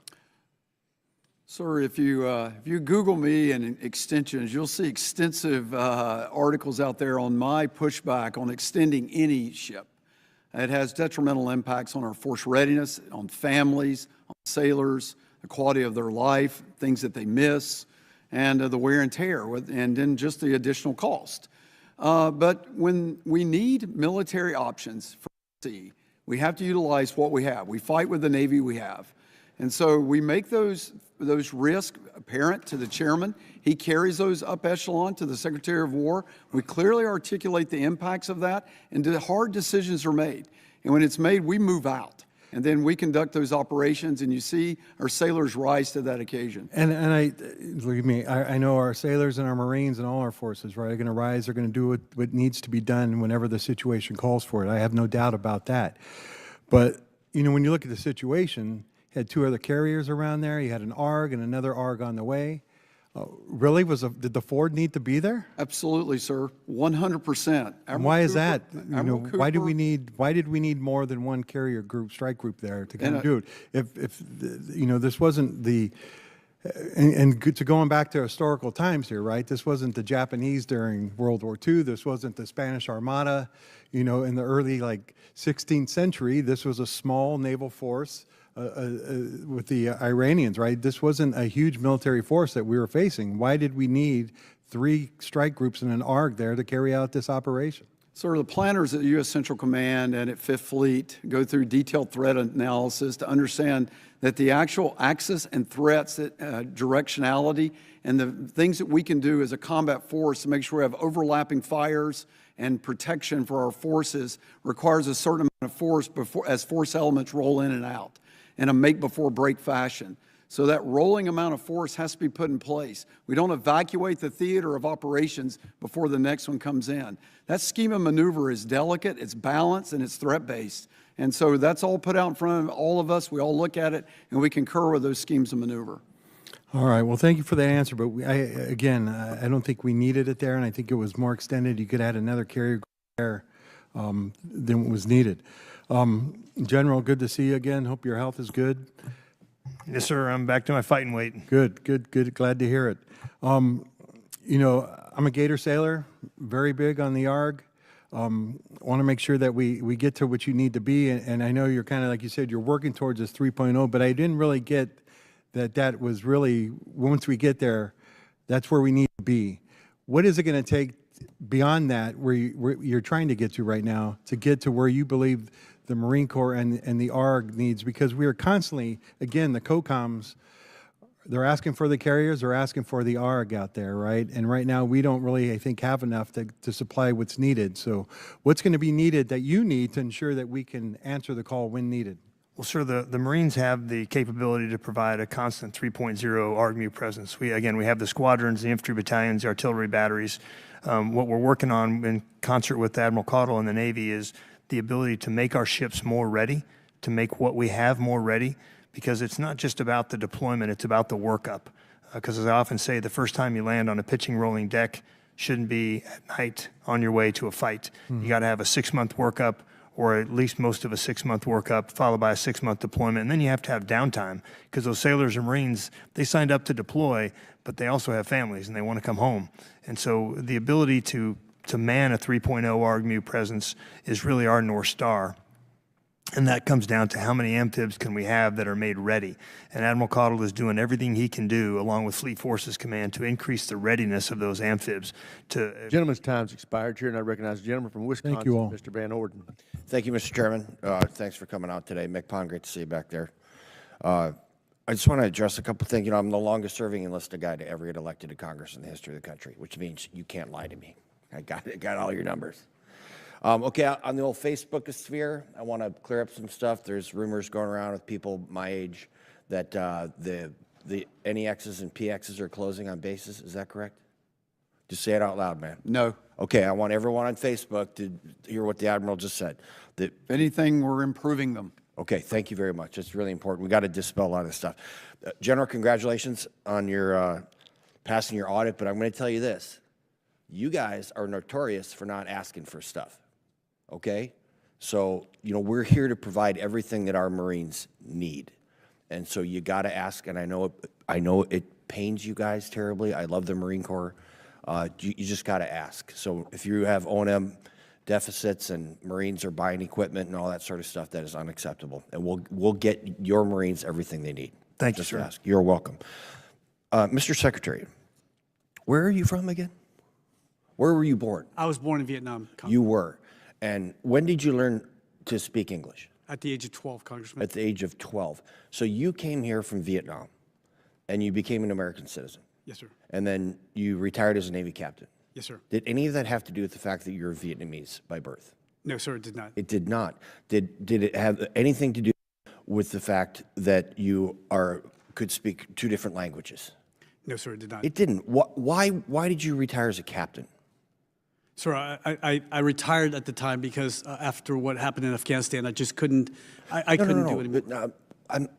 S4: Sir, if you Google me and extensions, you'll see extensive articles out there on my pushback on extending any ship. It has detrimental impacts on our force readiness, on families, on sailors, the quality of their life, things that they miss, and the wear and tear, and then just the additional cost. But when we need military options for the sea, we have to utilize what we have. We fight with the Navy we have. And so we make those risks apparent to the chairman. He carries those up echelon to the Secretary of War. We clearly articulate the impacts of that, and the hard decisions are made. And when it's made, we move out. And then we conduct those operations, and you see our sailors rise to that occasion.
S8: And believe me, I know our sailors and our Marines and all our forces, right, are going to rise. They're going to do what needs to be done whenever the situation calls for it. I have no doubt about that. But, when you look at the situation, you had two other carriers around there. You had an ARG and another ARG on the way. Really, did the Ford need to be there?
S4: Absolutely, sir. 100%.
S8: And why is that? Why did we need more than one carrier group, strike group there to kind of do it? If this wasn't the, and to going back to historical times here, right? This wasn't the Japanese during World War II. This wasn't the Spanish Armada, in the early 16th century. This was a small naval force. With the Iranians, right? This wasn't a huge military force that we were facing. Why did we need 3 strike groups and an ARG there to carry out this operation?
S4: Sir, the planners at U.S. Central Command and at Fifth Fleet go through detailed threat analysis to understand that the actual axis and threats, directionality, and the things that we can do as a combat force to make sure we have overlapping fires and protection for our forces requires a certain amount of force as force elements roll in and out in a make-before-break fashion. So that rolling amount of force has to be put in place. We don't evacuate the theater of operations before the next one comes in. That scheme of maneuver is delicate, it's balanced, and it's threat-based. And so that's all put out in front of all of us. We all look at it, and we concur with those schemes of maneuver.
S8: All right. Well, thank you for that answer. But I don't think we needed it there, and I think it was more extended. You could add another carrier there than what was needed. General, good to see you again. Hope your health is good.
S5: Yes, sir. I'm back to my fighting weight.
S8: Good. Glad to hear it. I'm a Gator sailor, very big on the ARG. Want to make sure that we get to what you need to be. And I know you're kind of, like you said, you're working towards this 3.0, but I didn't really get that was really, once we get there, that's where we need to be. What is it going to take beyond that, where you're trying to get to right now, to get to where you believe the Marine Corps and the ARG needs? Because we are constantly, again, the COCOMs, they're asking for the carriers, they're asking for the ARG out there, right? And right now we don't really, I think, have enough to supply what's needed. So what's going to be needed that you need to ensure that we can answer the call when needed?
S5: Well, sir, the Marines have the capability to provide a constant 3.0 ARGMU presence. We have the squadrons, the infantry battalions, the artillery batteries. What we're working on in concert with Admiral Caudle and the Navy is the ability to make our ships more ready, to make what we have more ready, because it's not just about the deployment, it's about the workup. Because as I often say, the first time you land on a pitching rolling deck shouldn't be at night on your way to a fight. You got to have a 6-month workup, or at least most of a 6-month workup, followed by a 6-month deployment. And then you have to have downtime, because those sailors and Marines, they signed up to deploy, but they also have families and they want to come home. And so the ability to man a 3.0 ARGMU presence is really our North Star. And that comes down to how many amphibs can we have that are made ready. And Admiral Caudle is doing everything he can do, along with Fleet Forces Command, to increase the readiness of those amphibs.
S1: Gentleman's time's expired. Chair, and I recognize the gentleman from Wisconsin,
S8: you all.
S1: Mr. Van Orden.
S9: Thank you, Mr. Chairman. Thanks for coming out today. Mick Pond, great to see you back there. I just want to address a couple things. You know, I'm the longest serving enlisted guy to ever get elected to Congress in the history of the country, which means you can't lie to me. I got all your numbers. Okay, on the old Facebook sphere, I want to clear up some stuff. There's rumors going around with people my age that the NEXs and PXs are closing on bases. Is that correct? Just say it out loud, man.
S4: No.
S9: Okay, I want everyone on Facebook to hear what the Admiral just said.
S4: If anything, we're improving them.
S9: Okay, thank you very much. It's really important. We got to dispel a lot of this stuff. General, congratulations on your passing your audit, but I'm going to tell you this. You guys are notorious for not asking for stuff. Okay? So, you know, we're here to provide everything that our Marines need. And so you got to ask, and I know it pains you guys terribly. I love the Marine Corps. You just got to ask. So if you have O&M deficits and Marines are buying equipment and all that sort of stuff, that is unacceptable. And we'll get your Marines everything they need.
S5: Thank you,
S9: Just
S5: sir.
S9: ask. You're welcome. Mr. Secretary, where are you from again? Where were you born?
S3: I was born in Vietnam.
S9: You were. And when did you learn to speak English?
S3: At the age of 12, Congressman.
S9: At the age of 12. So you came here from Vietnam, and you became an American citizen.
S3: Yes, sir.
S9: And then you retired as a Navy captain.
S3: Yes, sir.
S9: Did any of that have to do with the fact that you're Vietnamese by birth?
S3: No, sir, it did not.
S9: It did not. Did it have anything to do with the fact that you could speak 2 different languages?
S3: No, sir, it did not.
S9: It didn't. Why did you retire as a captain?
S3: Sir, I retired at the time because after what happened in Afghanistan, I just couldn't, I couldn't do it anymore.
S9: But,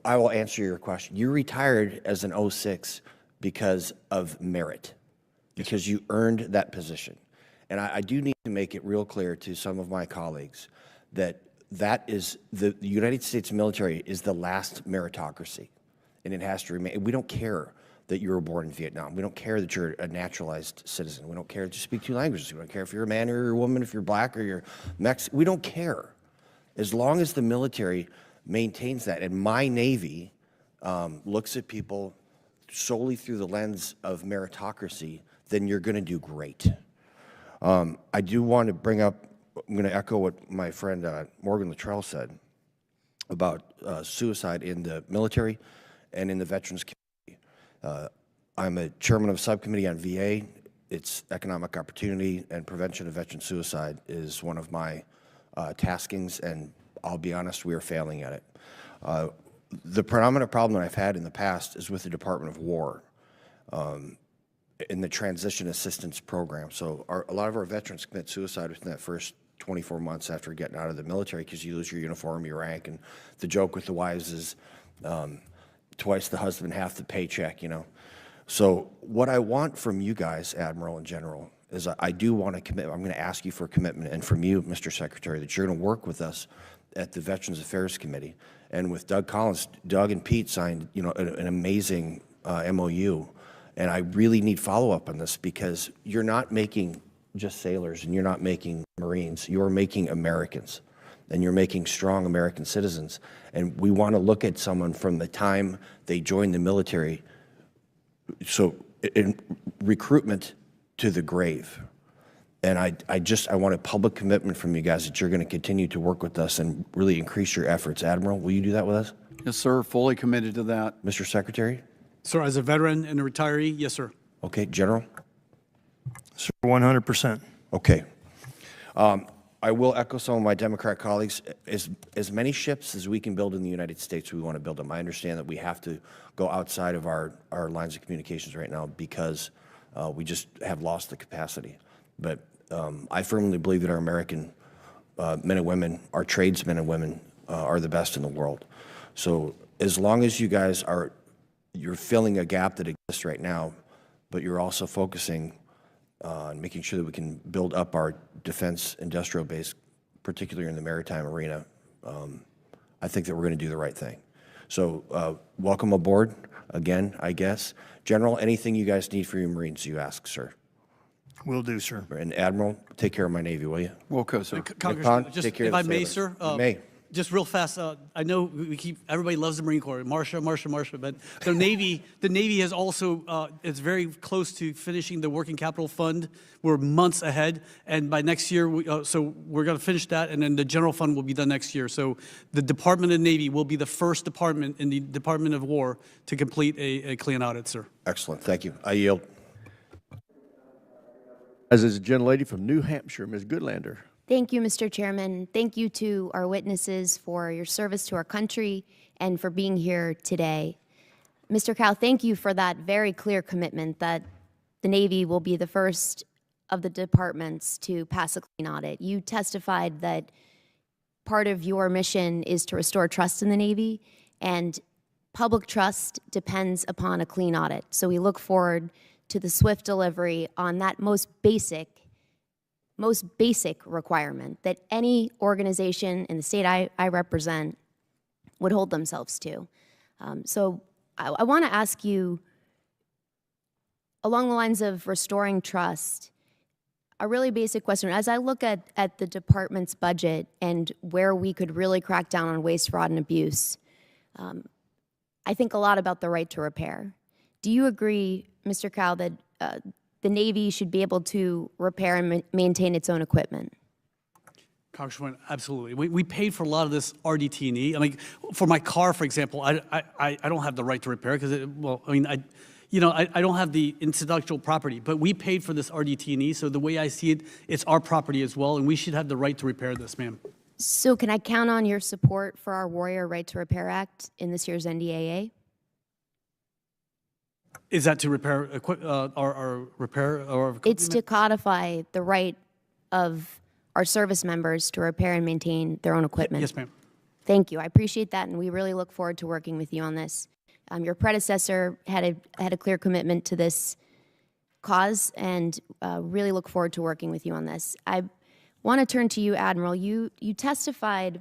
S9: I will answer your question. You retired as an 06 because of merit, because you earned that position. And I do need to make it real clear to some of my colleagues that the United States military is the last meritocracy, and it has to remain. We don't care that you were born in Vietnam. We don't care that you're a naturalized citizen. We don't care that you speak 2 languages. We don't care if you're a man or you're a woman, if you're black or you're Mexican. We don't care. As long as the military maintains that, and my Navy looks at people solely through the lens of meritocracy, then you're going to do great. I do want to bring up, I'm going to echo what my friend Morgan Luttrell said about suicide in the military and in the veterans community. I'm a chairman of a subcommittee on VA. Its economic opportunity and prevention of veteran suicide is one of my taskings, and I'll be honest, we are failing at it. The predominant problem that I've had in the past is with the Department of War in the transition assistance program. So a lot of our veterans commit suicide within that first 24 months after getting out of the military because you lose your uniform, your rank, and the joke with the wives is twice the husband, half the paycheck, you know. So what I want from you guys, Admiral and General, is I do want to commit. I'm going to ask you for a commitment, and from you, Mr. Secretary, that you're going to work with us at the Veterans Affairs Committee, and with Doug Collins. Doug and Pete signed, you know, an amazing MOU, and I really need follow-up on this because you're not making just sailors and you're not making Marines. You're making Americans, and you're making strong American citizens. And we want to look at someone from the time they join the military, so in recruitment to the grave. And I want a public commitment from you guys that you're going to continue to work with us and really increase your efforts. Admiral, will you do that with us?
S4: Yes, sir. Fully committed to that.
S9: Mr. Secretary?
S3: Sir, as a veteran and a retiree, yes, sir.
S9: Okay. General?
S5: Sir, 100%.
S9: Okay. I will echo some of my Democrat colleagues. As many ships as we can build in the United States, we want to build them. I understand that we have to go outside of our lines of communications right now because we just have lost the capacity. But I firmly believe that our American men and women, our tradesmen and women, are the best in the world. So as long as you guys you're filling a gap that exists right now, but you're also focusing on making sure that we can build up our defense industrial base, particularly in the maritime arena, I think that we're going to do the right thing. So welcome aboard again, I guess. General, anything you guys need for your Marines, you ask, sir.
S5: Will do, sir.
S9: And Admiral, take care of my Navy, will you?
S4: Wilco, sir.
S3: Congressman,
S9: Nippon,
S3: just
S9: take care
S3: if
S9: of
S3: I
S9: the
S3: may,
S9: sailors.
S3: sir.
S9: You may.
S3: Just real fast, I know we keep, everybody loves the Marine Corps, Marsha, but the Navy has also, it's very close to finishing the working capital fund. We're months ahead, and by next year, so we're going to finish that, and then the general fund will be done next year. So the Department of Navy will be the first department in the Department of War to complete a clean audit, sir.
S9: Excellent, thank you. I yield.
S1: As is a gentlelady from New Hampshire, Ms. Goodlander.
S10: Thank you, Mr. Chairman. Thank you to our witnesses for your service to our country and for being here today. Mr. Cow, thank you for that very clear commitment that the Navy will be the first of the departments to pass a clean audit. You testified that part of your mission is to restore trust in the Navy, and public trust depends upon a clean audit. So we look forward to the swift delivery on that most basic requirement that any organization in the state I represent would hold themselves to. So I want to ask you, along the lines of restoring trust, a really basic question. As I look at the department's budget and where we could really crack down on waste, fraud, and abuse, I think a lot about the right to repair. Do you agree, Mr. Cow, that the Navy should be able to repair and maintain its own equipment?
S3: Congresswoman, absolutely. We paid for a lot of this RDT&E. I mean, for my car, for example, I don't have the right to repair because, I don't have the intellectual property, but we paid for this RDT&E, so the way I see it, it's our property as well, and we should have the right to repair this, ma'am.
S10: So can I count on your support for our Warrior Right to Repair Act in this year's NDAA?
S3: Is that to repair repair or?
S10: It's to codify the right of our service members to repair and maintain their own equipment.
S3: Yes, ma'am.
S10: Thank you. I appreciate that, and we really look forward to working with you on this. Your predecessor had a clear commitment to this cause, and really look forward to working with you on this. I want to turn to you, Admiral. You testified.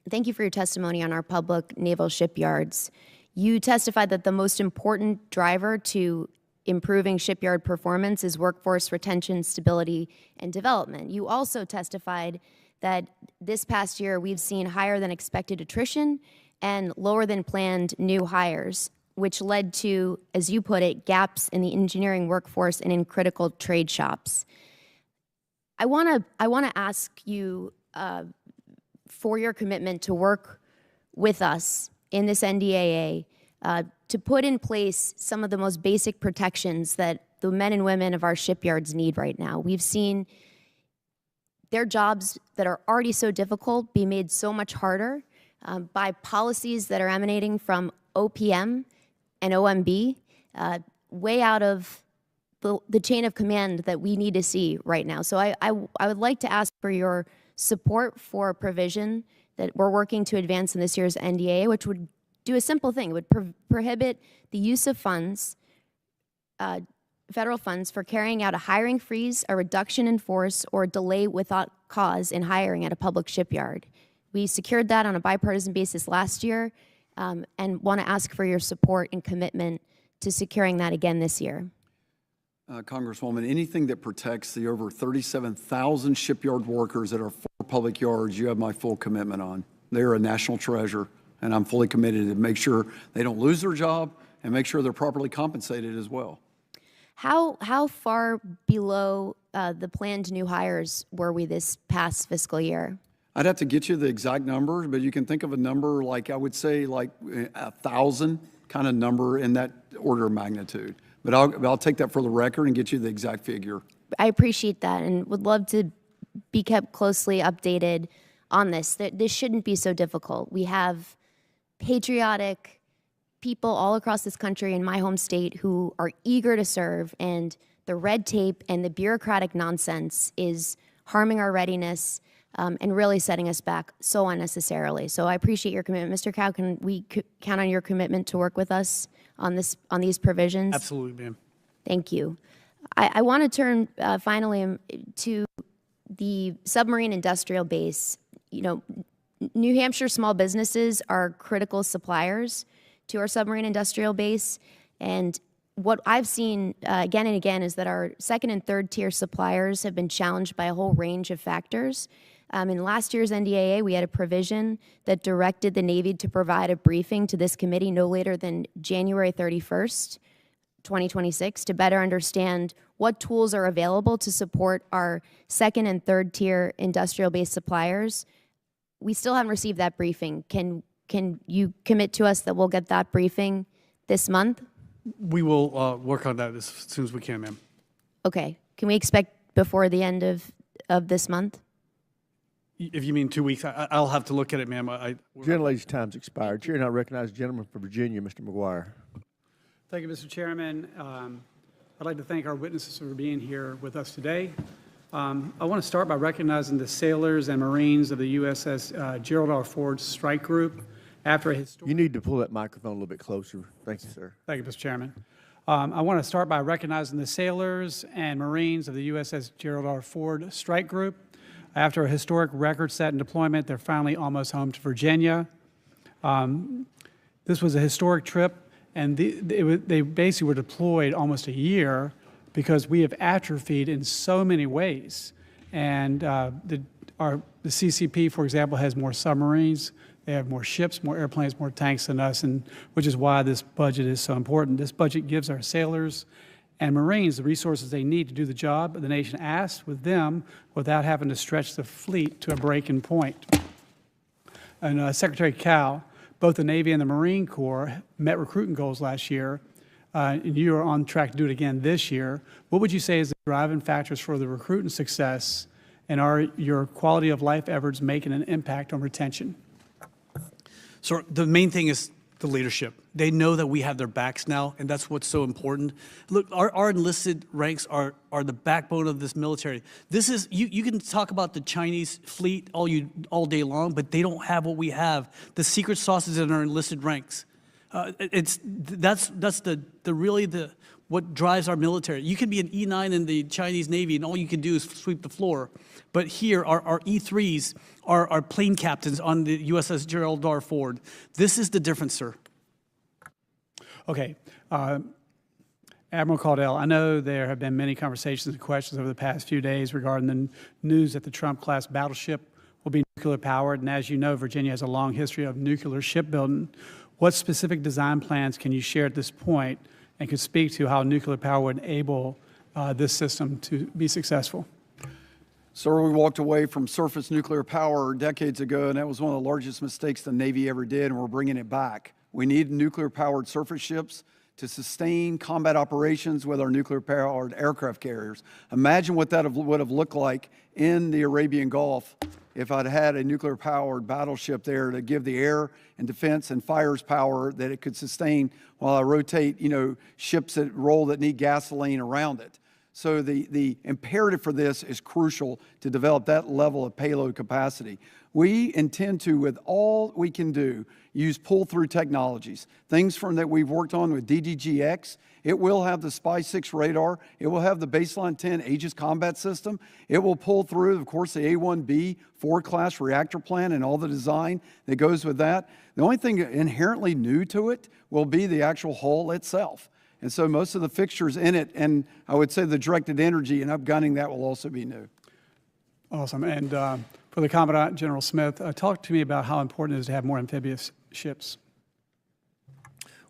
S10: Thank you for your testimony on our public naval shipyards. You testified that the most important driver to improving shipyard performance is workforce retention, stability, and development. You also testified that this past year we've seen higher than expected attrition and lower than planned new hires, which led to, as you put it, gaps in the engineering workforce and in critical trade shops. I want to ask you for your commitment to work with us in this NDAA to put in place some of the most basic protections that the men and women of our shipyards need right now. We've seen their jobs that are already so difficult be made so much harder by policies that are emanating from OPM and OMB, way out of the chain of command that we need to see right now. So I would like to ask for your support for a provision that we're working to advance in this year's NDAA, which would do a simple thing. It would prohibit the use of funds, federal funds, for carrying out a hiring freeze, a reduction in force, or a delay without cause in hiring at a public shipyard. We secured that on a bipartisan basis last year, and want to ask for your support and commitment to securing that again this year.
S4: Congresswoman, anything that protects the over 37,000 shipyard workers at our 4 public yards, you have my full commitment on. They are a national treasure, and I'm fully committed to make sure they don't lose their job and make sure they're properly compensated as well.
S10: How far below the planned new hires were we this past fiscal year?
S4: I'd have to get you the exact numbers, but you can think of a number like, I would say, like 1,000 kind of number in that order of magnitude. But I'll take that for the record and get you the exact figure.
S10: I appreciate that and would love to be kept closely updated on this. This shouldn't be so difficult. We have patriotic people all across this country in my home state who are eager to serve, and the red tape and the bureaucratic nonsense is harming our readiness and really setting us back so unnecessarily. So I appreciate your commitment. Mr. Cow, can we count on your commitment to work with us on these provisions?
S3: Absolutely, ma'am.
S10: Thank you. I want to turn finally to the submarine industrial base. You know, New Hampshire small businesses are critical suppliers to our submarine industrial base, and what I've seen again and again is that our second and third tier suppliers have been challenged by a whole range of factors. In last year's NDAA, we had a provision that directed the Navy to provide a briefing to this committee no later than January 31st, 2026, to better understand what tools are available to support our second and third tier industrial-based suppliers. We still haven't received that briefing. Can you commit to us that we'll get that briefing this month?
S3: We will work on that as soon as we can, ma'am.
S10: Okay. Can we expect before the end of this month?
S3: If you mean 2 weeks, I'll have to look at it, ma'am.
S1: Gentlelady's time's expired. Chair now recognizes the gentleman from Virginia, Mr. McGuire.
S11: Thank you, Mr. Chairman. I'd like to thank our witnesses for being here with us today. I want to start by recognizing the sailors and Marines of the USS Gerald R. Ford Strike Group. After a historic...
S1: You need to pull that microphone a little bit closer. Thank you, sir.
S11: Thank you, Mr. Chairman. I want to start by recognizing the sailors and Marines of the USS Gerald R. Ford Strike Group. After a historic record-setting deployment, they're finally almost home to Virginia. This was a historic trip, and they basically were deployed almost a year because we have atrophied in so many ways. And the CCP, for example, has more submarines. They have more ships, more airplanes, more tanks than us, and which is why this budget is so important. This budget gives our sailors and Marines the resources they need to do the job the nation asks with them without having to stretch the fleet to a breaking point. And Secretary Cal, both the Navy and the Marine Corps met recruitment goals last year, and you are on track to do it again this year. What would you say is the driving factors for the recruiting success, and are your quality of life efforts making an impact on retention?
S3: So the main thing is the leadership. They know that we have their backs now, and that's what's so important. Look, our enlisted ranks are the backbone of this military. This is, you can talk about the Chinese fleet all day long, but they don't have what we have. The secret sauce is in our enlisted ranks. That's what drives our military. You can be an E9 in the Chinese Navy, and all you can do is sweep the floor. But here, our E3s are plane captains on the USS Gerald R. Ford. This is the difference, sir.
S11: Okay. Admiral Caudle, I know there have been many conversations and questions over the past few days regarding the news that the Trump-class battleship will be nuclear-powered, and as you know, Virginia has a long history of nuclear shipbuilding. What specific design plans can you share at this point and could speak to how nuclear power would enable this system to be successful?
S4: Sir, we walked away from surface nuclear power decades ago, and that was one of the largest mistakes the Navy ever did, and we're bringing it back. We need nuclear-powered surface ships to sustain combat operations with our nuclear-powered aircraft carriers. Imagine what that would have looked like in the Arabian Gulf if I'd had a nuclear-powered battleship there to give the air and defense and fires power that it could sustain while I rotate, ships that roll that need gasoline around it. So the imperative for this is crucial to develop that level of payload capacity. We intend to, with all we can do, use pull-through technologies. Things that we've worked on with DDGX. It will have the SPY-6 radar. It will have the Baseline 10 Aegis combat system. It will pull through, of course, the A-1B Ford-class reactor plant and all the design that goes with that. The only thing inherently new to it will be the actual hull itself. And so most of the fixtures in it, and I would say the directed energy and upgunning, that will also be new.
S11: Awesome. And for the Commandant, General Smith, talk to me about how important it is to have more amphibious ships.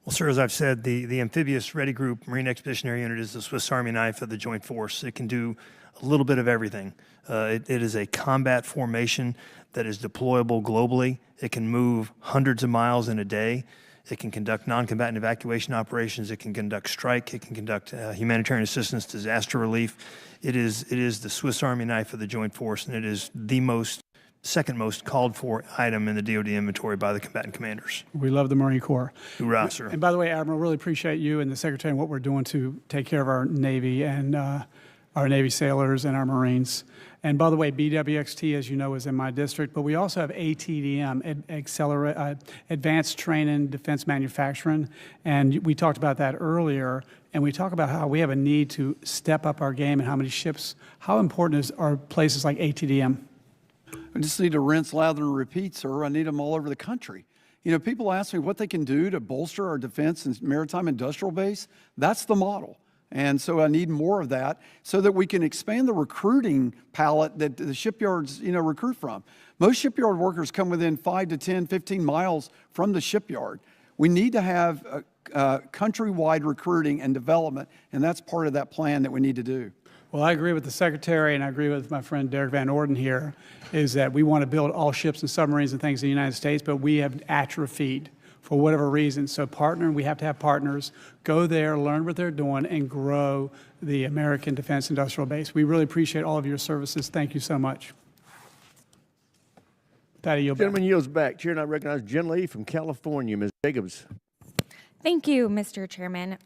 S5: Well, sir, as I've said, the Amphibious Ready Group Marine Expeditionary Unit is the Swiss Army knife of the Joint Force. It can do a little bit of everything. It is a combat formation that is deployable globally. It can move hundreds of miles in a day. It can conduct non-combatant evacuation operations. It can conduct strike. It can conduct humanitarian assistance, disaster relief. It is the Swiss Army knife of the Joint Force, and it is the second most called for item in the DoD inventory by the combatant commanders.
S11: We love the Marine Corps.
S5: Hoorah, sir.
S11: And by the way, Admiral, really appreciate you and the Secretary and what we're doing to take care of our Navy and our Navy sailors and our Marines. And by the way, BWXT, as you know, is in my district, but we also have ATDM, Advanced Training Defense Manufacturing, and we talked about that earlier, and we talk about how we have a need to step up our game and how many ships, how important are places like ATDM?
S4: I just need to rinse, lather, and repeat, sir. I need them all over the country. You know, people ask me what they can do to bolster our defense and maritime industrial base. That's the model. And so I need more of that so that we can expand the recruiting palette that the shipyards, you know, recruit from. Most shipyard workers come within 5 to 10, 15 miles from the shipyard. We need to have countrywide recruiting and development, and that's part of that plan that we need to do.
S11: Well, I agree with the Secretary, and I agree with my friend Derek Van Orden here, is that we want to build all ships and submarines and things in the United States, but we have atrophied for whatever reason. So we have to have partners, go there, learn what they're doing, and grow the American defense industrial base. We really appreciate all of your services. Thank you so much. That yield back.
S1: Gentleman yields back. Chair, and I recognize Jen Lee from California. Ms. Jacobs.
S12: Thank you, Mr. Chairman.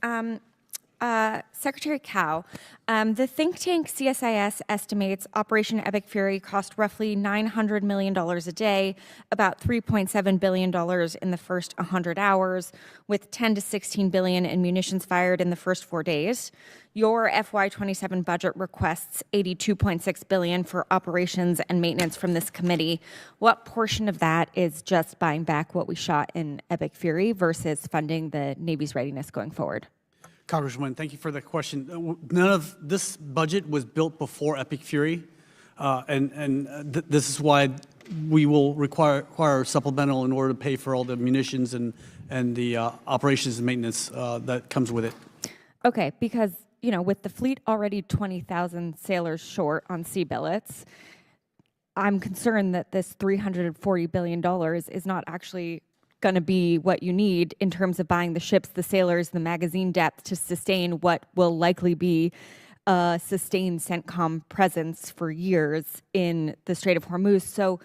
S12: Secretary Cow, the think tank CSIS estimates Operation Epic Fury cost roughly $900 million a day, about $3.7 billion in the first 100 hours, with 10 to 16 billion in munitions fired in the first 4 days. Your FY27 budget requests $82.6 billion for operations and maintenance from this committee. What portion of that is just buying back what we shot in Epic Fury versus funding the Navy's readiness going forward?
S3: Congresswoman, thank you for the question. None of this budget was built before Epic Fury, this is why we will require supplemental in order to pay for all the munitions and the operations and maintenance that comes with it.
S12: Okay, because you know, with the fleet already 20,000 sailors short on sea billets, I'm concerned that this $340 billion is not actually going to be what you need in terms of buying the ships, the sailors, the magazine depth to sustain what will likely be a sustained CENTCOM presence for years in the Strait of Hormuz. So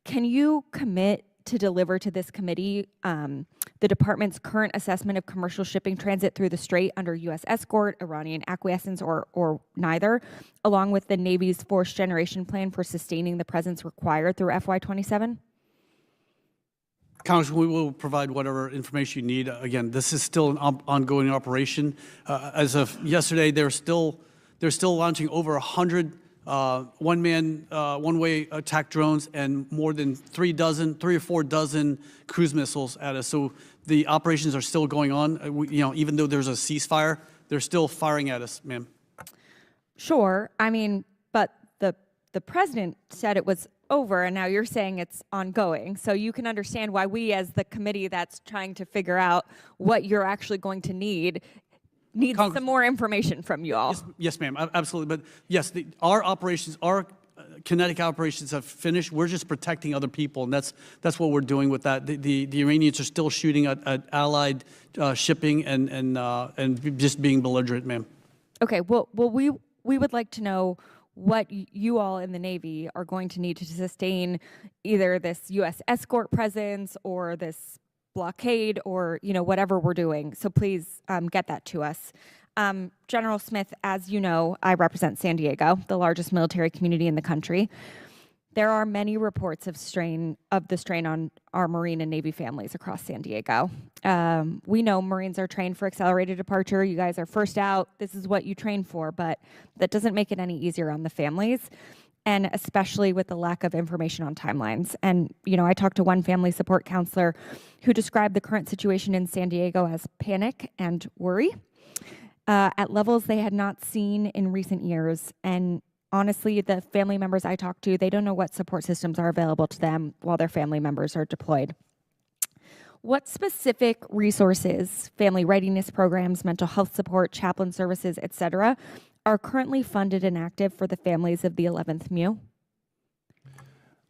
S12: can you commit to deliver to this committee the department's current assessment of commercial shipping transit through the Strait under U.S. escort, Iranian acquiescence, or neither, along with the Navy's force generation plan for sustaining the presence required through FY27?
S3: Congressman, we will provide whatever information you need. Again, this is still an ongoing operation. As of yesterday, they're still launching over 100 one-man, one-way attack drones and more than 3 or 4 dozen cruise missiles at us. So the operations are still going on. You know, even though there's a ceasefire, they're still firing at us, ma'am.
S12: Sure. I mean, but the president said it was over, and now you're saying it's ongoing. So you can understand why we, as the committee that's trying to figure out what you're actually going to need some more information from you all.
S3: Yes, ma'am, absolutely. But yes, our operations, our kinetic operations have finished. We're just protecting other people, and that's what we're doing with that. The Iranians are still shooting at Allied shipping and just being belligerent, ma'am.
S12: Okay. Well, we would like to know what you all in the Navy are going to need to sustain either this U.S. escort presence or this blockade or, you know, whatever we're doing. So please get that to us. General Smith, as you know, I represent San Diego, the largest military community in the country. There are many reports of the strain on our Marine and Navy families across San Diego. We know Marines are trained for accelerated departure. You guys are first out. This is what you train for, but that doesn't make it any easier on the families, and especially with the lack of information on timelines. And, you know, I talked to one family support counselor who described the current situation in San Diego as panic and worry at levels they had not seen in recent years. And honestly, the family members I talked to, they don't know what support systems are available to them while their family members are deployed. What specific resources, family readiness programs, mental health support, chaplain services, et cetera, are currently funded and active for the families of the 11th MEU?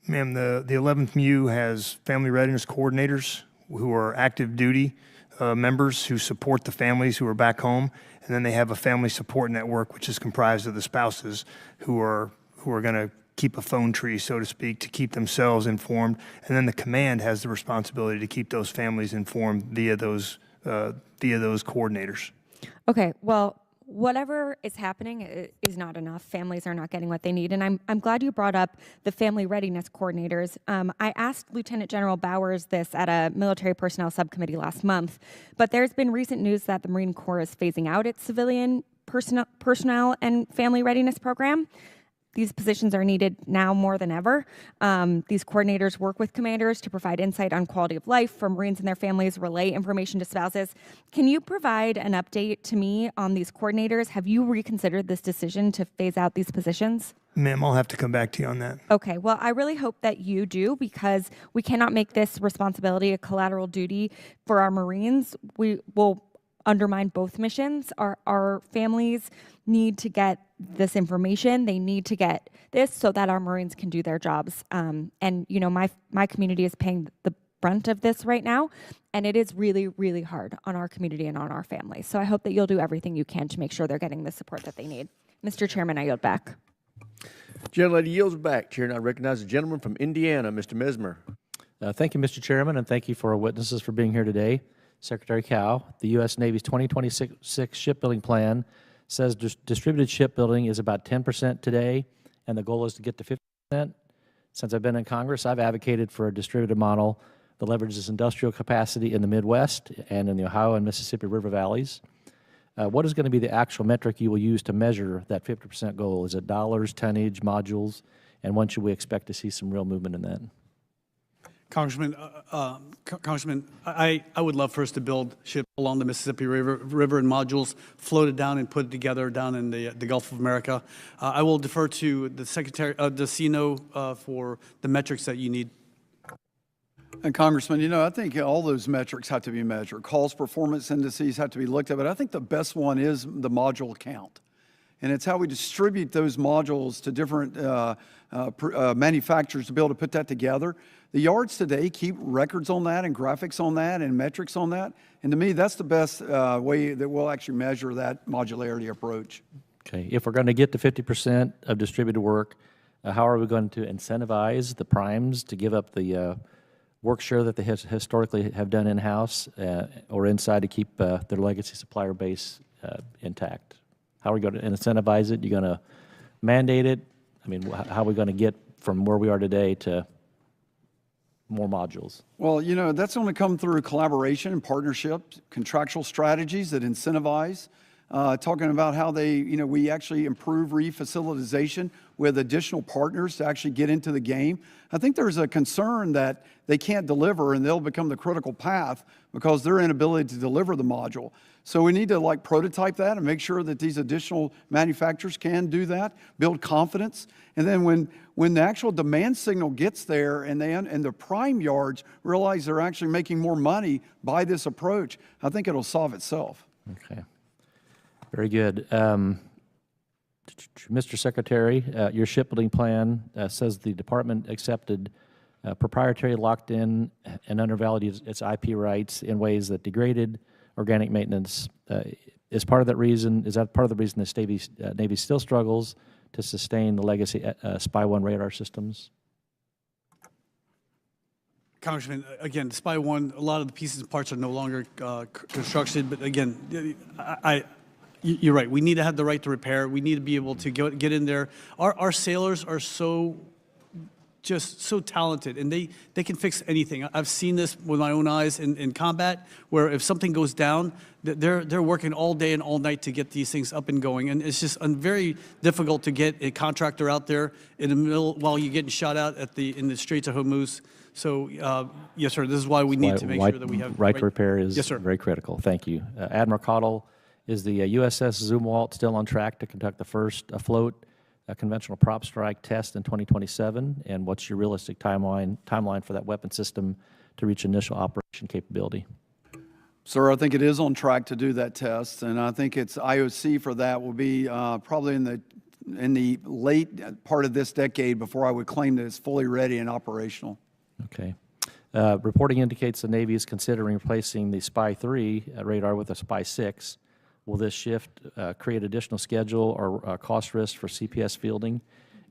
S5: Ma'am, the 11th MEU has family readiness coordinators who are active duty members who support the families who are back home. And then they have a family support network, which is comprised of the spouses who are going to keep a phone tree, so to speak, to keep themselves informed. And then the command has the responsibility to keep those families informed via those coordinators.
S12: Okay, well, whatever is happening is not enough. Families are not getting what they need. And I'm glad you brought up the family readiness coordinators. I asked Lieutenant General Bowers this at a military personnel subcommittee last month, but there's been recent news that the Marine Corps is phasing out its civilian personnel and family readiness program. these positions are needed now more than ever. These coordinators work with commanders to provide insight on quality of life for Marines and their families, relay information to spouses. Can you provide an update to me on these coordinators? Have you reconsidered this decision to phase out these positions?
S5: Ma'am, I'll have to come back to you on that.
S12: Okay, well, I really hope that you do, because we cannot make this responsibility a collateral duty for our Marines. We will undermine both missions. Our families need to get this information. They need to get this so that our Marines can do their jobs. And you know, my community is paying the brunt of this right now, and it is really, really hard on our community and on our families. So I hope that you'll do everything you can to make sure they're getting the support that they need. Mr. Chairman, I yield back.
S1: Gentlelady yields back. Chair now recognizes the gentleman from Indiana, Mr. Mesmer.
S13: Thank you, Mr. Chairman, and thank you for our witnesses for being here today. Secretary Cow, the U.S. Navy's 2026 shipbuilding plan says distributed shipbuilding is about 10% today, and the goal is to get to 50%. Since I've been in Congress, I've advocated for a distributed model that leverages industrial capacity in the Midwest and in the Ohio and Mississippi River valleys. What is going to be the actual metric you will use to measure that 50% goal? Is it dollars, tonnage, modules, and when should we expect to see some real movement in that?
S3: Congressman, I would love for us to build ships along the Mississippi River and modules floated down and put together down in the Gulf of America. I will defer to the Secretary, the CNO for the metrics that you need.
S4: And Congressman, you know, I think all those metrics have to be measured. Cost performance indices have to be looked at, but I think the best one is the module count. And it's how we distribute those modules to different manufacturers to be able to put that together. The yards today keep records on that and graphics on that and metrics on that. And to me, that's the best way that we'll actually measure that modularity approach.
S13: Okay, if we're going to get to 50% of distributed work, how are we going to incentivize the primes to give up the work share that they historically have done in-house or inside to keep their legacy supplier base intact? How are we going to incentivize it? You going to mandate it? I mean, how are we going to get from where we are today to more modules?
S4: Well, you know, that's going to come through collaboration and partnerships, contractual strategies that incentivize, talking about how they, you know, we actually improve refacilitization with additional partners to actually get into the game. I think there's a concern that they can't deliver and they'll become the critical path because their inability to deliver the module. So we need to like prototype that and make sure that these additional manufacturers can do that, build confidence. And then when the actual demand signal gets there and the prime yards realize they're actually making more money by this approach, I think it'll solve itself.
S13: Okay. Very good. Mr. Secretary, your shipbuilding plan says the department accepted proprietary, locked-in, and undervalued its IP rights in ways that degraded organic maintenance. Is part of that reason? Is that part of the reason the Navy still struggles to sustain the legacy Spy-1 radar systems?
S3: Congressman, again, Spy-1, a lot of the pieces and parts are no longer constructed. But again, you're right. We need to have the right to repair. We need to be able to get in there. Our sailors are just so talented, and they can fix anything. I've seen this with my own eyes in combat, where if something goes down, they're working all day and all night to get these things up and going. And it's just very difficult to get a contractor out there in the middle while you're getting shot out in the Straits of Hormuz. So, yes, sir, this is why we need to make sure that we have
S13: right to repair is
S3: yes, sir.
S13: Very critical. Thank you. Admiral Caudle, is the USS Zumwalt still on track to conduct the first afloat conventional prop strike test in 2027? And what's your realistic timeline for that weapon system to reach initial operation capability?
S4: Sir, I think it is on track to do that test, and I think its IOC for that will be probably in the late part of this decade before I would claim that it's fully ready and operational.
S13: Okay. Reporting indicates the Navy is considering replacing the Spy-3 radar with a Spy-6. Will this shift create additional schedule or cost risk for CPS fielding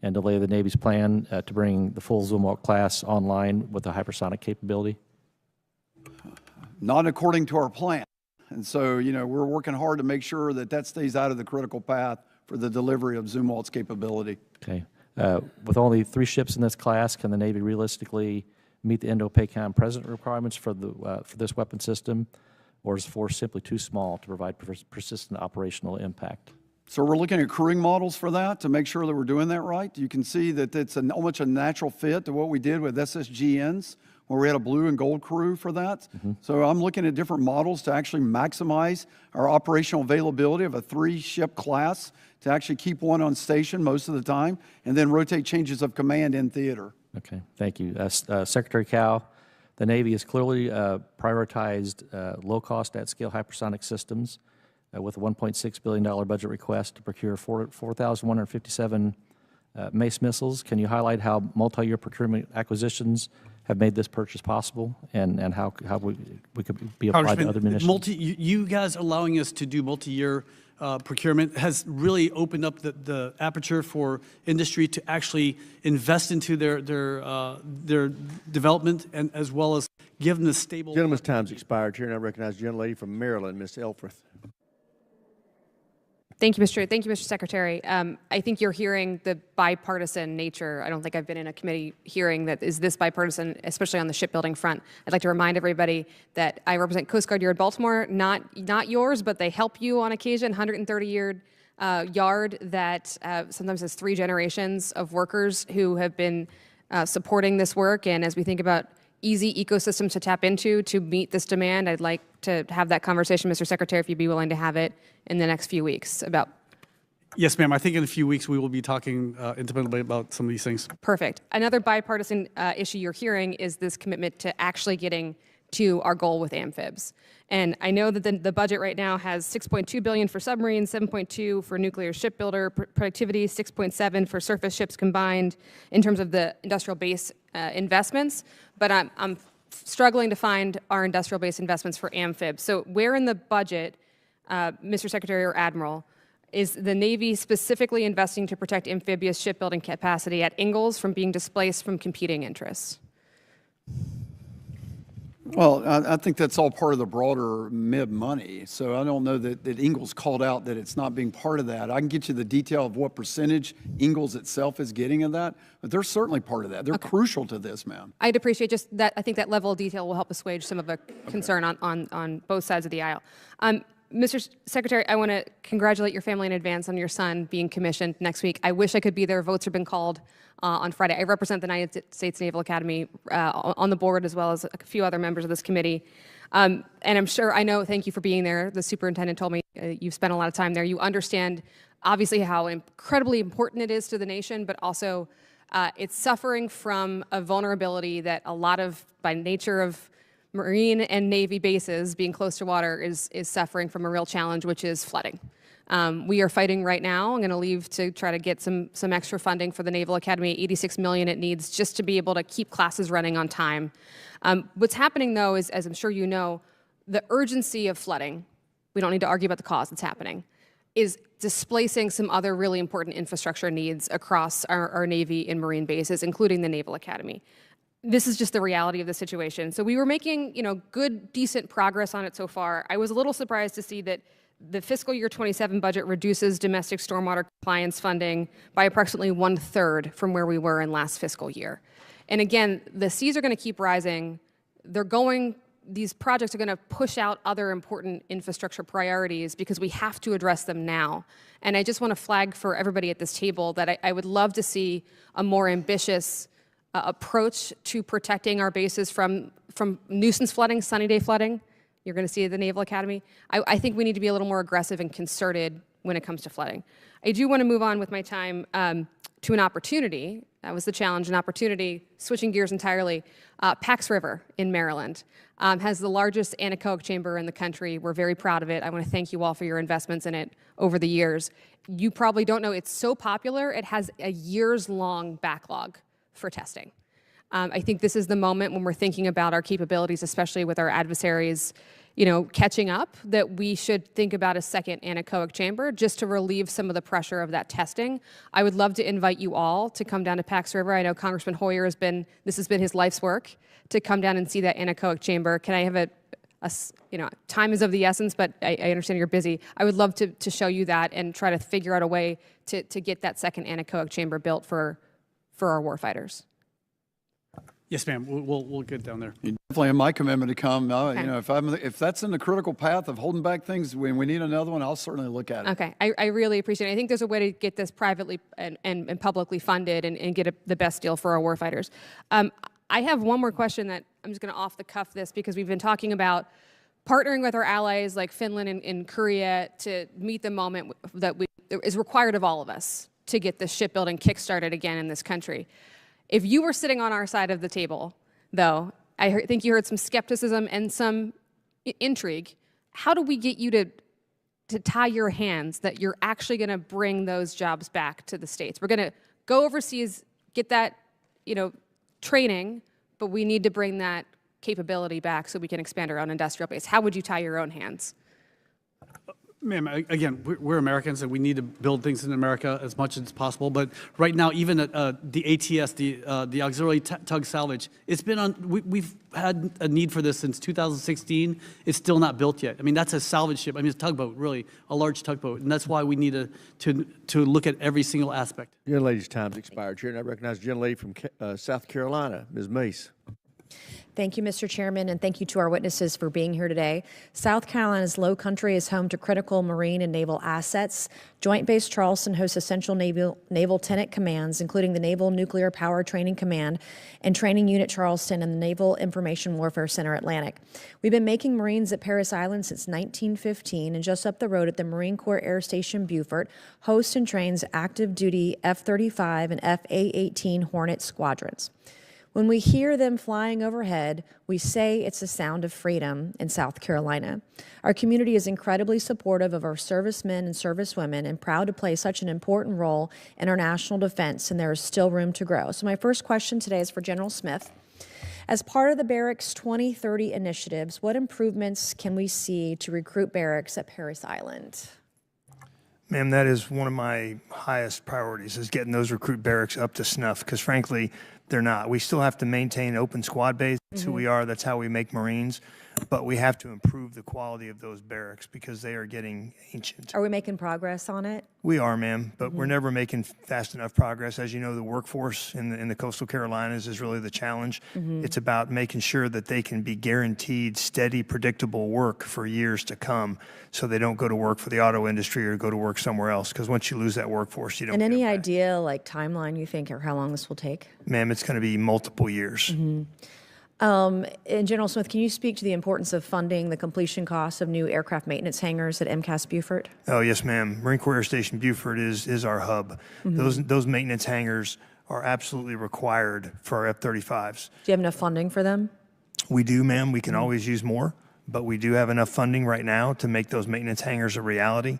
S13: and delay the Navy's plan to bring the full Zumwalt class online with a hypersonic capability?
S4: Not according to our plan. And so, you know, we're working hard to make sure that that stays out of the critical path for the delivery of Zumwalt's capability.
S13: Okay. With only 3 ships in this class, can the Navy realistically meet the Indo-Pacific present requirements for this weapon system? Or is the force simply too small to provide persistent operational impact?
S4: So we're looking at crewing models for that to make sure that we're doing that right. You can see that it's almost a natural fit to what we did with SSGNs, where we had a blue and gold crew for that. So I'm looking at different models to actually maximize our operational availability of a 3-ship class, to actually keep one on station most of the time, and then rotate changes of command in theater.
S13: Okay, thank you. Secretary Cow, the Navy has clearly prioritized low-cost at-scale hypersonic systems with a $1.6 billion budget request to procure 4,157 MACE missiles. Can you highlight how multi-year procurement acquisitions have made this purchase possible, and how we could be applied to other munitions?
S3: You guys allowing us to do multi-year procurement has really opened up the aperture for industry to actually invest into their development, and as well as give them the stable.
S1: Gentleman's time's expired. Here, and I recognize the gentlelady from Maryland, Ms. Elfreth.
S14: Thank you, Mr. Chair. Thank you, Mr. Secretary. I think you're hearing the bipartisan nature. I don't think I've been in a committee hearing that is this bipartisan, especially on the shipbuilding front. I'd like to remind everybody that I represent Coast Guard Yard Baltimore, not yours, but they help you on occasion, 130-year yard that sometimes has 3 generations of workers who have been supporting this work. And as we think about easy ecosystems to tap into to meet this demand, I'd like to have that conversation, Mr. Secretary, if you'd be willing to have it in the next few weeks about.
S3: Yes, ma'am. I think in a few weeks we will be talking intimately about some of these things.
S14: Perfect. Another bipartisan issue you're hearing is this commitment to actually getting to our goal with amphibs. And I know that the budget right now has $6.2 billion for submarines, $7.2 for nuclear shipbuilder productivity, $6.7 for surface ships combined in terms of the industrial base investments. But I'm struggling to find our industrial base investments for amphibs. So where in the budget, Mr. Secretary or Admiral, is the Navy specifically investing to protect amphibious shipbuilding capacity at Ingalls from being displaced from competing interests?
S4: Well, I think that's all part of the broader MIB money. So I don't know that Ingalls called out that it's not being part of that. I can get you the detail of what percentage Ingalls itself is getting of that, but they're certainly part of that. They're crucial to this, ma'am.
S14: I'd appreciate just that. I think that level of detail will help assuage some of the concern on both sides of the aisle. Mr. Secretary, I want to congratulate your family in advance on your son being commissioned next week. I wish I could be there. Votes have been called on Friday. I represent the United States Naval Academy on the board, as well as a few other members of this committee. And I'm sure, thank you for being there. The superintendent told me you've spent a lot of time there. You understand, obviously, how incredibly important it is to the nation, but also it's suffering from a vulnerability that a lot of, by nature of Marine and Navy bases being close to water, is suffering from a real challenge, which is flooding. We are fighting right now. I'm going to leave to try to get some extra funding for the Naval Academy, $86 million it needs just to be able to keep classes running on time. What's happening, though, is, as I'm sure you know, the urgency of flooding, we don't need to argue about the cause, it's happening, is displacing some other really important infrastructure needs across our Navy and Marine bases, including the Naval Academy. This is just the reality of the situation. So we were making, good, decent progress on it so far. I was a little surprised to see that the fiscal year 27 budget reduces domestic stormwater compliance funding by approximately 1/3 from where we were in last fiscal year. And again, the seas are going to keep rising. These projects are going to push out other important infrastructure priorities because we have to address them now. And I just want to flag for everybody at this table that I would love to see a more ambitious approach to protecting our bases from nuisance flooding, sunny day flooding. You're going to see at the Naval Academy. I think we need to be a little more aggressive and concerted when it comes to flooding. I do want to move on with my time to an opportunity. That was the challenge, an opportunity. Switching gears entirely, Pax River in Maryland has the largest anechoic chamber in the country. We're very proud of it. I want to thank you all for your investments in it over the years. You probably don't know it's so popular, it has a years-long backlog for testing. I think this is the moment when we're thinking about our capabilities, especially with our adversaries, catching up, that we should think about a second anechoic chamber just to relieve some of the pressure of that testing. I would love to invite you all to come down to Pax River. I know Congressman Hoyer this has been his life's work, to come down and see that anechoic chamber. Can I have time is of the essence, but I understand you're busy. I would love to show you that and try to figure out a way to get that second anechoic chamber built for our warfighters.
S3: Yes, ma'am. We'll get down there.
S4: You definitely have my commitment to come.
S14: Okay.
S4: You know, if that's in the critical path of holding back things, when we need another one, I'll certainly look at it.
S14: Okay, I really appreciate it. I think there's a way to get this privately and publicly funded and get the best deal for our warfighters. I have one more question that I'm just going to off the cuff this, because we've been talking about partnering with our allies like Finland and Korea to meet the moment that is required of all of us to get this shipbuilding kickstarted again in this country. If you were sitting on our side of the table, though, think you heard some skepticism and some intrigue. How do we get you to tie your hands that you're actually going to bring those jobs back to the States? We're going to go overseas, get that, training, but we need to bring that capability back so we can expand our own industrial base. How would you tie your own hands?
S3: Ma'am, again, we're Americans and we need to build things in America as much as possible. But right now, even the ATS, the auxiliary tug salvage, it's been on. We've had a need for this since 2016. It's still not built yet. I mean, that's a salvage ship. I mean, it's a tugboat, really, a large tugboat, and that's why we need to look at every single aspect.
S1: Young lady's time's expired. Chair, and I recognize the young lady from South Carolina, Ms. Mace.
S15: Thank you, Mr. Chairman, and thank you to our witnesses for being here today. South Carolina's low country is home to critical marine and naval assets. Joint Base Charleston hosts essential naval tenant commands, including the Naval Nuclear Power Training Command and Training Unit Charleston and the Naval Information Warfare Center Atlantic. We've been making Marines at Parris Island since 1915, and just up the road at the Marine Corps Air Station Beaufort hosts and trains active duty F-35 and F-A-18 Hornet squadrons. When we hear them flying overhead, we say it's the sound of freedom in South Carolina. Our community is incredibly supportive of our servicemen and servicewomen and proud to play such an important role in our national defense, and there is still room to grow. So my first question today is for General Smith. As part of the Barracks 2030 initiatives, what improvements can we see to recruit barracks at Parris Island?
S5: Ma'am, that is one of my highest priorities, is getting those recruit barracks up to snuff, because frankly, they're not. We still have to maintain open squad base. That's who we are. That's how we make Marines. But we have to improve the quality of those barracks because they are getting ancient.
S15: Are we making progress on it?
S5: We are, ma'am, but we're never making fast enough progress. As you know, the workforce in the coastal Carolinas is really the challenge. It's about making sure that they can be guaranteed steady, predictable work for years to come, so they don't go to work for the auto industry or go to work somewhere else, because once you lose that workforce, you don't.
S15: And any idea, like timeline you think, or how long this will take?
S5: Ma'am, it's going to be multiple years.
S15: And General Smith, can you speak to the importance of funding the completion costs of new aircraft maintenance hangars at MCAS Beaufort?
S5: Oh, yes, ma'am. Marine Corps Air Station Beaufort is our hub. Those maintenance hangars are absolutely required for our F-35s.
S15: Do you have enough funding for them?
S5: We do, ma'am. We can always use more, but we do have enough funding right now to make those maintenance hangars a reality.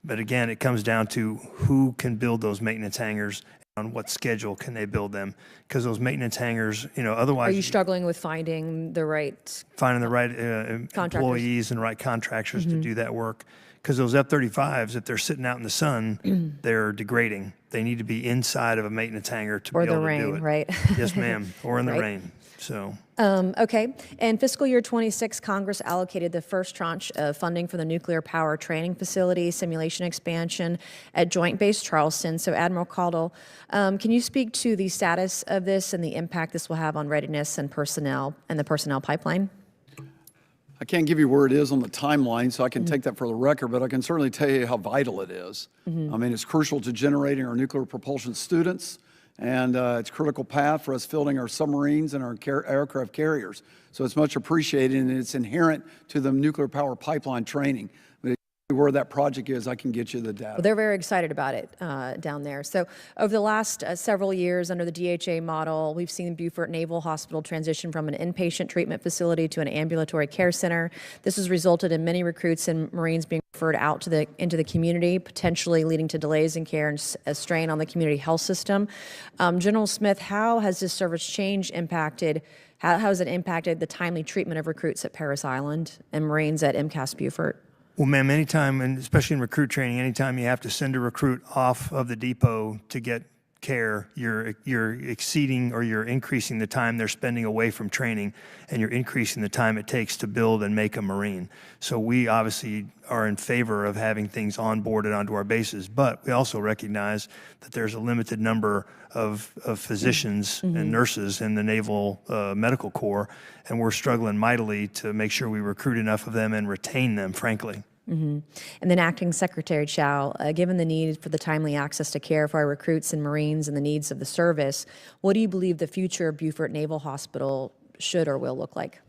S5: But again, it comes down to who can build those maintenance hangars, on what schedule can they build them, because those maintenance hangars, otherwise.
S15: Are you struggling with finding the right
S5: employees and the right contractors to do that work? Because those F-35s, if they're sitting out in the sun, they're degrading. They need to be inside of a maintenance hangar to be able to do it.
S15: Or the rain, right?
S5: Yes, ma'am, or in the rain. So.
S15: Okay. In fiscal year 26, Congress allocated the first tranche of funding for the nuclear power training facility simulation expansion at Joint Base Charleston. So, Admiral Caudle, can you speak to the status of this and the impact this will have on readiness and personnel and the personnel pipeline?
S4: I can't give you where it is on the timeline, so I can take that for the record, but I can certainly tell you how vital it is. I mean, it's crucial to generating our nuclear propulsion students, and it's a critical path for us fielding our submarines and our aircraft carriers. So it's much appreciated, and it's inherent to the nuclear power pipeline training. But where that project is, I can get you the data.
S15: Well, they're very excited about it down there. So over the last several years under the DHA model, we've seen Beaufort Naval Hospital transition from an inpatient treatment facility to an ambulatory care center. This has resulted in many recruits and Marines being referred out into the community, potentially leading to delays in care and a strain on the community health system. General Smith, how has this service change impacted, how has it impacted the timely treatment of recruits at Parris Island and Marines at MCAS Beaufort?
S5: Well, ma'am, anytime, and especially in recruit training, anytime you have to send a recruit off of the depot to get care, you're exceeding or you're increasing the time they're spending away from training, and you're increasing the time it takes to build and make a Marine. So we obviously are in favor of having things onboarded onto our bases, but we also recognize that there's a limited number of physicians and nurses in the Naval Medical Corps, and we're struggling mightily to make sure we recruit enough of them and retain them, frankly.
S15: And then Acting Secretary Chow, given the need for the timely access to care for our recruits and Marines and the needs of the service, what do you believe the future of Beaufort Naval Hospital should or will look like?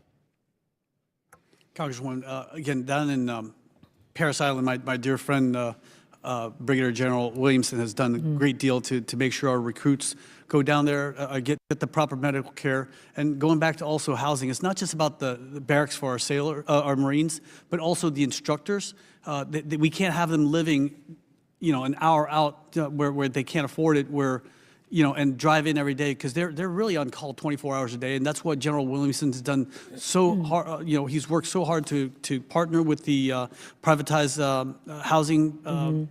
S3: Congresswoman, again, down in Parris Island, my dear friend, Brigadier General Williamson has done a great deal to make sure our recruits go down there, get the proper medical care. And going back to also housing, it's not just about the barracks for our Marines, but also the instructors. We can't have them living, an hour out where they can't afford it, and drive in every day, because they're really on call 24 hours a day. And that's what General Williamson has done so hard. He's worked so hard to partner with the privatized housing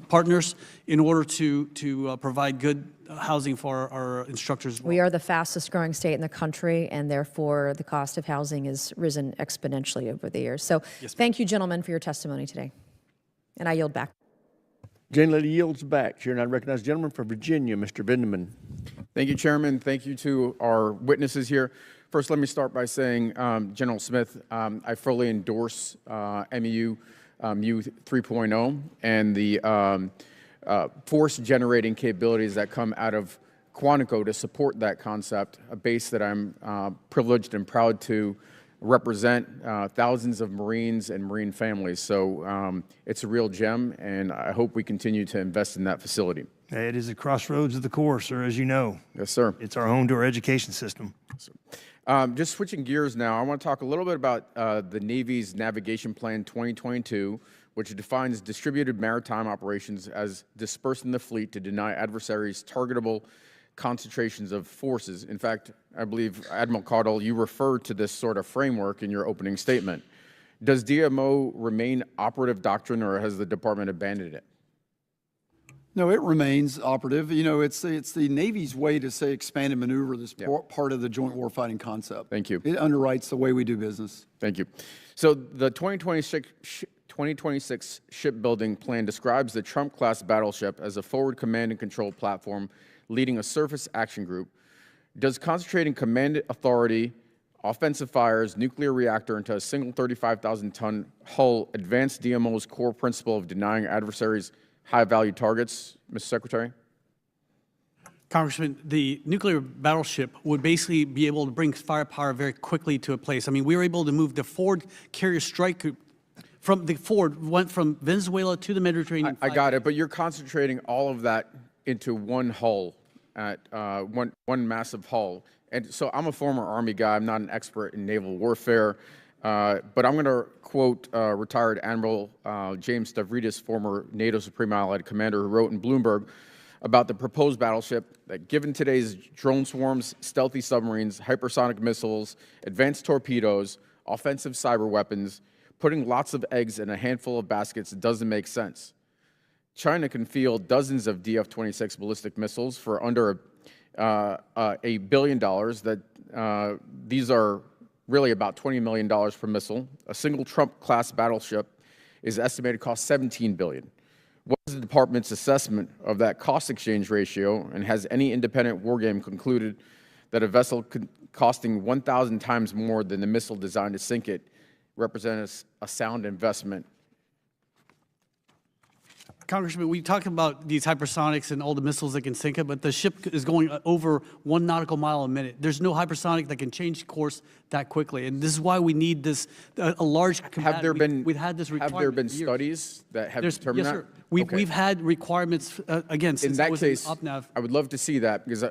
S3: partners in order to provide good housing for our instructors as well.
S15: We are the fastest growing state in the country, and therefore the cost of housing has risen exponentially over the years. So thank you, gentlemen, for your testimony today. And I yield back.
S1: Gentlelady yields back. Chair, and I recognize the gentleman from Virginia, Mr. Vindeman.
S16: Thank you, Chairman. Thank you to our witnesses here. First, let me start by saying, General Smith, I fully endorse MEU U 3.0 and the force-generating capabilities that come out of Quantico to support that concept, a base that I'm privileged and proud to represent thousands of Marines and Marine families. So it's a real gem, and I hope we continue to invest in that facility.
S5: It is a crossroads of the Corps, sir, as you know.
S16: Yes, sir.
S5: It's our home to our education system.
S16: Just switching gears now, I want to talk a little bit about the Navy's Navigation Plan 2022, which defines distributed maritime operations as dispersing the fleet to deny adversaries targetable concentrations of forces. In fact, I believe, Admiral Caudle, you referred to this sort of framework in your opening statement. Does DMO remain operative doctrine, or has the department abandoned it?
S4: No, it remains operative. It's the Navy's way to say expand and maneuver, this part of the joint warfighting concept.
S16: Thank you.
S4: It underwrites the way we do business.
S16: Thank you. So the 2026 shipbuilding plan describes the Trump-class battleship as a forward command and control platform leading a surface action group. Does concentrating command authority, offensive fires, nuclear reactor into a single 35,000-ton hull advance DMO's core principle of denying adversaries high-value targets, Mr. Secretary?
S3: Congressman, the nuclear battleship would basically be able to bring firepower very quickly to a place. I mean, we were able to move the Ford carrier strike group from the Ford, went from Venezuela to the Mediterranean.
S16: I got it, but you're concentrating all of that into one hull, at one massive hull. And so I'm a former Army guy. I'm not an expert in naval warfare, but I'm going to quote retired Admiral James Stavridis, former NATO Supreme Allied Commander, who wrote in Bloomberg about the proposed battleship that, given today's drone swarms, stealthy submarines, hypersonic missiles, advanced torpedoes, offensive cyber weapons, putting lots of eggs in a handful of baskets doesn't make sense. China can field dozens of DF-26 ballistic missiles for under $1 billion. These are really about $20 million per missile. A single Trump-class battleship is estimated to cost $17 billion. What is the department's assessment of that cost exchange ratio, and has any independent wargame concluded that a vessel costing 1,000 times more than the missile designed to sink it represents a sound investment?
S3: Congressman, we talk about these hypersonics and all the missiles that can sink it, but the ship is going over 1 nautical mile a minute. There's no hypersonic that can change course that quickly, and this is why we need this a large.
S16: Have there been
S3: studies
S16: that have determined
S3: yes,
S16: that?
S3: Sir. We've had requirements again since
S16: in that
S3: it was
S16: case.
S3: UpNav.
S16: I would love to see that, because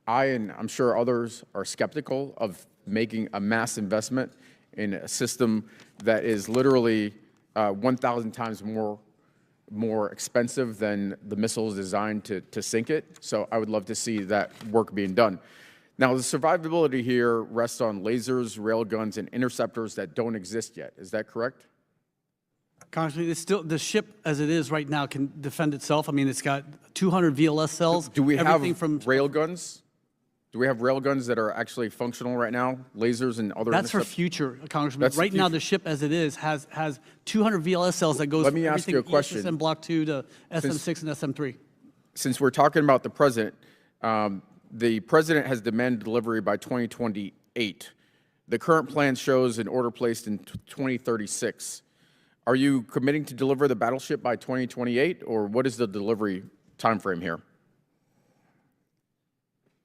S16: I and I'm sure others are skeptical of making a mass investment in a system that is literally 1,000 times more expensive than the missiles designed to sink it. So I would love to see that work being done. Now, the survivability here rests on lasers, railguns, and interceptors that don't exist yet. Is that correct?
S3: Congressman, it's still, the ship as it is right now can defend itself. I mean, it's got 200 VLS cells.
S16: Do we have
S3: everything from
S16: rail guns? Do we have rail guns that are actually functional right now? Lasers and other.
S3: That's for future, Congressman. Right now, the ship as it is has 200 VLS cells that goes
S16: Let me
S3: from
S16: ask you a
S3: everything
S16: question.
S3: ESSM Block 2 to SM6 and SM3.
S16: Since we're talking about the president has demanded delivery by 2028. The current plan shows an order placed in 2036. Are you committing to deliver the battleship by 2028, or what is the delivery timeframe here?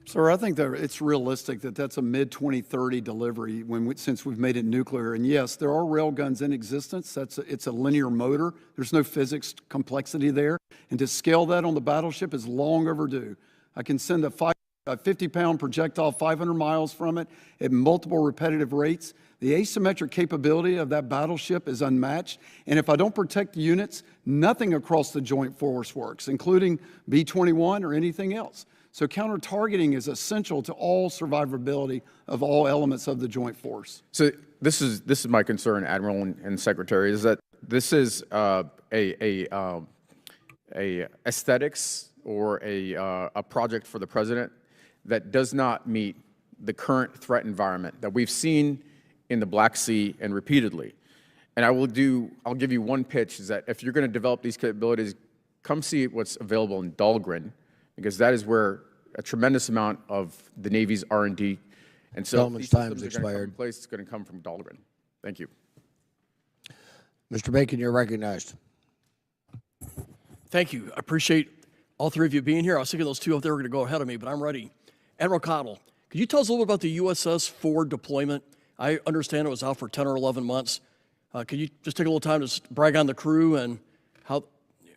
S4: Sir, I think that it's realistic that that's a mid-2030 delivery since we've made it nuclear. And yes, there are rail guns in existence. It's a linear motor. There's no physics complexity there. And to scale that on the battleship is long overdue. I can send a 50-pound projectile 500 miles from it at multiple repetitive rates. The asymmetric capability of that battleship is unmatched. And if I don't protect the units, nothing across the joint force works, including B-21 or anything else. So counter-targeting is essential to all survivability of all elements of the joint force.
S16: So this is my concern, Admiral and Secretary, is that this is a aesthetics or a project for the president that does not meet the current threat environment that we've seen in the Black Sea and repeatedly. And I'll give you one pitch, is that if you're going to develop these capabilities, come see what's available in Dahlgren, because that is where a tremendous amount of the Navy's R&D and so
S17: Gentleman's time's expired.
S16: It's going to come from Dahlgren. Thank you.
S17: Mr. Bacon, you're recognized.
S18: Thank you. I appreciate all three of you being here. I was thinking those two up there were going to go ahead of me, but I'm ready. Admiral Caudle, could you tell us a little bit about the USS Ford deployment? I understand it was out for 10 or 11 months. Could you just take a little time to brag on the crew and how?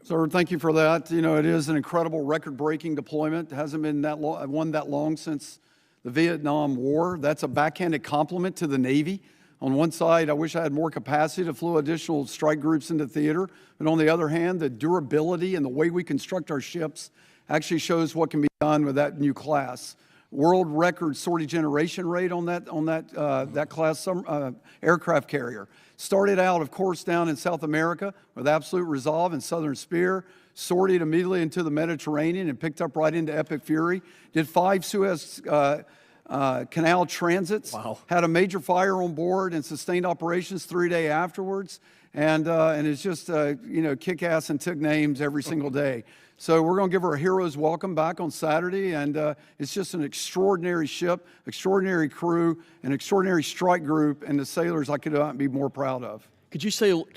S4: Sir, thank you for that. You know, it is an incredible record-breaking deployment. It hasn't been that long since the Vietnam War. That's a backhanded compliment to the Navy. On one side, I wish I had more capacity to flew additional strike groups into theater. But on the other hand, the durability and the way we construct our ships actually shows what can be done with that new class. World record sortie generation rate on that class aircraft carrier. Started out, of course, down in South America with absolute resolve and Southern Spear, sortied immediately into the Mediterranean and picked up right into Epic Fury. Did 5 Suez Canal transits.
S18: Wow.
S4: Had a major fire on board and sustained operations 3 days afterwards. And it's just, kick-ass and took names every single day. So we're going to give her a hero's welcome back on Saturday, and it's just an extraordinary ship, extraordinary crew, an extraordinary strike group, and the sailors I could not be more proud of.
S18: Could you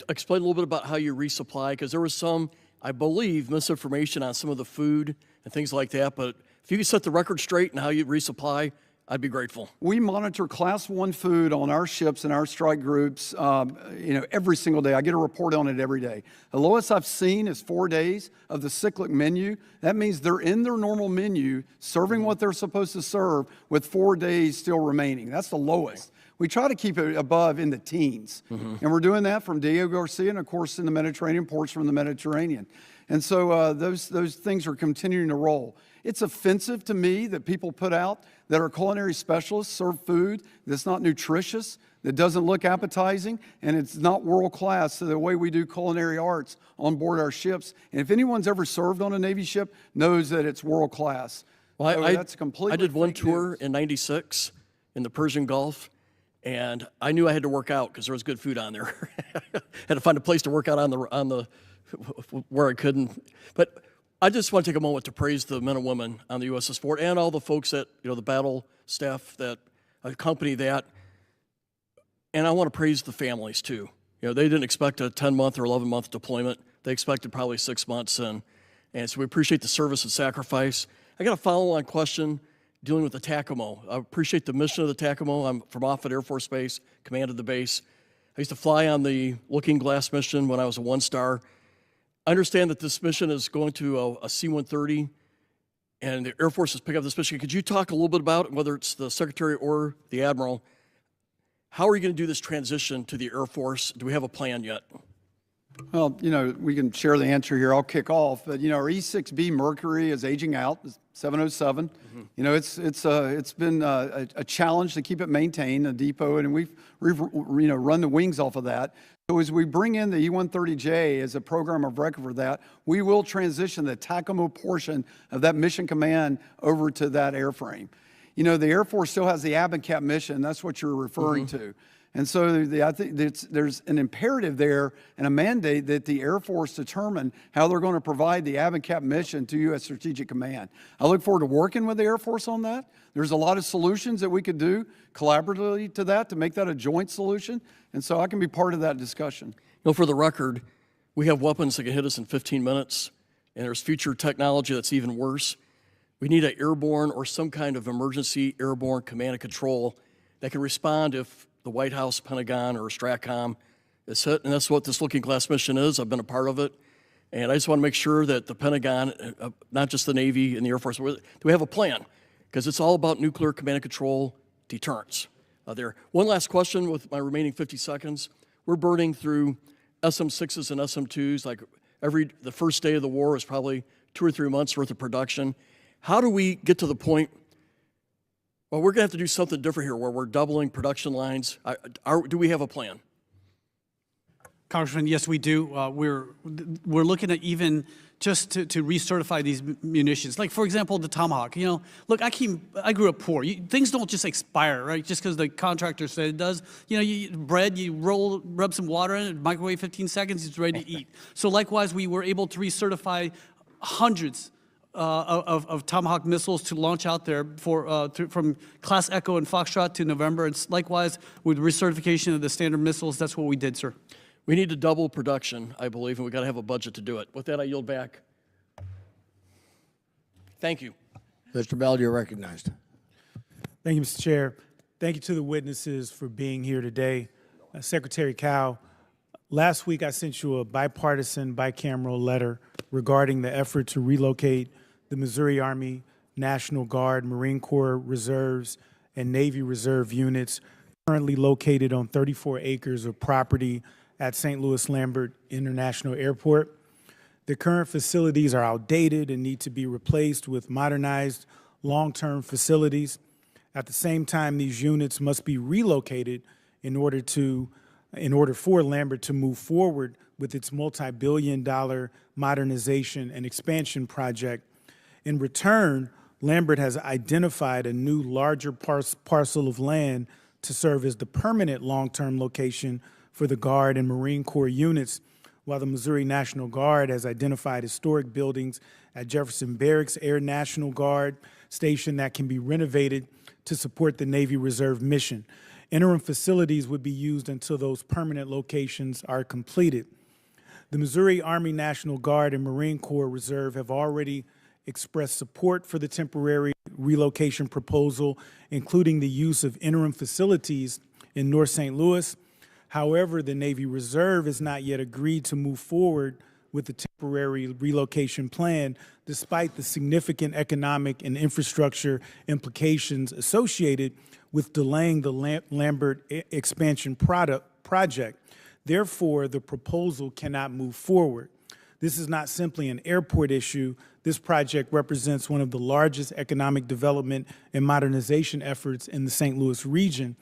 S18: explain a little bit about how you resupply? Because there was some, I believe, misinformation on some of the food and things like that, but if you could set the record straight and how you resupply, I'd be grateful. We
S4: monitor Class 1 food on our ships and our strike groups, every single day. I get a report on it every day. The lowest I've seen is 4 days of the cyclic menu. That means they're in their normal menu, serving what they're supposed to serve, with 4 days still remaining. That's the lowest. We try to keep it above in the teens. And we're doing that from Diego Garcia and, of course, in the Mediterranean, ports from the Mediterranean. And so those things are continuing to roll. It's offensive to me that people put out that are culinary specialists serve food that's not nutritious, that doesn't look appetizing, and it's not world class to the way we do culinary arts on board our ships. And if anyone's ever served on a Navy ship, knows that it's world class.
S18: Well,
S4: So that's completely
S18: I did one
S4: fake
S18: tour
S4: news.
S18: in '96 in the Persian Gulf, and I knew I had to work out because there was good food on there. Had to find a place to work out on the where I couldn't. But I just want to take a moment to praise the men and women on the USS Ford and all the folks that, the battle staff that accompany that. And I want to praise the families too. They didn't expect a 10-month or 11-month deployment. They expected probably 6 months. And so we appreciate the service and sacrifice. I got a follow-on question dealing with the TACAMO. I appreciate the mission of the TACAMO. I'm from Offutt Air Force Base, commanded the base. I used to fly on the Looking Glass mission when I was a one-star. I understand that this mission is going to a C-130, and the Air Force is picking up this mission. Could you talk a little bit about, whether it's the Secretary or the Admiral, how are you going to do this transition to the Air Force? Do we have a plan yet?
S4: Well, we can share the answer here. I'll kick off. But, our E6B Mercury is aging out, it's 707. It's been a challenge to keep it maintained, a depot, and we've run the wings off of that. So as we bring in the E130J as a program of record for that, we will transition the TACOMO portion of that mission command over to that airframe. The Air Force still has the ABICAP mission. That's what you're referring to. And so I think there's an imperative there and a mandate that the Air Force determine how they're going to provide the ABICAP mission to U.S. Strategic Command. I look forward to working with the Air Force on that. There's a lot of solutions that we could do collaboratively to that to make that a joint solution. And so I can be part of that discussion.
S18: For the record, we have weapons that can hit us in 15 minutes, and there's future technology that's even worse. We need an airborne or some kind of emergency airborne command and control that can respond if the White House, Pentagon, or STRATCOM is hit, and that's what this Looking-Glass mission is. I've been a part of it, and I just want to make sure that the Pentagon, not just the Navy and the Air Force, do we have a plan? Because it's all about nuclear command and control deterrence. There. One last question with my remaining 50 seconds. We're burning through SM-6s and SM-2s, like the first day of the war is probably 2 or 3 months worth of production. How do we get to the point? Well, we're going to have to do something different here where we're doubling production lines. Do we have a plan?
S3: Congressman, yes, we do. We're looking at even just to recertify these munitions. Like, for example, the Tomahawk. Look, I grew up poor. Things don't just expire, right? Just because the contractor said it does. Bread, you rub some water in it, microwave 15 seconds, it's ready to eat. So likewise, we were able to recertify hundreds of Tomahawk missiles to launch out there from Class Echo and Foxtrot to November. And likewise, with recertification of the Standard missiles, that's what we did, sir.
S18: We need to double production, I believe, and we've got to have a budget to do it. With that, I yield back. Thank you.
S17: Mr. Bell, you're recognized.
S19: Thank you, Mr. Chair. Thank you to the witnesses for being here today. Secretary Cow, last week I sent you a bipartisan, bicameral letter regarding the effort to relocate the Missouri Army, National Guard, Marine Corps Reserves, and Navy Reserve units currently located on 34 acres of property at St. Louis Lambert International Airport. The current facilities are outdated and need to be replaced with modernized long-term facilities. At the same time, these units must be relocated in order for Lambert to move forward with its multi-billion-dollar modernization and expansion project. In return, Lambert has identified a new larger parcel of land to serve as the permanent long-term location for the Guard and Marine Corps units, while the Missouri National Guard has identified historic buildings at Jefferson Barracks Air National Guard Station that can be renovated to support the Navy Reserve mission. Interim facilities would be used until those permanent locations are completed. The Missouri Army National Guard and Marine Corps Reserve have already expressed support for the temporary relocation proposal, including the use of interim facilities in North St. Louis. However, the Navy Reserve has not yet agreed to move forward with the temporary relocation plan, despite the significant economic and infrastructure implications associated with delaying the Lambert expansion project. Therefore, the proposal cannot move forward. This is not simply an airport issue. This project represents one of the largest economic development and modernization efforts in the St. Louis region,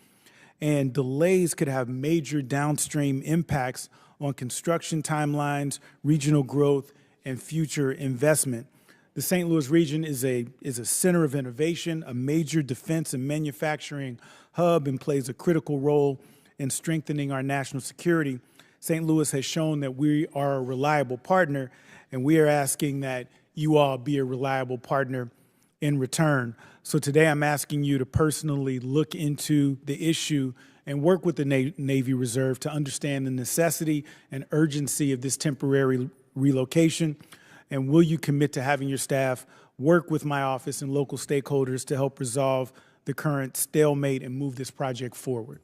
S19: and delays could have major downstream impacts on construction timelines, regional growth, and future investment. The St. Louis region is a center of innovation, a major defense and manufacturing hub, and plays a critical role in strengthening our national security. St. Louis has shown that we are a reliable partner, and we are asking that you all be a reliable partner in return. So today I'm asking you to personally look into the issue and work with the Navy Reserve to understand the necessity and urgency of this temporary relocation. And will you commit to having your staff work with my office and local stakeholders to help resolve the current stalemate and move this project forward?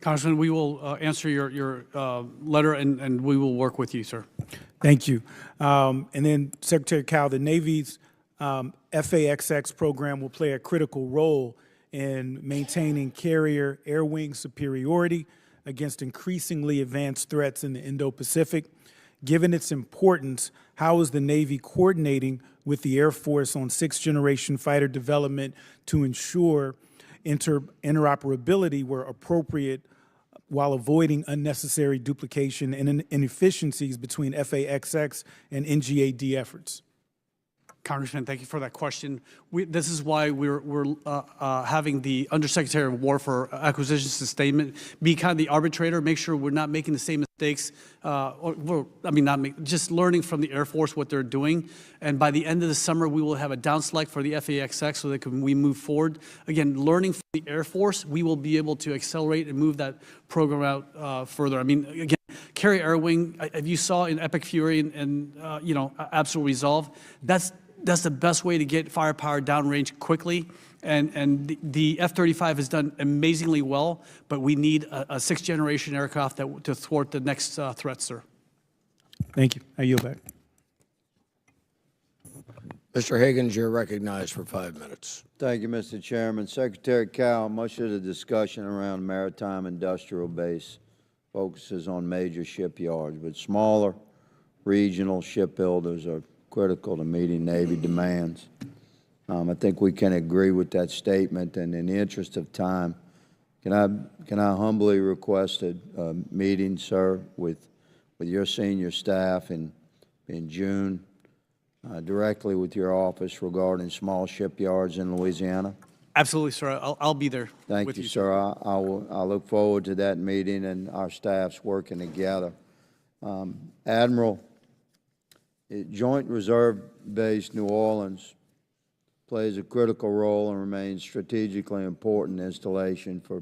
S3: Congressman, we will answer your letter, and we will work with you, sir.
S19: Thank you. And then, Secretary Cow, the Navy's FAXX program will play a critical role in maintaining carrier air wing superiority against increasingly advanced threats in the Indo Pacific. Given its importance, how is the Navy coordinating with the Air Force on sixth-generation fighter development to ensure interoperability where appropriate while avoiding unnecessary duplication and inefficiencies between FAXX and NGAD efforts?
S3: Congressman, thank you for that question. This is why we're having the Undersecretary of War for Acquisition Sustainment be kind of the arbitrator, make sure we're not making the same mistakes, just learning from the Air Force what they're doing. And by the end of the summer, we will have a down select for the FAXX so that we move forward. Again, learning from the Air Force, we will be able to accelerate and move that program out further. I mean, again, Carrier Air Wing, if you saw in Epic Fury and Absolute Resolve, that's the best way to get firepower downrange quickly. And the F-35 has done amazingly well, but we need a sixth-generation aircraft to thwart the next threat, sir.
S19: Thank you. I yield back.
S17: Mr. Higgins, you're recognized for 5 minutes.
S20: Thank you, Mr. Chairman. Secretary Cowell, much of the discussion around maritime industrial base focuses on major shipyards, but smaller regional shipbuilders are critical to meeting Navy demands. I think we can agree with that statement, and in the interest of time, can I humbly request a meeting, sir, with your senior staff in June, directly with your office regarding small shipyards in Louisiana?
S3: Absolutely, sir. I'll be there.
S20: Thank you, sir. I look forward to that meeting and our staffs working together. Admiral, Joint Reserve Base New Orleans plays a critical role and remains strategically important installation for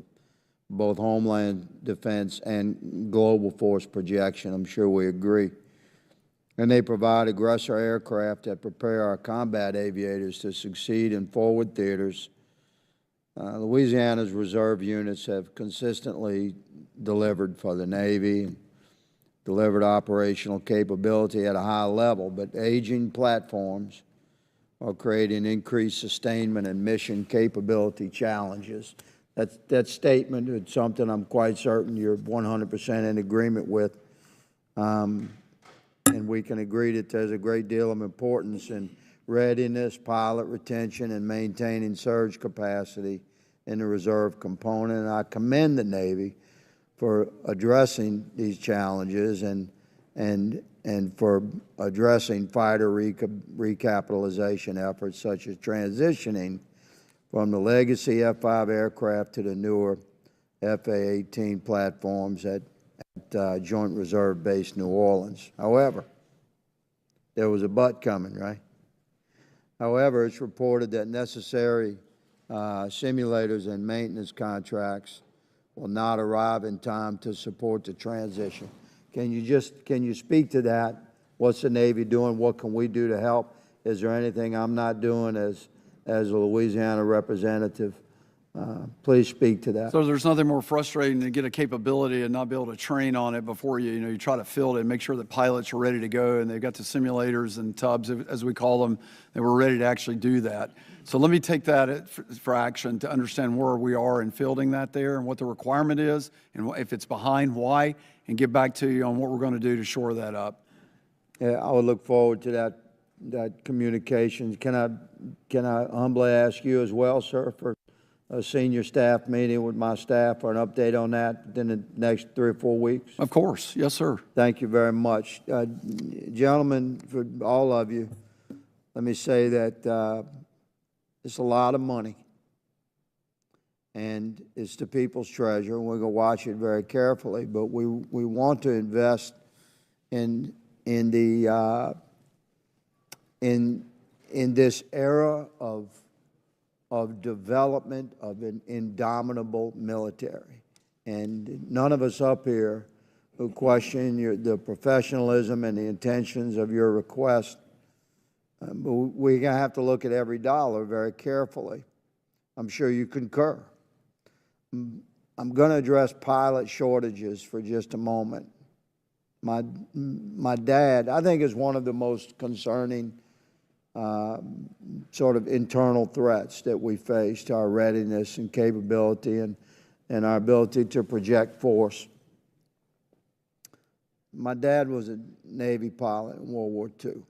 S20: both homeland defense and global force projection. I'm sure we agree. And they provide aggressor aircraft that prepare our combat aviators to succeed in forward theaters. Louisiana's reserve units have consistently delivered for the Navy, delivered operational capability at a high level, but aging platforms are creating increased sustainment and mission capability challenges. That statement is something I'm quite certain you're 100% in agreement with, and we can agree that there's a great deal of importance in readiness, pilot retention, and maintaining surge capacity in the reserve component. And I commend the Navy for addressing these challenges and for addressing fighter recapitalization efforts, such as transitioning from the legacy F-5 aircraft to the newer FA-18 platforms at Joint Reserve Base New Orleans. However, there was a but coming, right? However, it's reported that necessary simulators and maintenance contracts will not arrive in time to support the transition. Can you speak to that? What's the Navy doing? What can we do to help? Is there anything I'm not doing as a Louisiana representative? Please speak to that.
S4: So there's nothing more frustrating than to get a capability and not be able to train on it before you try to field it and make sure that pilots are ready to go and they've got the simulators and tubs, as we call them, that we're ready to actually do that. So let me take that for action to understand where we are in fielding that there and what the requirement is and if it's behind, why, and get back to you on what we're going to do to shore that up.
S20: Yeah, I would look forward to that communication. Can I humbly ask you as well, sir, for a senior staff meeting with my staff for an update on that within the next 3 or 4 weeks?
S4: Of course. Yes, sir.
S20: Thank you very much. Gentlemen, for all of you, let me say that it's a lot of money, and it's the people's treasure, and we're going to watch it very carefully, but we want to invest in this era of development of an indomitable military. And none of us up here who question the professionalism and the intentions of your request, but we're going to have to look at every dollar very carefully. I'm sure you concur. I'm going to address pilot shortages for just a moment. My dad, I think, is one of the most concerning sort of internal threats that we face to our readiness and capability and our ability to project force. my dad was a Navy pilot in World War II.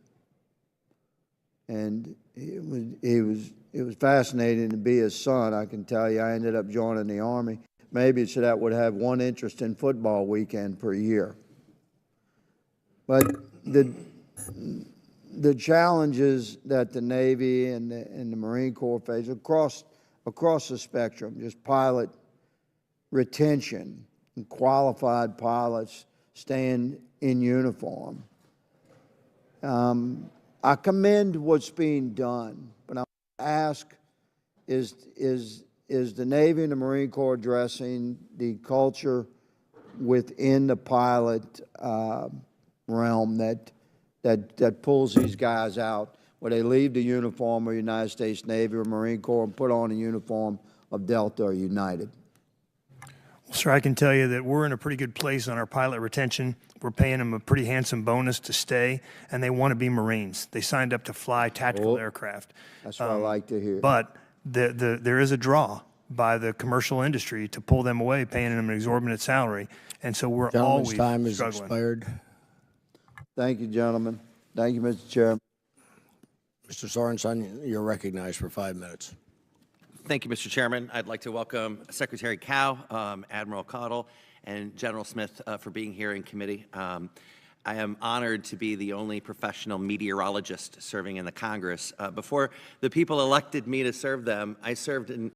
S20: And it was fascinating to be his son. I can tell you, I ended up joining the Army. Maybe so that would have one interest in football weekend per year. But the challenges that the Navy and the Marine Corps face across the spectrum, just pilot retention and qualified pilots staying in uniform. I commend what's being done, but I ask, is the Navy and the Marine Corps addressing the culture within the pilot realm that pulls these guys out, where they leave the uniform of the United States Navy or Marine Corps and put on a uniform of Delta or United?
S5: Well, sir, I can tell you that we're in a pretty good place on our pilot retention. We're paying them a pretty handsome bonus to stay, and they want to be Marines. They signed up to fly tactical aircraft.
S20: That's what I like to hear.
S5: But there is a draw by the commercial industry to pull them away, paying them an exorbitant salary, and so we're
S17: Gentleman's
S20: always
S17: time is
S20: struggling.
S17: expired.
S20: Thank you, gentlemen. Thank you, Mr. Chairman.
S17: Mr. Sorensen, you're recognized for 5 minutes.
S21: Thank you, Mr. Chairman. I'd like to welcome Secretary Cow, Admiral Caudle, and General Smith for being here in committee. I am honored to be the only professional meteorologist serving in the Congress. Before the people elected me to serve them, I served in